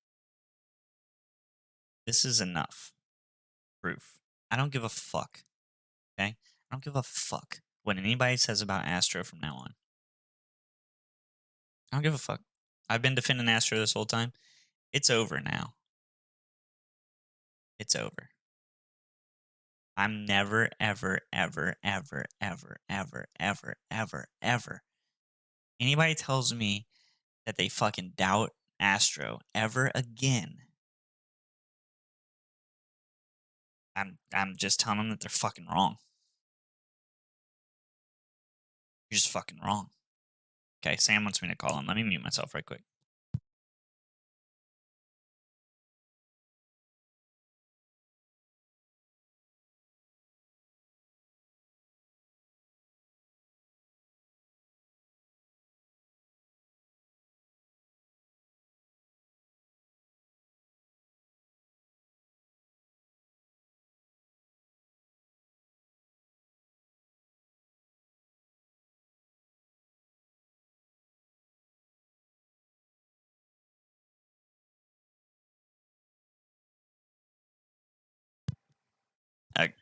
This is enough proof. I don't give a fuck. Okay? I don't give a fuck what anybody says about Astro from now on. I don't give a fuck. I've been defending Astro this whole time. It's over now. It's over. I'm never, ever, ever, ever, ever, ever, ever, ever, ever. Anybody tells me that they fucking doubt Astro ever again, I'm just telling them that they're fucking wrong. You're just fucking wrong. Okay, Sam wants me to call him. Let me mute myself right quick.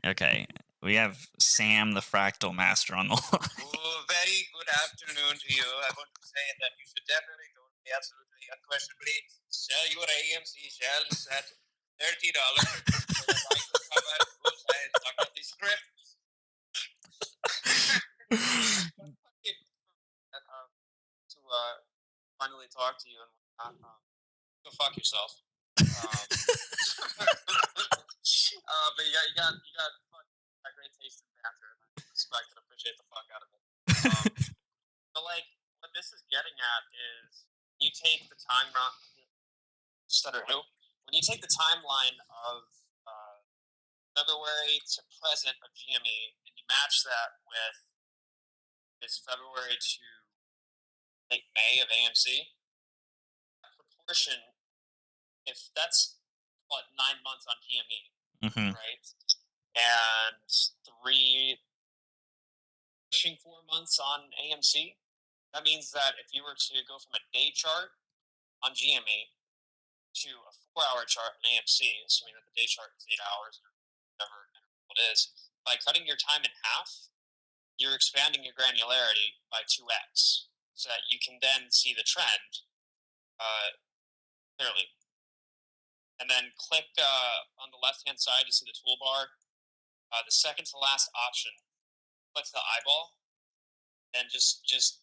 Okay, we have Sam, the Fractal Master, on the line. Oh, very good afternoon to you. I want to say that you should definitely go absolutely unquestionably sell your AMC shares at $30 so that I can cover both sides of the script. To finally talk to you and whatnot. Go fuck yourself. But yeah, you got a great taste in banter, and I respect and appreciate the fuck out of it. But like, what this is getting at is you take the timeline. When you take the timeline of February to present of GME, and you match that with this February to late May of AMC, that proportion, if that's what 9 months on GME, right, and pushing 4 months on AMC, that means that if you were to go from a day chart on GME to a 4-hour chart on AMC, assuming that the day chart is 8 hours or whatever it is, by cutting your time in half, you're expanding your granularity by 2x, so that you can then see the trend clearly. And then click on the left-hand side to see the toolbar, The second to last option, click the eyeball, and just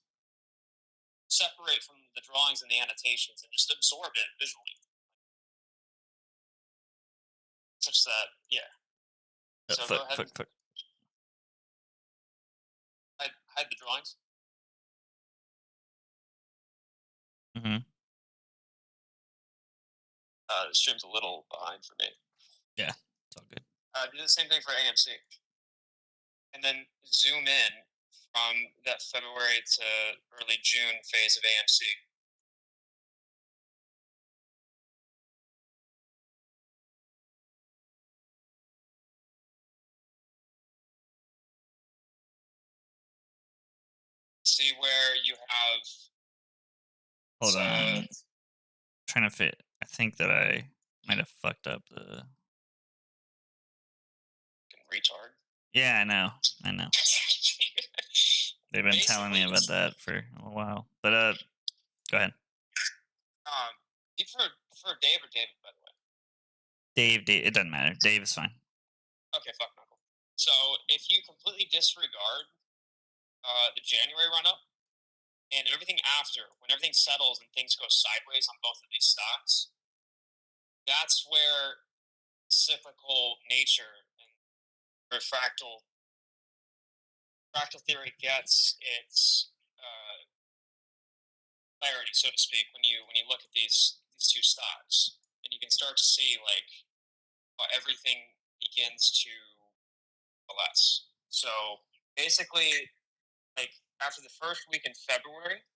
separate from the drawings and the annotations, and just absorb it visually, such that So go ahead and hide the drawings. Mm-hmm. The stream's a little behind for me. Yeah, it's all good. Do the same thing for AMC, and then zoom in from that February to early June phase of AMC. See where you have. Hold on. Trying to fit. I think that I might have fucked up the. Retard. Yeah, I know. They've been telling me about that for a while. But go ahead. You prefer Dave or David, by the way? Dave. It doesn't matter. Dave is fine. Okay, fuck Michael. So if you completely disregard the January run up and everything after, when everything settles and things go sideways on both of these stocks, that's where cyclical nature and fractal theory gets its clarity, so to speak, when you look at these two stocks, and you can start to see like how everything begins to coalesce. So basically, like after the first week in February,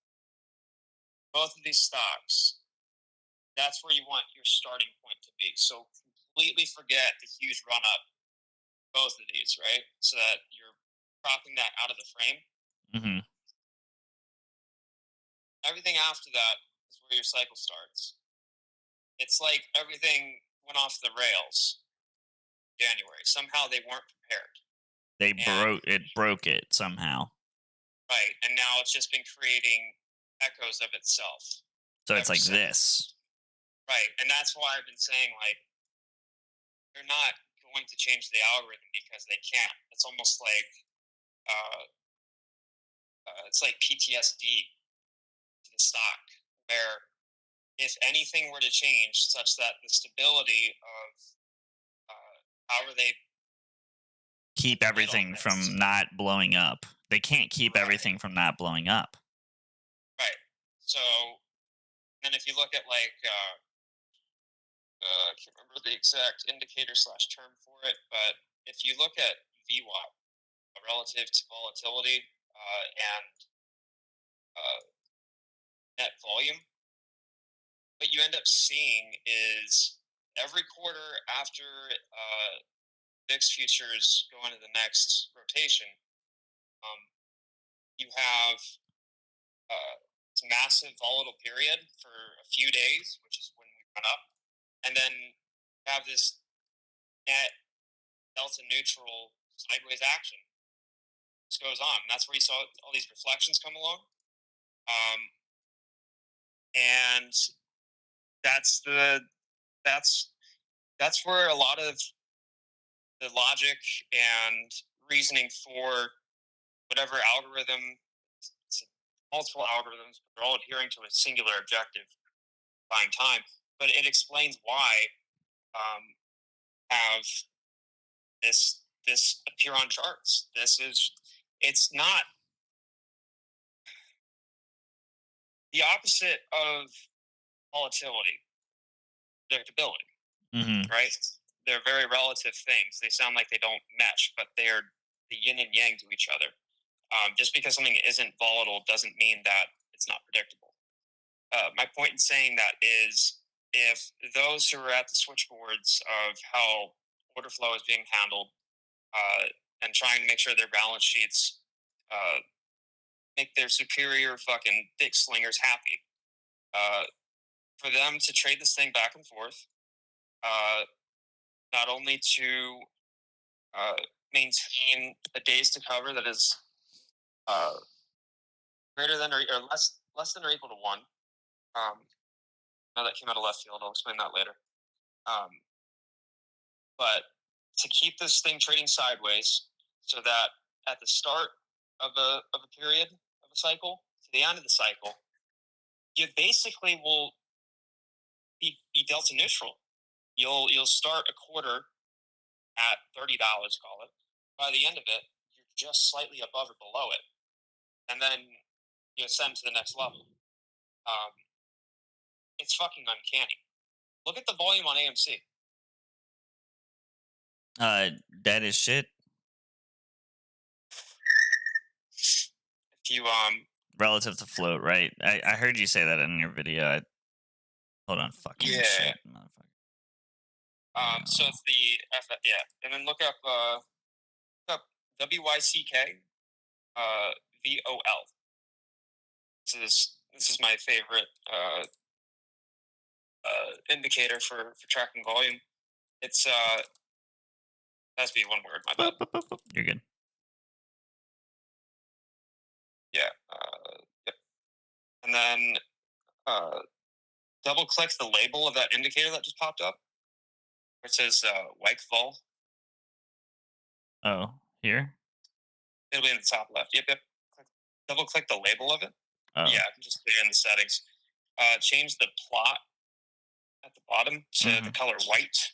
both of these stocks, that's where you want your starting point to be. So completely forget the huge run up, both of these, right? So that you're cropping that out of the frame. Mm-hmm. Everything after that is where your cycle starts. It's like everything went off the rails in January. Somehow they weren't prepared. Broke it somehow. Right, and now it's just been creating echoes of itself. So it's like this. Right, and that's why I've been saying, like, they're not going to change the algorithm because they can't. It's almost like it's like PTSD to the stock, where if anything were to change such that the stability of however they keep everything from not blowing up. They can't keep everything from not blowing up. Right. So then if you look at like I can't remember the exact indicator / term for it, but if you look at VWAP relative to volatility and net volume, what you end up seeing is every quarter after VIX futures go into the next rotation, you have this massive volatile period for a few days, which is when we run up, and then have this net delta neutral sideways action. This goes on. That's where you saw all these reflections come along, and that's where a lot of the logic and reasoning for whatever algorithm, multiple algorithms, but they're all adhering to a singular objective, buying time. But it explains why have this appear on charts. It's not the opposite of volatility, predictability, right? They're very relative things. They sound like they don't mesh, but they're the yin and yang to each other. Just because something isn't volatile doesn't mean that it's not predictable. My point in saying that is if those who are at the switchboards of how order flow is being handled and trying to make sure their balance sheets make their superior fucking dick slingers happy, for them to trade this thing back and forth, not only to maintain a days to cover that is greater than or less than or equal to 1. Now that came out of left field. I'll explain that later. But to keep this thing trading sideways, so that at the start of a period of a cycle to the end of the cycle, you basically will be delta neutral. You'll start a quarter at $30, call it. By the end of it, you're just slightly above or below it, and then you ascend to the next level. It's fucking uncanny. Look at the volume on AMC. That is shit. If you Relative to float, right? I heard you say that in your video. Hold on, fucking shit, motherfucker. So it's the and then look up WYCK VOL. This is my favorite indicator for tracking volume. It's has to be one word. My bad. You're good. Yeah. Yep. And then double click the label of that indicator that just popped up. It says Wyckoff. Oh, here? It'll be in the top left. Yep. Double click the label of it. Oh. Yeah, just there in the settings. Change the plot at the bottom to the color white.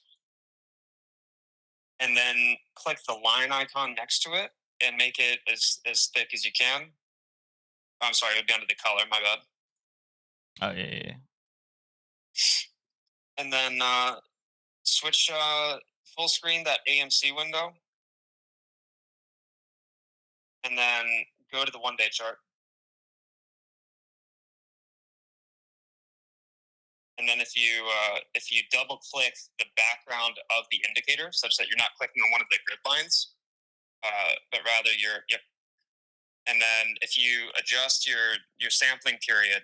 And then click the line icon next to it and make it as thick as you can. I'm sorry, it would be under the color, my bad. Oh, yeah. And then switch full screen that AMC window. And then go to the 1-day chart. And then if you double click the background of the indicator, such that you're not clicking on one of the grid lines, but rather and then if you adjust your sampling period,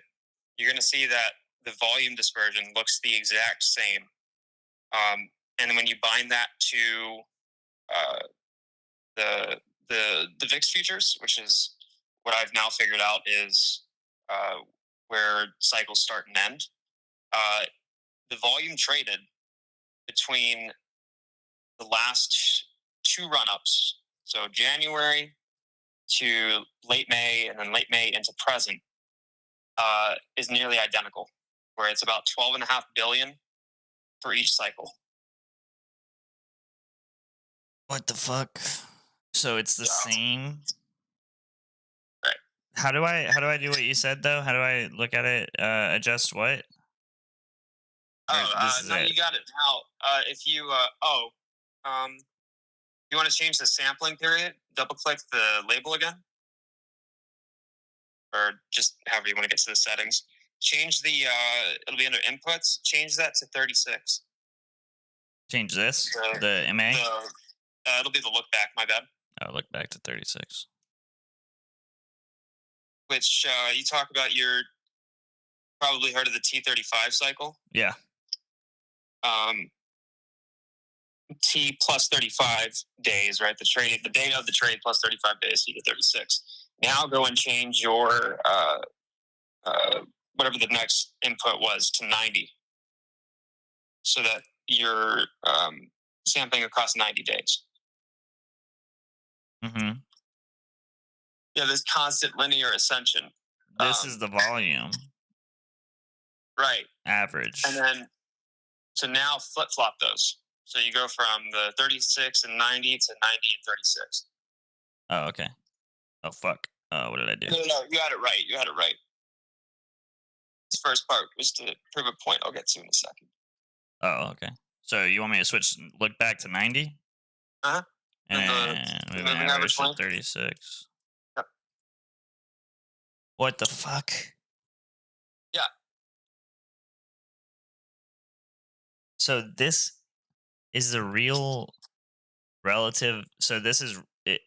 you're going to see that the volume dispersion looks the exact same. And when you bind that to the VIX futures, which is what I've now figured out is where cycles start and end. The volume traded between the last two run-ups, so January to late May and then late May into present, is nearly identical, where it's about 12.5 billion for each cycle. What the fuck? So it's the same. Right. How do I do what you said though? How do I look at it? Adjust what? No, you got it now. If you you want to change the sampling period, double click the label again, or just however you want to get to the settings. Change the it'll be under inputs. Change that to 36. Change this. The MA. It'll be the look back. My bad. Oh, look back to 36. Which you talk about. You're probably heard of the T35 cycle. Yeah. T plus 35 days, right? The day of the trade plus 35 days, you get 36. Now go and change your whatever the next input was to 90, so that you're sampling across 90 days. Mm-hmm. Yeah, this constant linear ascension. This is the volume. Right. Average. And then, so now flip-flop those. So you go from the 36 and 90 to 90 and 36. Oh, okay. Oh, fuck. What did I do? No, you had it right. This first part was to prove a point I'll get to in a second. Oh, okay. So you want me to switch, look back to 90? Uh-huh. And moving average to 36. Yep. What the fuck? Yeah. So this is the real relative. So this is it.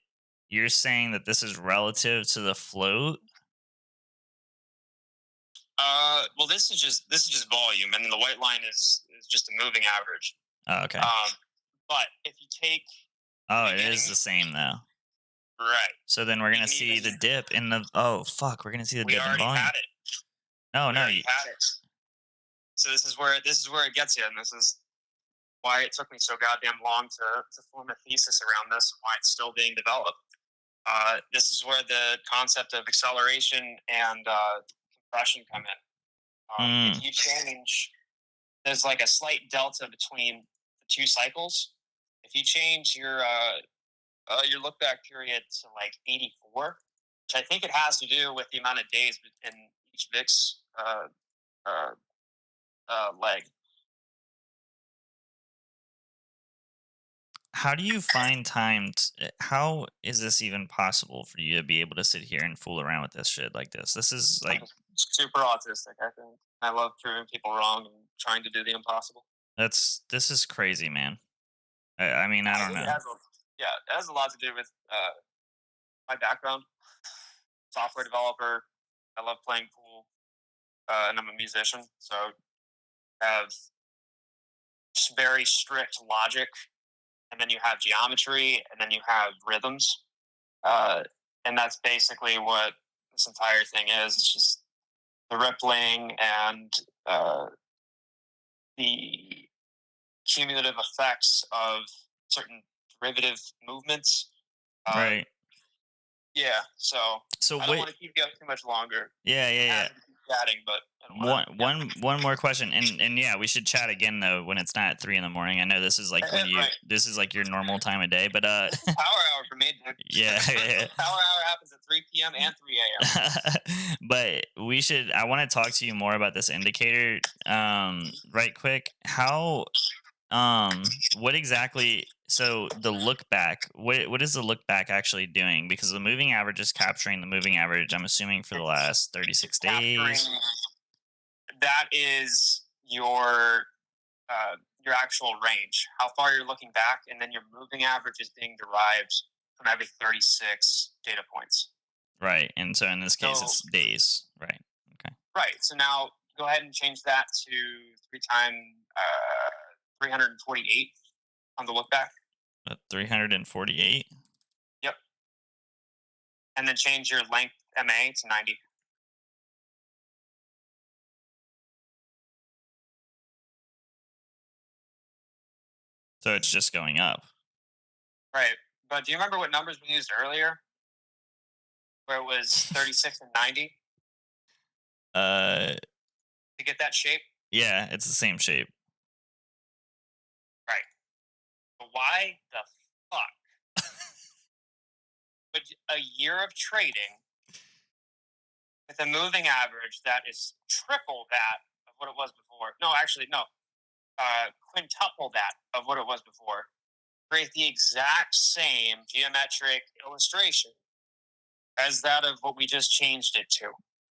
You're saying that this is relative to the float? Well, this is just volume, and then the white line is just a moving average. Oh, okay. But if you take it is the same though. Right. So then we're gonna see the dip in the. Oh fuck, we're gonna see the dip in volume. We already had it. No, we already had it. So this is where it gets you, and this is why it took me so goddamn long to form a thesis around this and why it's still being developed. This is where the concept of acceleration and compression come in. If Mm, you change, there's like a slight delta between the two cycles. If you change your look back period to like 84, which I think it has to do with the amount of days in each VIX uh, leg. how do you find time? How is this even possible for you to be able to sit here and fool around with this shit like this? This is I'm like just super autistic, I think. I love proving people wrong and trying to do the impossible. this is crazy, man. I mean, I don't It know. has yeah, it has a lot to do with my background. Software developer. I love playing pool, and I'm a musician, so I have very strict logic, and then you have geometry, and then you have rhythms, uh, and that's basically what this entire thing is. It's just the rippling and uh, the cumulative effects of certain derivative movements. Uh, Right. yeah, so So I don't what? want to keep you up too much longer. Yeah, yeah, yeah. Happy to keep chatting, but I don't want One, to. Yeah. one, one more question, and yeah, we should chat again though when it's not 3 in the morning. I know this is like when you Right. this is like your normal time of day, but This is power hour for me, dude. yeah, yeah. Power hour happens at 3 p.m. and 3 a.m. But we should. I want to talk to you more about this indicator, right quick. How what exactly? So the look back. What is the look back actually doing? Because the moving average is capturing the moving average. I'm assuming for the last It's 36 capturing. days. That is your actual range, how far you're looking back, and then your moving average is being derived from every 36 data points. Right. And so in this case, So it's days. Right. Okay. right. So now go ahead and change that to 348 on the look back. 348. Yep. And then change your length MA to 90. So it's just going up. Right. But do you remember what numbers we used earlier? Where it was 36 and 90 Uh, to get that shape? yeah, it's the same shape. Right. But why the fuck would a year of trading with a moving average that is triple that of what it was before? No, actually, no. Quintuple that of what it was before. Create the exact same geometric illustration as that of what we just changed it to.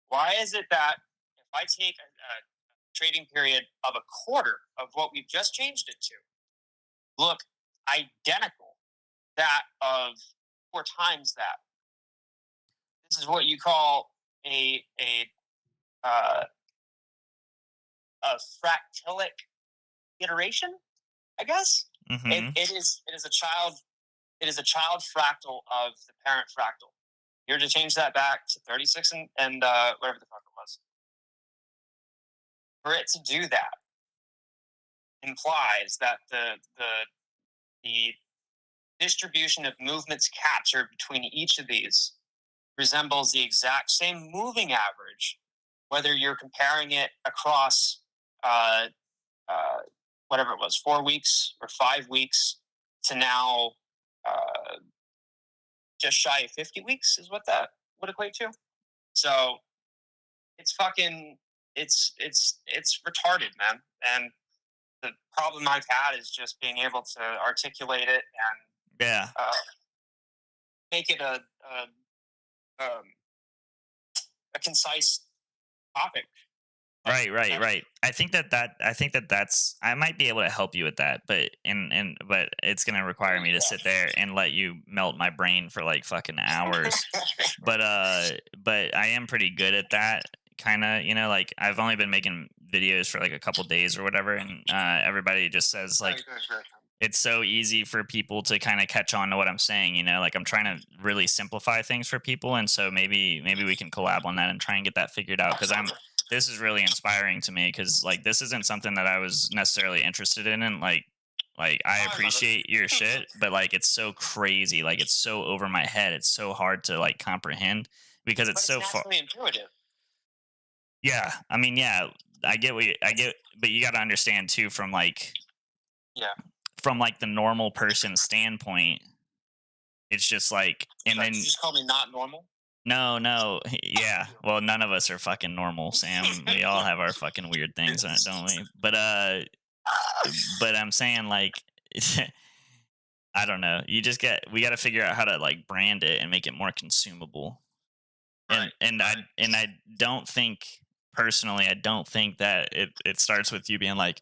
Why is it that if I take a trading period of a quarter of what we've just changed it to, look identical that of 4 times that? This is what you call uh, a fractalic iteration, I guess. Mm-hmm. It is a child fractal of the parent fractal. You're to change that back to 36 and whatever the fuck it was. For it to do that implies that the distribution of movements captured between each of these resembles the exact same moving average, whether you're comparing it across uh, uh, whatever it was, 4 weeks or 5 weeks to now just shy of 50 weeks is what that would equate to. So it's fucking it's retarded, man. And the problem I've had is just being able to articulate it and Yeah. make it a concise topic. Right. I think that's I might be able to help you with that, but but it's gonna require me to sit there and let you melt my brain for like fucking hours. But I am pretty good at that kind of, like I've only been making videos for like a couple days or whatever, and everybody just says like it's so easy for people to kind of catch on to what I'm saying, like I'm trying to really simplify things for people, and so maybe we can collab on that and try and get that figured out, because this is really inspiring to me, because like this isn't something that I was necessarily interested in like Like, I I remember. appreciate your shit, but like, it's so crazy. Like, it's so over my head. It's so hard to like comprehend because it's But it's so far. naturally intuitive. Yeah, I mean, yeah, I get, but you got to understand too Yeah. from like the normal person standpoint. It's just like, and Sorry, did you then just call me not normal? no, yeah. Well, none of us are fucking normal, Sam. We all have our fucking weird things, don't we? But I'm saying like, I don't know. We got to figure out how to like brand it and make it more consumable. Right. Right. And I don't think personally, I don't think that it starts with you being like,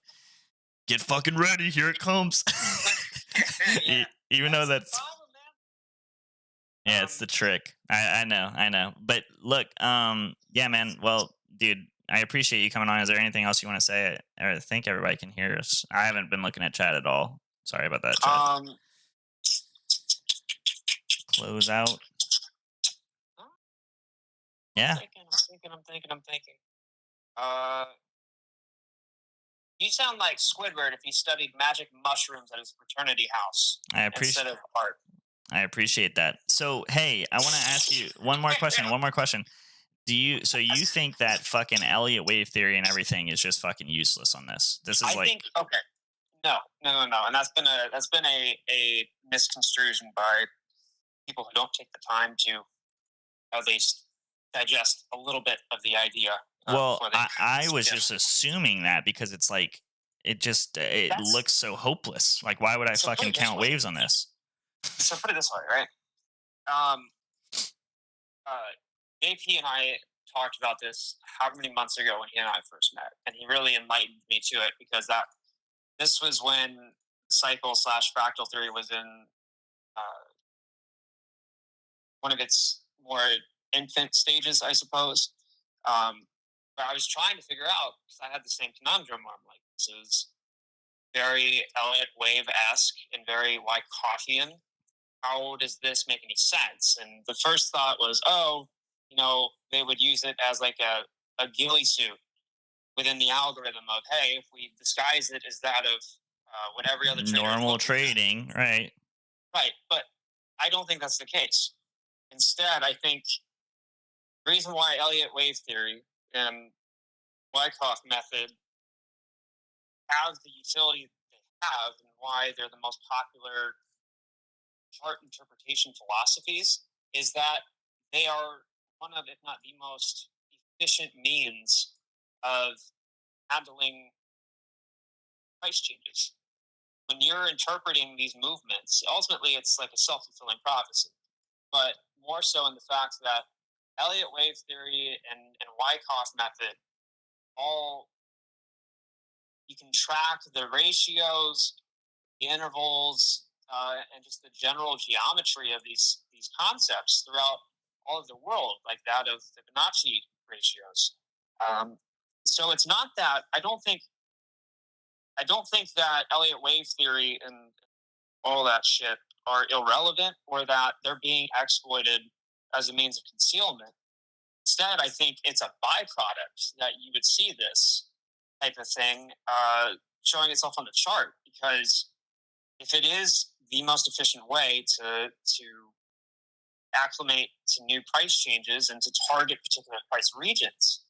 get fucking ready, here it comes. Yeah. Even though That's the that's, problem, man. yeah, it's the trick. I know. But look, yeah, man. Well, dude, I appreciate you coming on. Is there anything else you want to say? I think everybody can hear us. I haven't been looking at chat at all. Sorry about that, chat. Um, Close out. Yeah, I'm thinking. Uh, you sound like Squidward if he studied magic mushrooms at his fraternity house I instead appreciate. of art. I appreciate that. So, hey, I want to ask you one more question. One more question. So you think that fucking Elliott wave theory and everything is just fucking useless on this? This is I like, think okay. No, and that's been a misconstruction by people who don't take the time to at least digest a little bit of the idea well, before they I was just suggest it. assuming that because it's like, it That's looks so hopeless. Like, why would I so. Put fucking it this count way. waves on this? So put it this way, right? Um, uh, JP and I talked about this how many months ago when he and I first met, and he really enlightened me to it because this was when cycle slash fractal theory was in uh, one of its more infant stages, I suppose. But I was trying to figure out because I had the same conundrum where I'm like, this is very Elliott Wave esque and very Wyckofian. How does this make any sense? And the first thought was, oh, they would use it as like a ghillie suit within the algorithm of, hey, if we disguise it as that of what every other trader is Normal looking at. trading, right? Right. But I don't think that's the case. Instead, I think the reason why Elliott wave theory and Wyckoff method have the utility they have and why they're the most popular chart interpretation philosophies is that they are one of, if not the most efficient means of handling price changes. When you're interpreting these movements, ultimately it's like a self fulfilling prophecy, but more so in the fact that Elliott wave theory and Wyckoff method all you can track the ratios, the intervals, and just the general geometry of these concepts throughout all of the world, like that of Fibonacci ratios. So it's not that I don't think that Elliott wave theory and all that shit are irrelevant or that they're being exploited as a means of concealment. Instead, I think it's a byproduct that you would see this type of thing showing itself on the chart because if it is the most efficient way to acclimate to new price changes and to target particular price regions,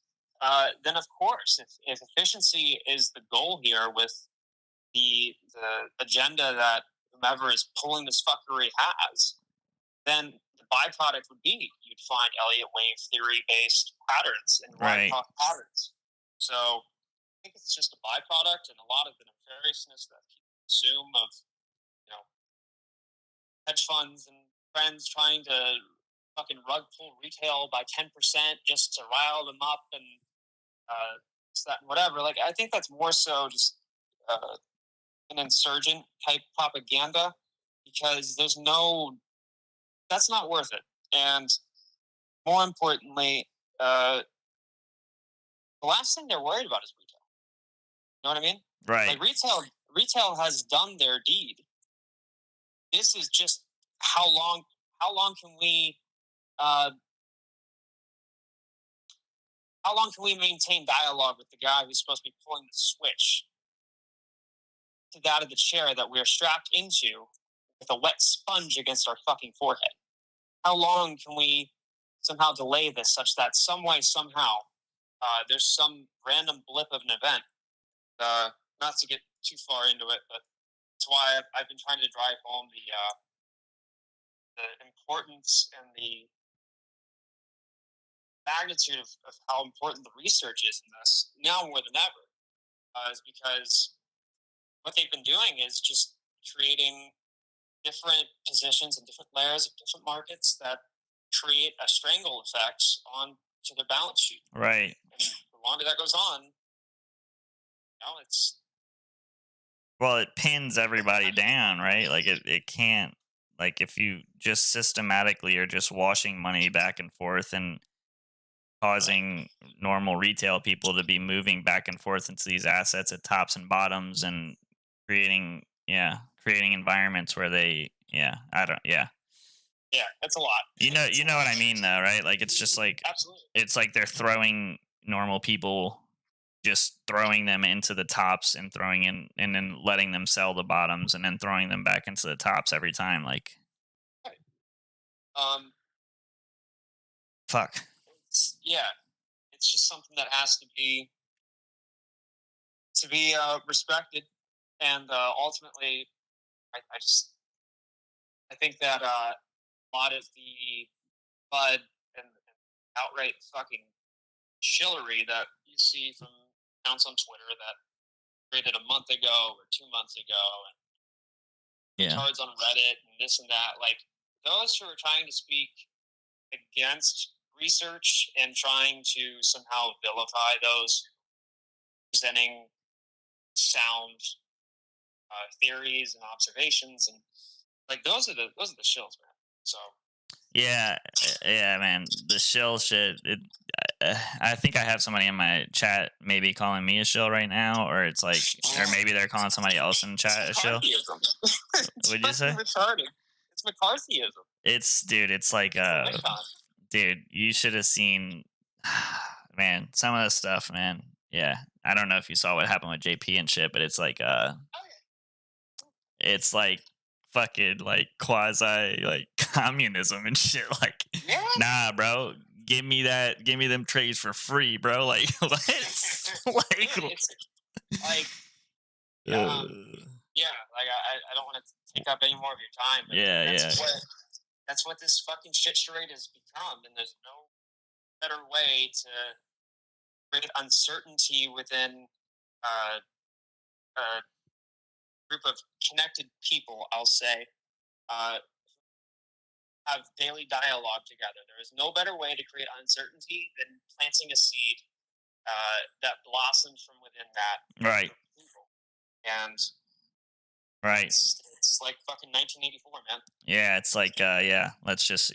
then of course, if efficiency is the goal here with the agenda that whomever is pulling this fuckery has, then the byproduct would be you'd find Elliott wave theory based patterns and Right. Wyckoff patterns. So I think it's just a byproduct and a lot of the nefariousness that people assume of hedge funds and friends trying to fucking rug pull retail by 10% just to rile them up and that and whatever. Like I think that's more so just an insurgent type propaganda because that's not worth it. And more importantly, the last thing they're worried about is retail. You know what I mean? Right. Like retail has done their deed. This is just how long can we maintain dialogue with the guy who's supposed to be pulling the switch to that of the chair that we're strapped into with a wet sponge against our fucking forehead? How long can we somehow delay this such that some way, somehow, there's some random blip of an event? Not to get too far into it, but that's why I've been trying to drive home the importance and the magnitude of how important the research is in this now more than ever. Is because what they've been doing is just creating different positions and different layers of different markets that create a strangle effect on to their balance sheet. Right. And the longer that goes on, it's Well, it pins everybody down, right? Like it can't, like if you just systematically are just washing money back and forth and causing normal retail people to be moving back and forth into these assets at tops and bottoms and creating environments where they yeah, that's a lot. you know what I mean though, right? Like it's just like Absolutely. it's like they're throwing normal people, just throwing them into the tops and throwing in and then letting them sell the bottoms and then throwing them back into the tops every time. Like Right. Um, fuck. it's just something that has to be respected, and ultimately, I think that a lot of the FUD and outright fucking shillery that you see from accounts on Twitter that created a month ago or 2 months ago, and cards on Reddit and this and that, like those who are trying to speak against research and trying to somehow vilify those presenting sound theories and observations, and like those are the shills, man. So Yeah, man. The shill shit. I think I have somebody in my chat maybe calling me a shill right now, or it's like, or maybe they're calling somebody else in chat a shill. What'd you say? Retarded. It's McCarthyism. It's like dude, you should have seen, man, some of the stuff, man. Yeah, I don't know if you saw what happened with JP and shit, but it's like it's like fucking like quasi like communism and shit. Like, nah, bro, give me them trades for free, bro. Like, what? Like, I don't want to take up any more of your time. But that's what this fucking shit charade has become, and there's no better way to create uncertainty within a group of connected people, I'll say, have daily dialogue together. There is no better way to create uncertainty than planting a seed that blossoms from within that. Right. And right. It's like fucking 1984, man. Yeah, it's like, let's just,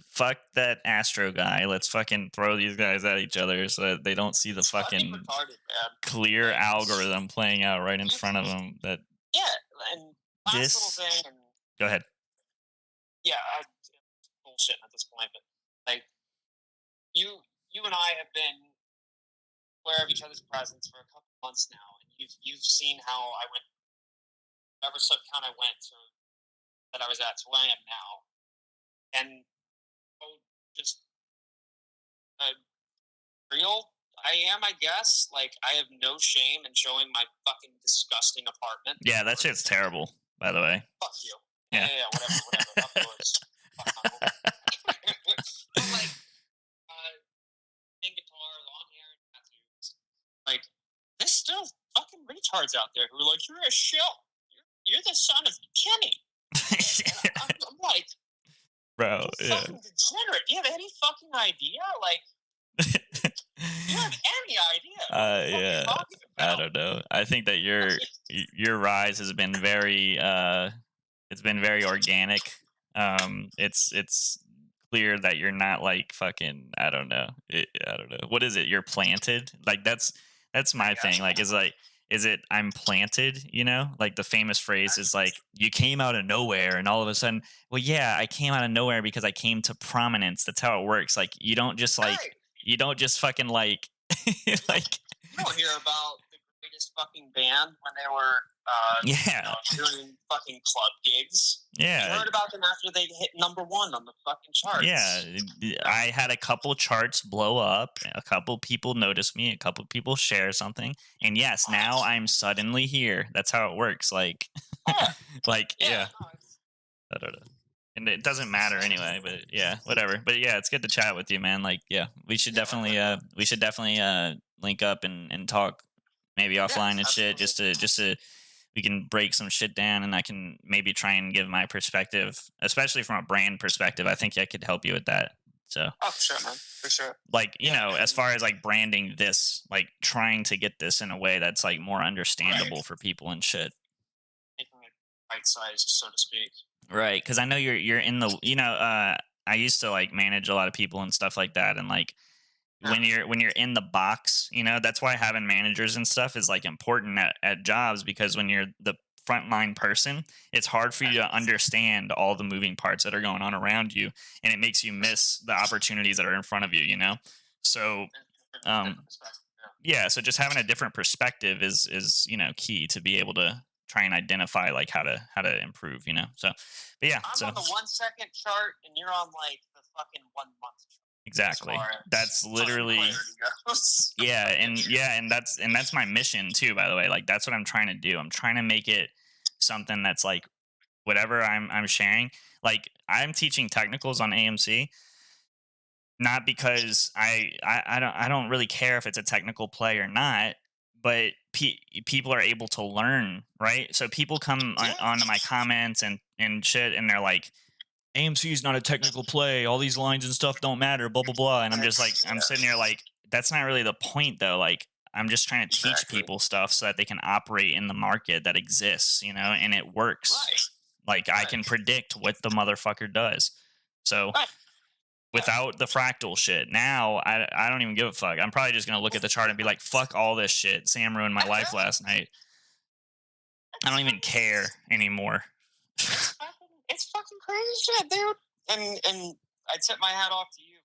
fuck that Astro guy. Let's fucking throw these guys at each other so that they don't see the fucking retarded, clear algorithm playing out right in front of them. That and last little thing. And, go ahead. Yeah, bullshit at this point, but like you and I have been aware of each other's presence for a couple months now, and you've seen how I went, whatever subcount I went to that I was at to where I am now, and just real I am, I guess. Like, I have no shame in showing my fucking disgusting apartment. Yeah, that shit's terrible, by the way. Fuck you. Yeah, whatever. Of course. But like, in guitar, long hair, and tattoos. Like, there's still fucking retards out there who are like, you're a shill. You're the son of Kenny. I'm like, bro, fucking degenerate. Do you have any fucking idea? Like, you have any idea? I don't know. I think that your rise has been very it's been very organic. It's clear that you're not like fucking I don't know. What is it? You're planted? Like that's my thing. Like is it I'm planted, you know? Like the famous phrase is like you came out of nowhere and all of a sudden, well yeah, I came out of nowhere because I came to prominence. That's how it works. Like you don't just fucking like you don't hear about the great greatest fucking band when they were doing fucking club gigs. Yeah. You heard about them after they hit #1 on the fucking charts. Yeah, I had a couple charts blow up. A couple people notice me. A couple people share something, and yes, now I'm suddenly here. That's how it works. Like, yeah. No, I don't know. And it doesn't matter anyway, but yeah, whatever. But yeah, it's good to chat with you, man. Like, yeah, we should definitely link up and talk maybe offline and shit, just to we can break some shit down, and I can maybe try and give my perspective, especially from a brand perspective. I think I could help you with that. So, for sure, man, for sure. Like, you know, as far as like branding this, like trying to get this in a way that's like more understandable for people and shit. Making it bite-sized, so to speak. Right, because I know you're in the, you know, I used to like manage a lot of people and stuff like that, and like when you're in the box, you know, that's why having managers and stuff is like important at jobs, because when you're the frontline person, it's hard for you to understand all the moving parts that are going on around you, and it makes you miss the opportunities that are in front of you, you know. So yeah, so just having a different perspective is you know, key to be able to try and identify like how to improve, you know. So, but yeah, I'm on the 1 second chart, and you're on like the fucking 1 month chart. Exactly. That's literally and that's my mission too, by the way. Like, that's what I'm trying to do. I'm trying to make it something that's like whatever I'm sharing. Like, I'm teaching technicals on AMC, not because I don't really care if it's a technical play or not, but people are able to learn, right? So people come onto my comments and shit, and they're like, AMC is not a technical play. All these lines and stuff don't matter, blah, blah, blah. And I'm just like, I'm sitting there like, that's not really the point, though. Like, I'm just trying to teach people stuff so that they can operate in the market that exists, you know, and it works. Like, I can predict what the motherfucker does. So without the fractal shit, now I don't even give a fuck. I'm probably just going to look at the chart and be like, fuck all this shit. Sam ruined my life last night. I don't even care anymore. It's fucking crazy shit, dude. And I tip my hat off to you,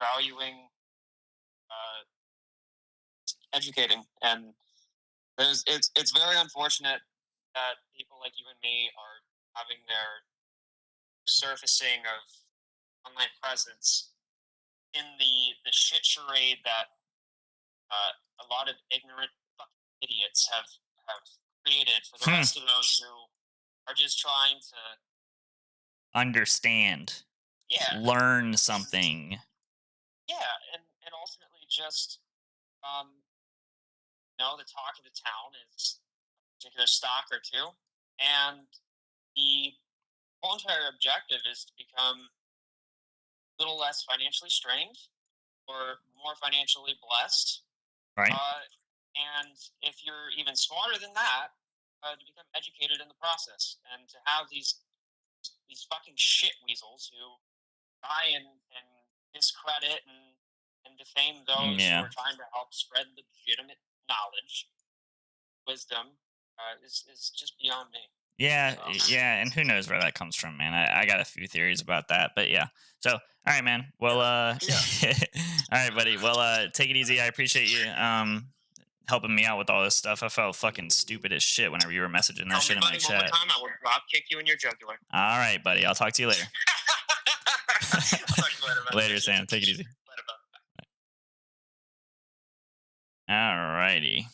valuing, educating, and it's very unfortunate that people like you and me are having their surfacing of online presence in the shit charade that a lot of ignorant fucking idiots have created for the rest of those who are just trying to understand, learn something, and ultimately just the talk of the town is a particular stock or two, and the whole entire objective is to become a little less financially strained or more financially blessed, right? And if you're even smarter than that, to become educated in the process, and to have these fucking shit weasels who try and discredit and defame those who are trying to help spread legitimate knowledge, wisdom, is just beyond me. Yeah, and who knows where that comes from, man. I got a few theories about that, but yeah. So, all right, man. Well, all right, buddy. Well, take it easy. I appreciate you helping me out with all this stuff. I felt fucking stupid as shit whenever you were messaging that shit in my chat. One more time, I will drop kick you in your jugular. All right, buddy. I'll talk to you later. I'll talk to you later, man. Later, Sam. Take it easy. Later, all righty.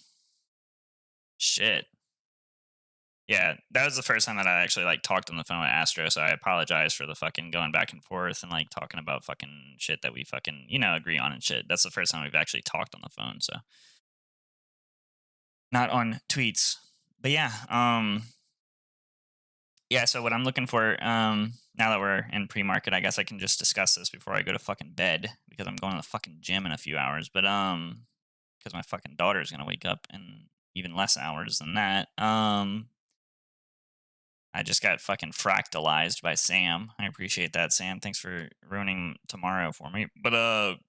Shit. Yeah, that was the first time that I actually like talked on the phone with Astro, so I apologize for the fucking going back and forth and like talking about fucking shit that we fucking, you know, agree on and shit. That's the first time we've actually talked on the phone, so not on tweets. But yeah, so what I'm looking for, now that we're in pre-market, I guess I can just discuss this before I go to fucking bed, because I'm going to the fucking gym in a few hours, but because my fucking daughter's gonna wake up in even less hours than that. I just got fucking fractalized by Sam. I appreciate that, Sam. Thanks for ruining tomorrow for me. But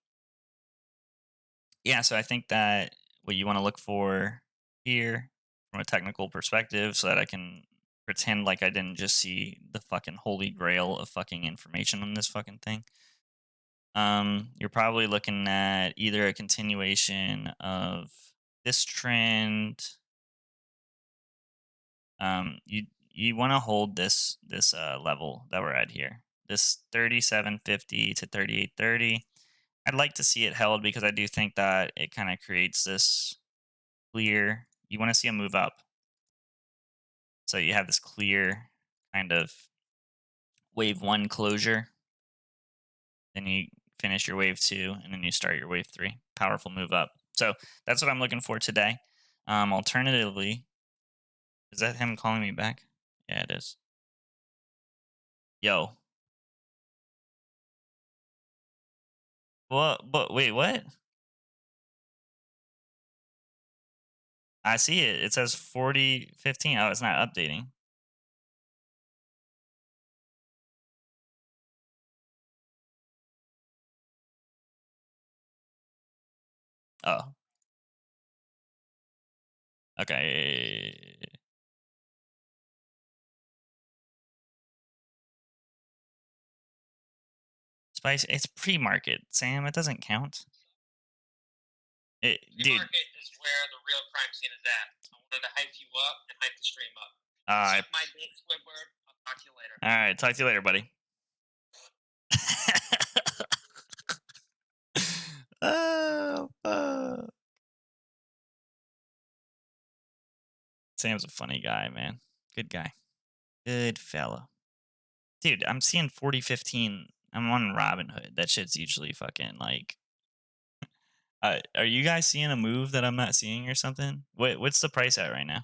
yeah, so I think that what you want to look for here from a technical perspective, so that I can pretend like I didn't just see the fucking holy grail of fucking information on this fucking thing. You're probably looking at either a continuation of this trend, you want to hold this level that we're at here, this 3750 to 3830. I'd like to see it held because I do think that it kind of creates this clear. You want to see a move up, so you have this clear kind of wave one closure. Then you finish your wave two, and then you start your wave three. Powerful move up. So that's what I'm looking for today. Alternatively, is that him calling me back? Yeah, it is. Yo. What? But wait, what? I see it. It says 4015. Oh, it's not updating. Oh, okay. Spice. It's pre-market, Sam. It doesn't count. Dude. Pre-market is where the real crime scene is at. I wanted to hype you up and hype the stream up. Uh, Suck my dick, Squidward. I'll talk to you later. all right. Talk to you later, buddy. Oh, fuck. Sam's a funny guy, man. Good guy. Good fella. Dude, I'm seeing 4015. I'm on Robinhood. That shit's usually fucking like. Are you guys seeing a move that I'm not seeing or something? What's the price at right now?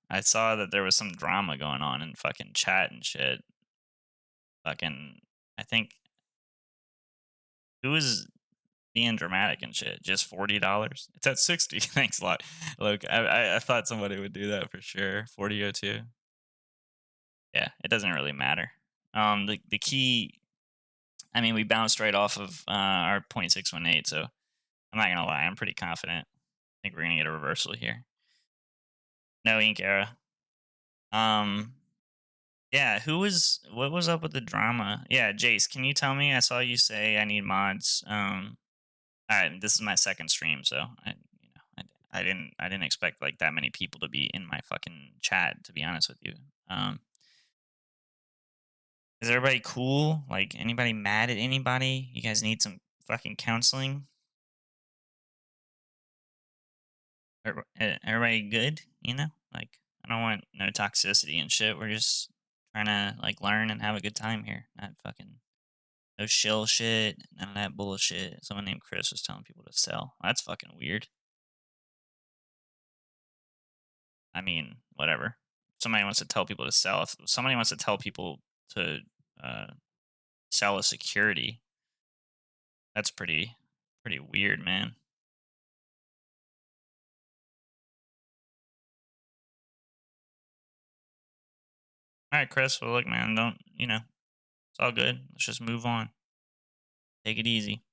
I saw that there was some drama going on in fucking chat and shit. Fucking, I think, who was being dramatic and shit? Just $40? It's at 60. Thanks a lot. Look, I thought somebody would do that for sure. 4002. Yeah, it doesn't really matter. The key. I mean, we bounced right off of our 0.618, so I'm not gonna lie. I'm pretty confident. I think we're gonna get a reversal here. No ink era. Yeah, what was up with the drama? Yeah, Jace, can you tell me? I saw you say I need mods. All right, this is my second stream, so I didn't expect like that many people to be in my fucking chat, to be honest with you. Is everybody cool? Like, anybody mad at anybody? You guys need some fucking counseling? Everybody good? You know, like, I don't want no toxicity and shit. We're just trying to like learn and have a good time here. Not fucking no shill shit, none of that bullshit. Someone named Chris was telling people to sell. That's fucking weird. I mean, whatever. If somebody wants to tell people to sell. If somebody wants to tell people to uh, sell a security, that's pretty weird, man. All right, Chris. Well, look, man, don't it's all good. Let's just move on. Take it easy.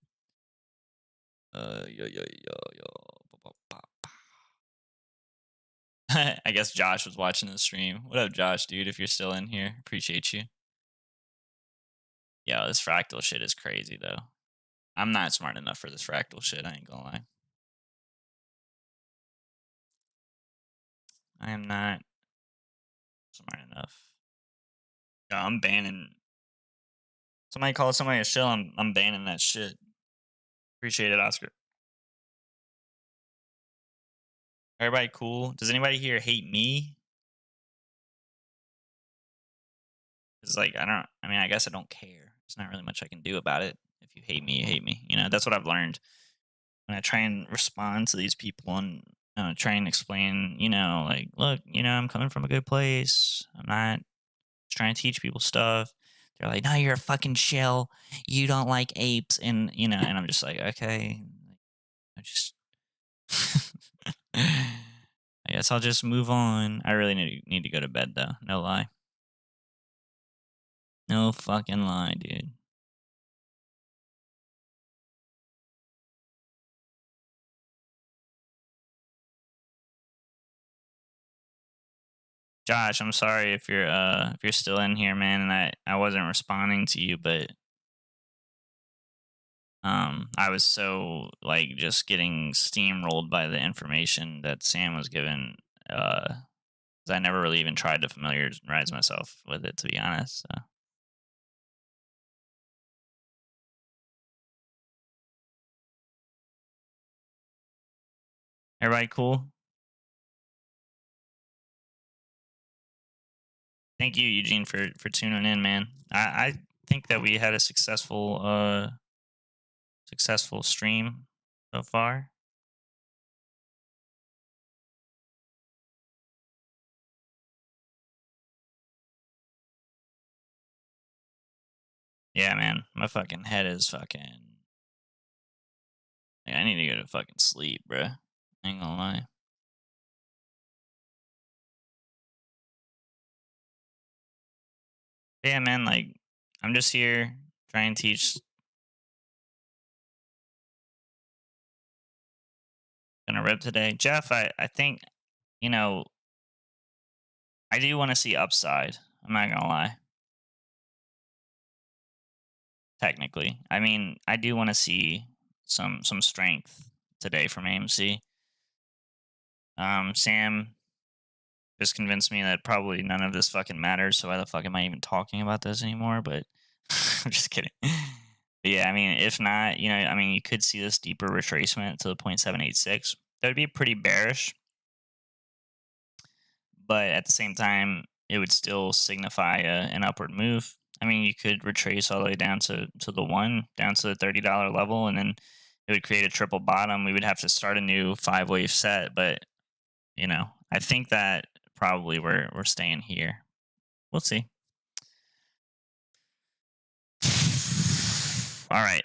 I guess Josh was watching the stream. What up, Josh, dude? If you're still in here, appreciate you. Yo, this fractal shit is crazy, though. I'm not smart enough for this fractal shit. I ain't gonna lie. I am not smart enough. Yo, I'm banning. Somebody call somebody a shill. I'm banning that shit. Appreciate it, Oscar. Everybody cool? Does anybody here hate me? It's like I mean, I guess I don't care. There's not really much I can do about it. If you hate me, you hate me. You know, that's what I've learned when I try and respond to these people and try and explain. You know, like, look, I'm coming from a good place. I'm not trying to teach people stuff. They're like, no, you're a fucking shell. You don't like apes, and and I'm just like, okay, I just. I guess I'll just move on. I really need to go to bed though. No lie. No fucking lie, dude. Josh, I'm sorry if you're still in here, man, and I wasn't responding to you, but I was so like just getting steamrolled by the information that Sam was given. 'Cause I never really even tried to familiarize myself with it, to be honest. So. Everybody cool? Thank you, Eugene, for tuning in, man. I think that we had a successful stream so far. Yeah, man, my fucking head is fucking. I need to go to fucking sleep, bruh. Ain't gonna lie. Yeah, man, like I'm just here trying to teach. Gonna rip today, Jeff. I think you know I do want to see upside. I'm not gonna lie. Technically, I mean, I do want to see some strength today from AMC. Sam just convinced me that probably none of this fucking matters. So why the fuck am I even talking about this anymore? But I'm just kidding. But yeah, I mean, if not, I mean, you could see this deeper retracement to the 0.786. That would be pretty bearish, but at the same time, it would still signify an upward move. I mean, you could retrace all the way down to the one, down to the $30 level, and then it would create a triple bottom. We would have to start a new 5 wave set, but I think that probably we're staying here. We'll see. All right.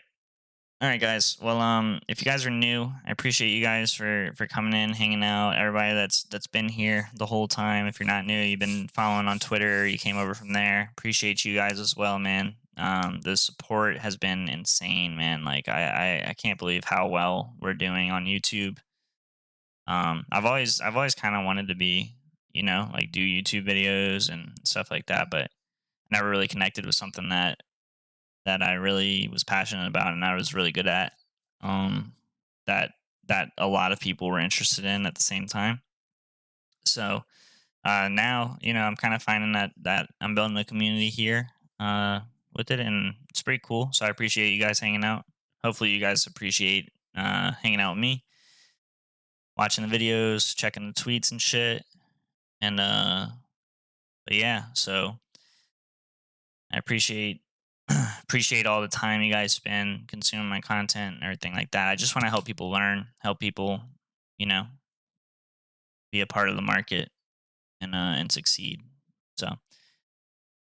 All right, guys. Well, if you guys are new, I appreciate you guys for coming in, hanging out. Everybody that's been here the whole time. If you're not new, you've been following on Twitter, you came over from there. Appreciate you guys as well, man. The support has been insane, man. Like I can't believe how well we're doing on YouTube. I've always kind of wanted to be, like do YouTube videos and stuff like that, but never really connected with something that I really was passionate about and I was really good at. Um, that that a lot of people were interested in at the same time. So now, I'm kind of finding that I'm building a community here with it, and it's pretty cool. So I appreciate you guys hanging out. Hopefully, you guys appreciate hanging out with me, watching the videos, checking the tweets and shit. And but yeah, so I appreciate all the time you guys spend consuming my content and everything like that. I just want to help people learn, help people, you know, be a part of the market and succeed. So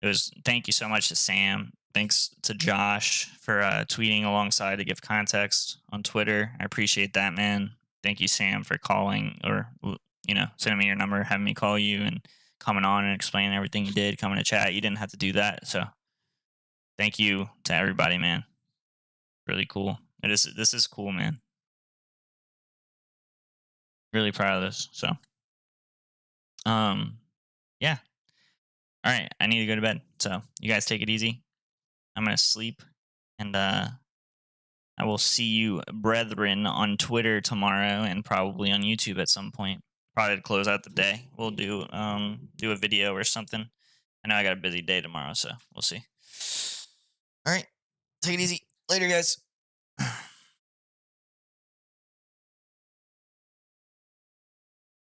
it was thank you so much to Sam. Thanks to Josh for tweeting alongside to give context on Twitter. I appreciate that, man. Thank you, Sam, for calling or sending me your number, having me call you, and coming on and explaining everything you did, coming to chat. You didn't have to do that, so thank you to everybody, man. Really cool. This is cool, man. Really proud of this. So, yeah. All right, I need to go to bed. So you guys take it easy. I'm gonna sleep, and I will see you, brethren, on Twitter tomorrow, and probably on YouTube at some point. Probably to close out the day. We'll do a video or something. I know I got a busy day tomorrow, so we'll see. All right, take it easy. Later, guys.